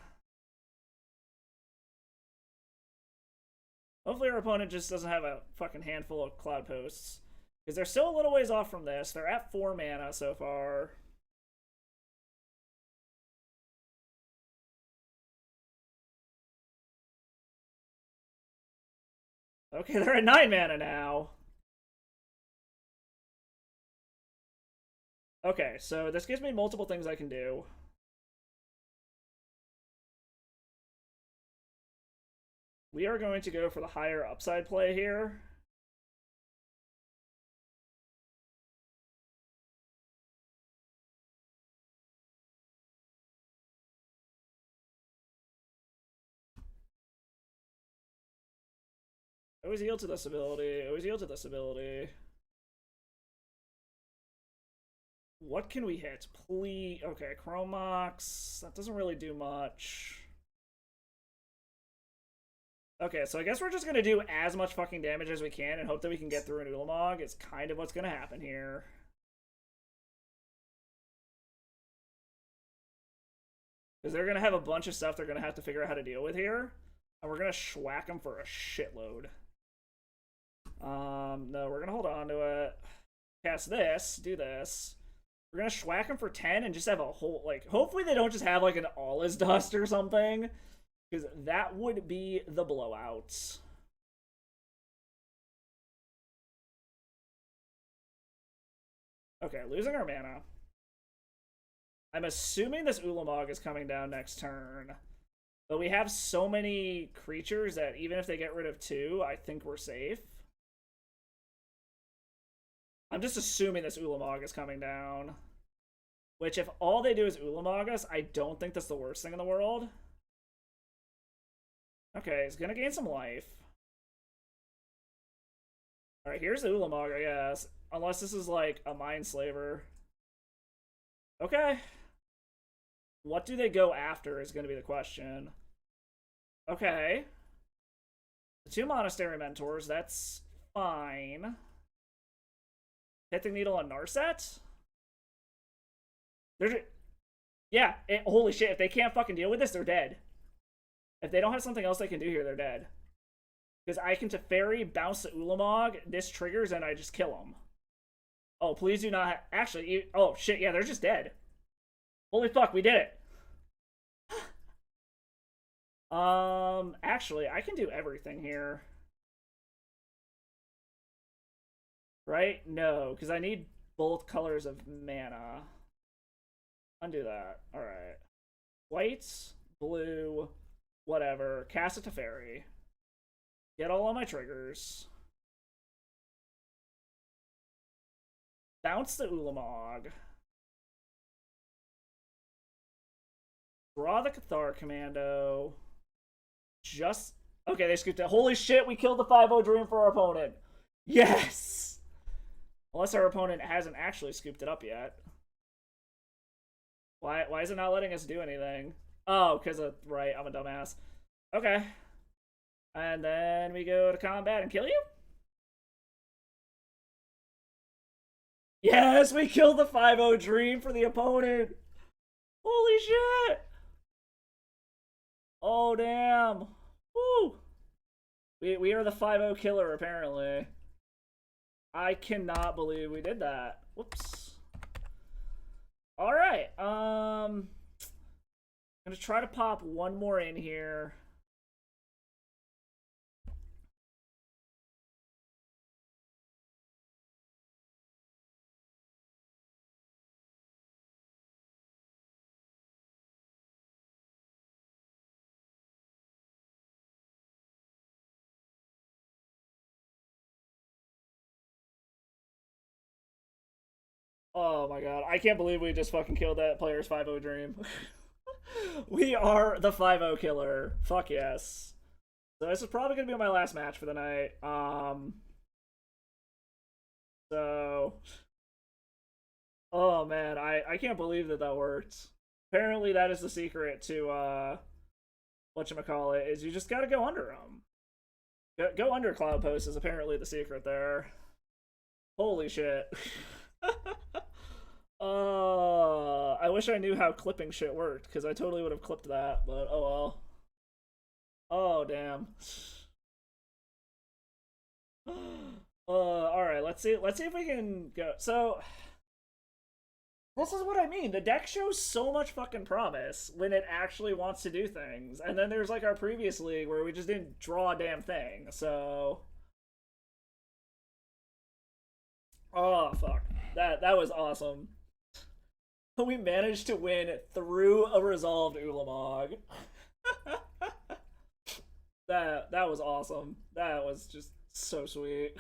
A: Hopefully our opponent just doesn't have a fucking handful of Cloud Posts. Because they're still a little ways off from this. They're at 4 mana so far. Okay, they're at 9 mana now. Okay, so this gives me multiple things I can do. We are going to go for the higher upside play here. Always yield to this ability. Always yield to this ability. What can we hit? Please. Okay, Chromox. That doesn't really do much. Okay, so I guess we're just gonna do as much fucking damage as we can and hope that we can get through an Ulamog. It's kind of what's gonna happen here. Because they're gonna have a bunch of stuff they're gonna have to figure out how to deal with here. And we're gonna schwack them for a shitload. No, we're gonna hold on to it. Cast this, do this. We're gonna schwack them for 10 and just have a whole, like, hopefully they don't just have, like, an All Is Dust or something. Because that would be the blowouts. Okay, losing our mana. I'm assuming this Ulamog is coming down next turn. But we have so many creatures that even if they get rid of 2, I think we're safe. I'm just assuming this Ulamog is coming down. Which, if all they do is Ulamog us, I don't think that's the worst thing in the world. Okay, he's gonna gain some life. Alright, here's the Ulamog, I guess. Unless this is like a Mindslaver. Okay. What do they go after is gonna be the question. Okay. The 2 Monastery Mentors, that's fine. Pithing Needle and Narset? Yeah, holy shit, if they can't fucking deal with this, they're dead. If they don't have something else they can do here, they're dead. Because I can Teferi, bounce the Ulamog, this triggers, and I just kill them. Oh, please do not... Actually, oh shit, yeah, they're just dead. Holy fuck, we did it. Actually, I can do everything here. Right? No, because I need both colors of mana. Undo that. Alright. White, blue, whatever. Cast a Teferi. Get all of my triggers. Bounce the Ulamog. Draw the Cathar Commando. Just... Okay, they scooped it. Holy shit, we killed the 5-0 Dream for our opponent. Yes! Unless our opponent hasn't actually scooped it up yet. Why is it not letting us do anything? Oh, because of... Right, I'm a dumbass. Okay. And then we go to combat and kill you? Yes, we killed the 5-0 Dream for the opponent! Holy shit! Oh, damn. Woo! We are the 5-0 killer, apparently. I cannot believe we did that. Whoops. Alright, I'm gonna try to pop one more in here. Oh my god, I can't believe we just fucking killed that player's 5-0 Dream. We are the 5-0 killer. Fuck yes. So this is probably gonna be my last match for the night. So... Oh man, I can't believe that worked. Apparently that is the secret to, whatchamacallit, is you just gotta go under them. Go under Cloud Post is apparently the secret there. Holy shit. I wish I knew how clipping shit worked, because I totally would have clipped that, but oh well. Oh, damn. Alright, let's see if we can go. So, this is what I mean. The deck shows so much fucking promise when it actually wants to do things. And then there's like our previous league where we just didn't draw a damn thing, so... Oh, fuck. That was awesome. We managed to win through a resolved Ulamog. That was awesome. That was just so sweet.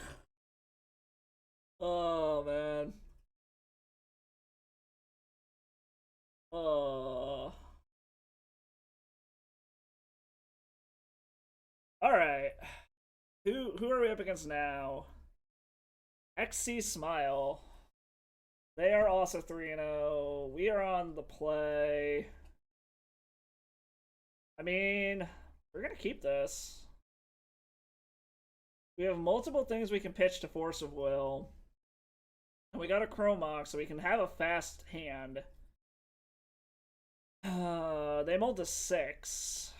A: Oh, man. Oh. Alright. Who are we up against now? XC Smile. They are also 3-0. We are on the play. I mean, we're gonna keep this. We have multiple things we can pitch to Force of Will. And we got a Chromok, so we can have a fast hand. They mulled to 6.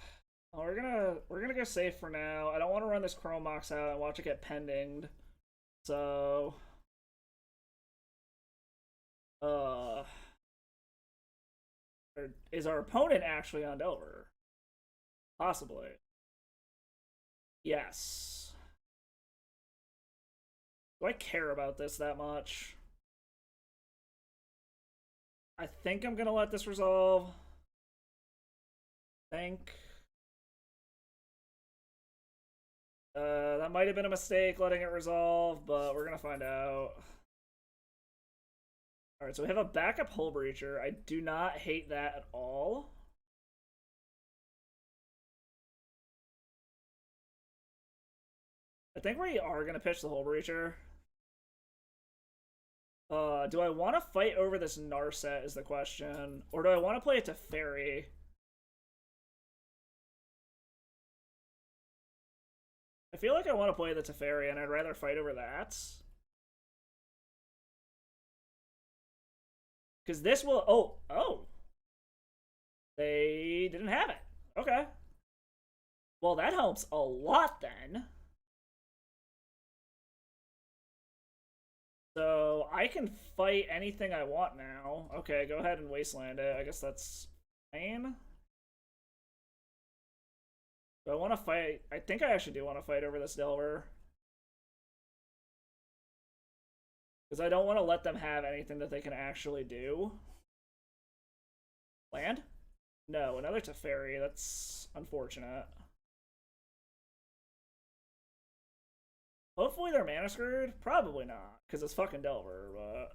A: We're gonna go safe for now. I don't want to run this Chromox out and watch it get pendinged. So is our opponent actually on Delver? Possibly. Yes. Do I care about this that much? I think I'm gonna let this resolve. Think. That might have been a mistake letting it resolve, but we're gonna find out. Alright, so we have a backup Hull Breacher. I do not hate that at all. I think we are gonna pitch the Hull Breacher. Do I want to fight over this Narset is the question. Or do I want to play it to Fairy? I feel like I want to play the Teferi, and I'd rather fight over that. Because this will... Oh. They didn't have it. Okay. Well, that helps a lot, then. So, I can fight anything I want now. Okay, go ahead and Wasteland it. I guess that's fine. Do I want to fight? I think I actually do want to fight over this Delver. Because I don't want to let them have anything that they can actually do. Land? No, another Teferi. That's unfortunate. Hopefully they're mana screwed. Probably not, because it's fucking Delver,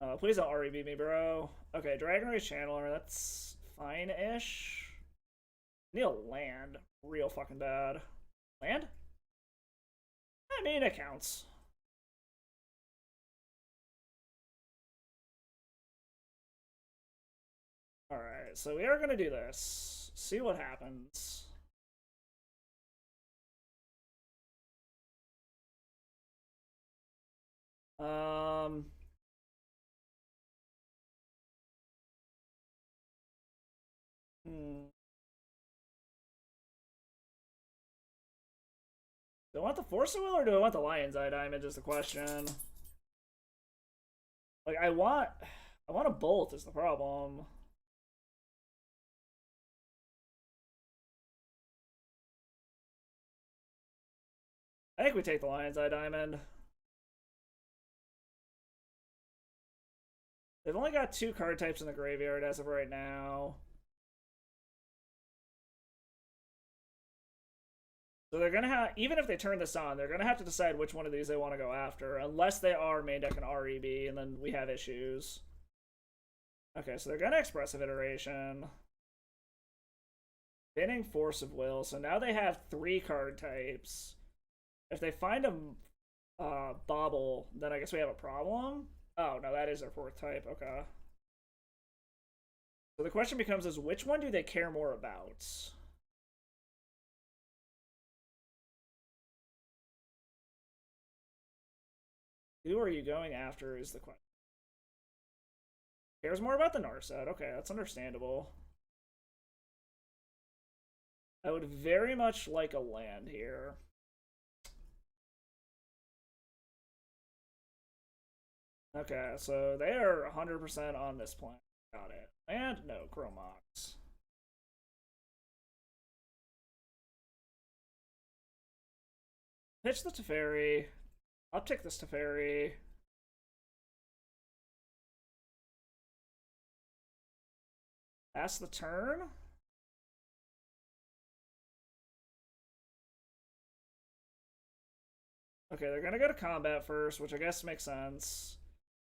A: but... please don't REB me, bro. Okay, Dragon Race Channeler. That's fine-ish. Need a land. Real fucking bad. Land? I mean, it counts. Alright, so we are gonna do this. See what happens. Do I want the Force of Will or do I want the Lion's Eye Diamond is the question. Like, I want a bolt is the problem. I think we take the Lion's Eye Diamond. They've only got 2 card types in the graveyard as of right now. So they're gonna have, even if they turn this on, they're gonna have to decide which one of these they want to go after, unless they are main deck and REB, and then we have issues. Okay, so they're gonna Expressive Iteration. Binning Force of Will, so now they have 3 card types. If they find a Bobble, then I guess we have a problem. Oh, no, that is their 4th type. Okay. So the question becomes is which one do they care more about? Who are you going after is the question. Cares more about the Narset. Okay, that's understandable. I would very much like a land here. Okay, so they are 100% on this plan. Got it. And no, Chromox. Pitch the Teferi. Uptick this Teferi. Pass the turn. Okay, they're gonna go to combat first, which I guess makes sense.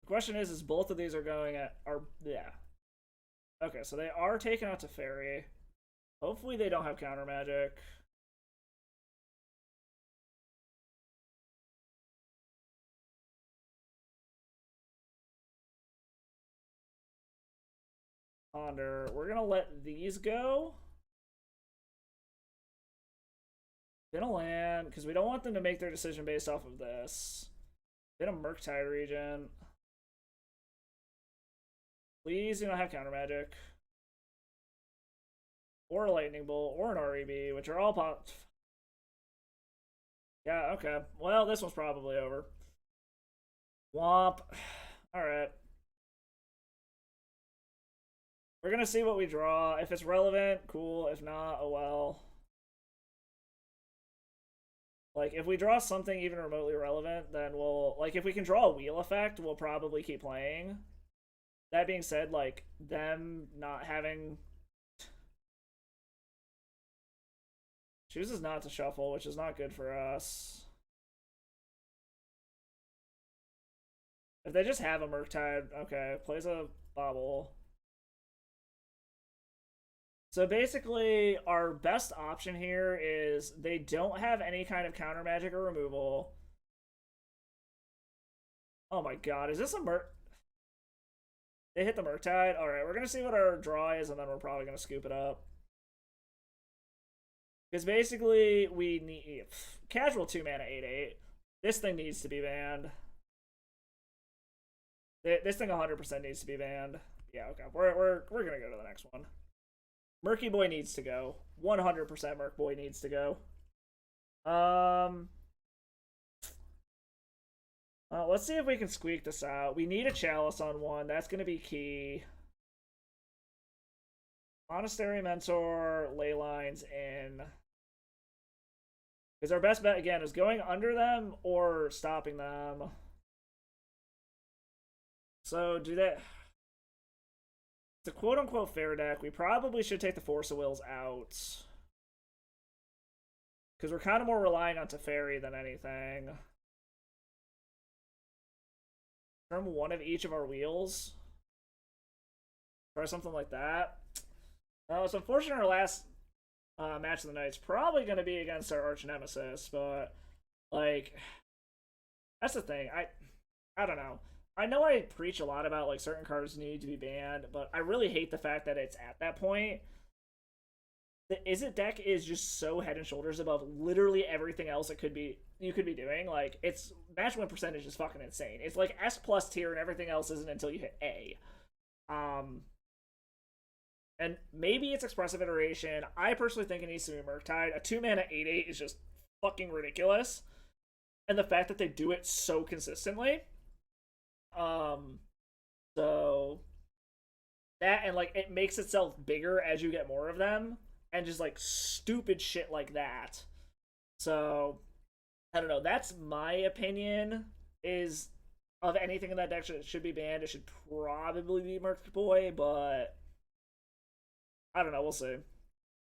A: The question is both of these are going at yeah. Okay, so they are taking out Teferi. Hopefully they don't have counter magic. Ponder. We're gonna let these go. Then a land, because we don't want them to make their decision based off of this. Then a Murktide Regent. Please do not have counter magic. Or a Lightning Bolt, or an REB, which are all pop. Yeah, okay. Well, this one's probably over. Womp. Alright. We're gonna see what we draw. If it's relevant, cool. If not, oh well. Like, if we draw something even remotely relevant, then we'll... Like, if we can draw a wheel effect, we'll probably keep playing. That being said, like, them not having... Chooses not to shuffle, which is not good for us. If they just have a Murktide, okay, plays a Bobble. So basically, our best option here is they don't have any kind of counter magic or removal. Oh my god, is this a They hit the Murktide? Alright, we're gonna see what our draw is, and then we're probably gonna scoop it up. Because basically, we need... Casual 2-mana 8/8. This thing needs to be banned. This thing 100% needs to be banned. Yeah, okay. We're gonna go to the next one. Murky Boy needs to go. 100% Murk Boy needs to go. Let's see if we can squeak this out. We need a Chalice on one. That's gonna be key. Monastery Mentor, Ley Lines in. Because our best bet, again, is going under them or stopping them. So, do that... It's a quote-unquote fair deck. We probably should take the Force of Wills out. Because we're kind of more relying on Teferi than anything. Turn one of each of our wheels. Try something like that. It's unfortunate our last match of the night's probably going to be against our arch nemesis, but, like, that's the thing. I don't know. I know I preach a lot about, like, certain cards need to be banned, but I really hate the fact that it's at that point. The Izzet deck is just so head and shoulders above literally everything else you could be doing. Like, its match win percentage is fucking insane. It's like S+ tier and everything else isn't until you hit A. And maybe it's Expressive Iteration. I personally think it needs to be Murktide. A 2-mana 8/8 is just fucking ridiculous. And the fact that they do it so consistently. So that, and like, it makes itself bigger as you get more of them, and just like stupid shit like that. So I don't know, that's my opinion, is of anything in that deck should be banned, it should probably be Murky Boy, but I don't know, we'll see.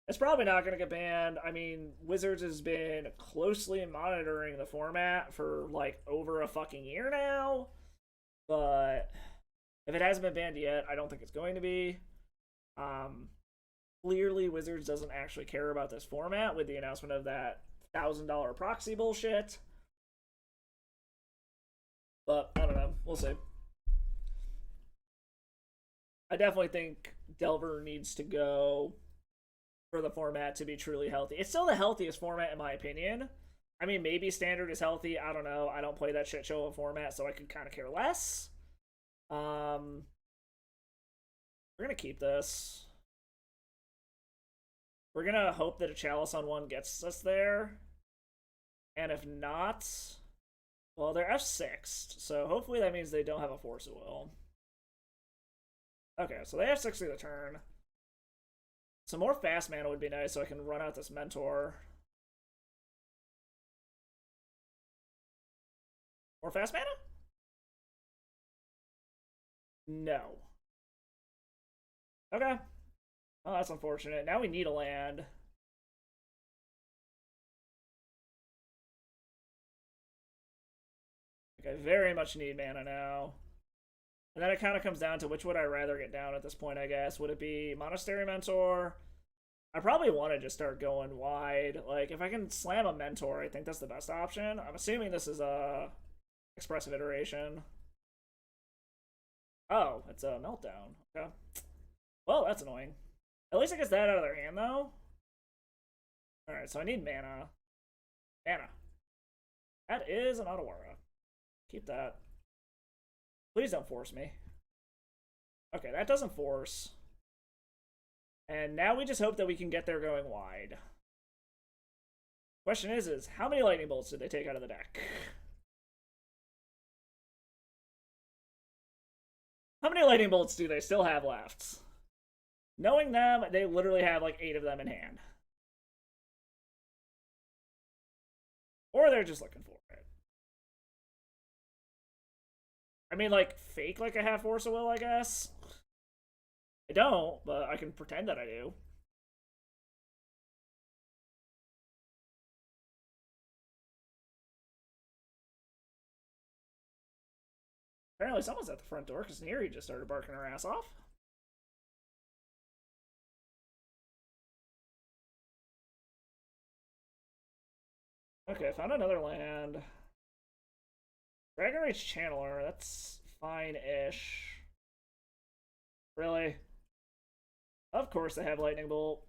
A: It's probably not going to get banned. I mean, Wizards has been closely monitoring the format for like over a fucking year now. But if it hasn't been banned yet, I don't think it's going to be. Clearly, Wizards doesn't actually care about this format with the announcement of that $1,000 proxy bullshit. But, I don't know. We'll see. I definitely think Delver needs to go for the format to be truly healthy. It's still the healthiest format, in my opinion. I mean, maybe Standard is healthy. I don't know. I don't play that shit show of format, so I could kind of care less. We're going to keep this. We're going to hope that a Chalice on one gets us there. And if not, well, they're F6'd, so hopefully that means they don't have a Force of Will. Okay, so they have 6 of the turn. Some more fast mana would be nice so I can run out this Mentor. More fast mana? No. Okay. Oh, that's unfortunate. Now we need a land. Okay, very much need mana now. And then it kind of comes down to which would I rather get down at this point, I guess. Would it be Monastery Mentor? I probably want to just start going wide. Like, if I can slam a Mentor, I think that's the best option. I'm assuming this is a Expressive Iteration. Oh, it's a Meltdown. Okay. Well, that's annoying. At least it gets that out of their hand, though. Alright, so I need mana. Mana. That is an Otawara. Keep that. Please don't force me. Okay, that doesn't force. And now we just hope that we can get there going wide. Question is how many Lightning Bolts did they take out of the deck? How many Lightning Bolts do they still have left? Knowing them, they literally have like 8 of them in hand. Or they're just looking for it. I mean, like, fake like I have Force of Will, I guess. I don't, but I can pretend that I do. Apparently someone's at the front door because Neri just started barking her ass off. Okay, found another land. Dragon Rage Channeler, that's fine-ish. Really? Of course they have Lightning Bolt.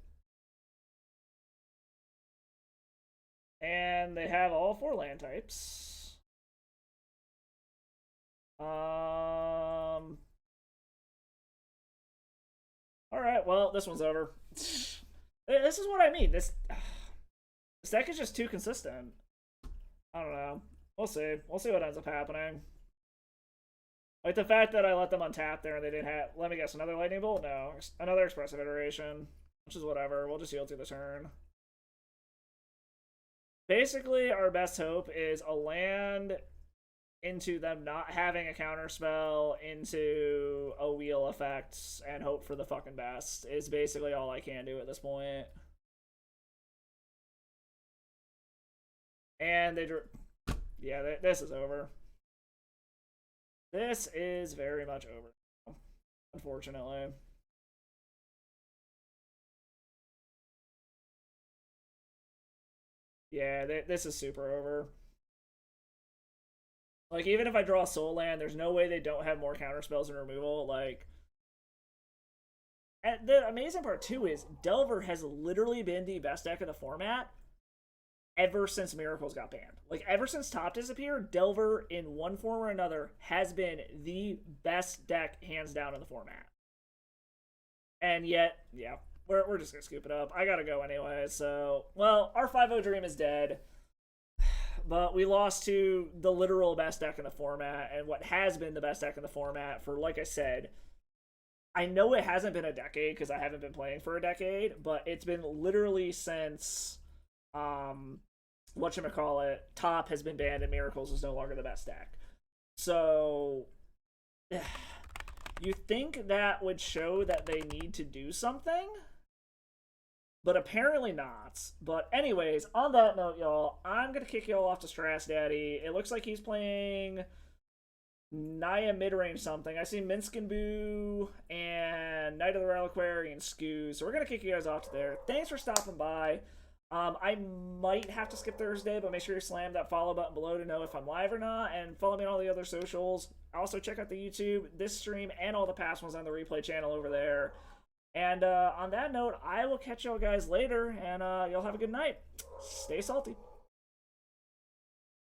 A: And they have all 4 land types. Alright, well, this one's over. This is what I mean. This deck is just too consistent. I don't know. We'll see. We'll see what ends up happening. Like the fact that I let them untap there and they didn't have, let me guess, another Lightning Bolt? No. Another Expressive Iteration. Which is whatever. We'll just yield through the turn. Basically, our best hope is a land into them not having a counterspell into a wheel effect and hope for the fucking best is basically all I can do at this point. And they drew... Yeah, this is over. This is very much over, unfortunately. Yeah, this is super over. Like, even if I draw a soul land, there's no way they don't have more counterspells and removal. Like, and the amazing part, too, is Delver has literally been the best deck of the format ever since Miracles got banned. Like, ever since Top disappeared, Delver, in one form or another, has been the best deck, hands down, in the format. And yet, yeah, we're just gonna scoop it up. I gotta go anyway, so... Well, our 5-0 dream is dead. But we lost to the literal best deck in the format, and what has been the best deck in the format for, like I said... I know it hasn't been a decade, because I haven't been playing for a decade, but it's been literally since... whatchamacallit, Top has been banned and Miracles is no longer the best deck. So, you think that would show that they need to do something? But apparently not. But anyways, on that note, y'all, I'm going to kick y'all off to Strass Daddy. It looks like he's playing Naya mid-range something. I see Minskin Boo and Knight of the Reliquary and Skoo. So we're going to kick you guys off to there. Thanks for stopping by. I might have to skip Thursday, but make sure you slam that follow button below to know if I'm live or not, and follow me on all the other socials. Also, check out the YouTube, this stream, and all the past ones on the replay channel over there. And on that note, I will catch y'all guys later, and y'all have a good night. Stay salty.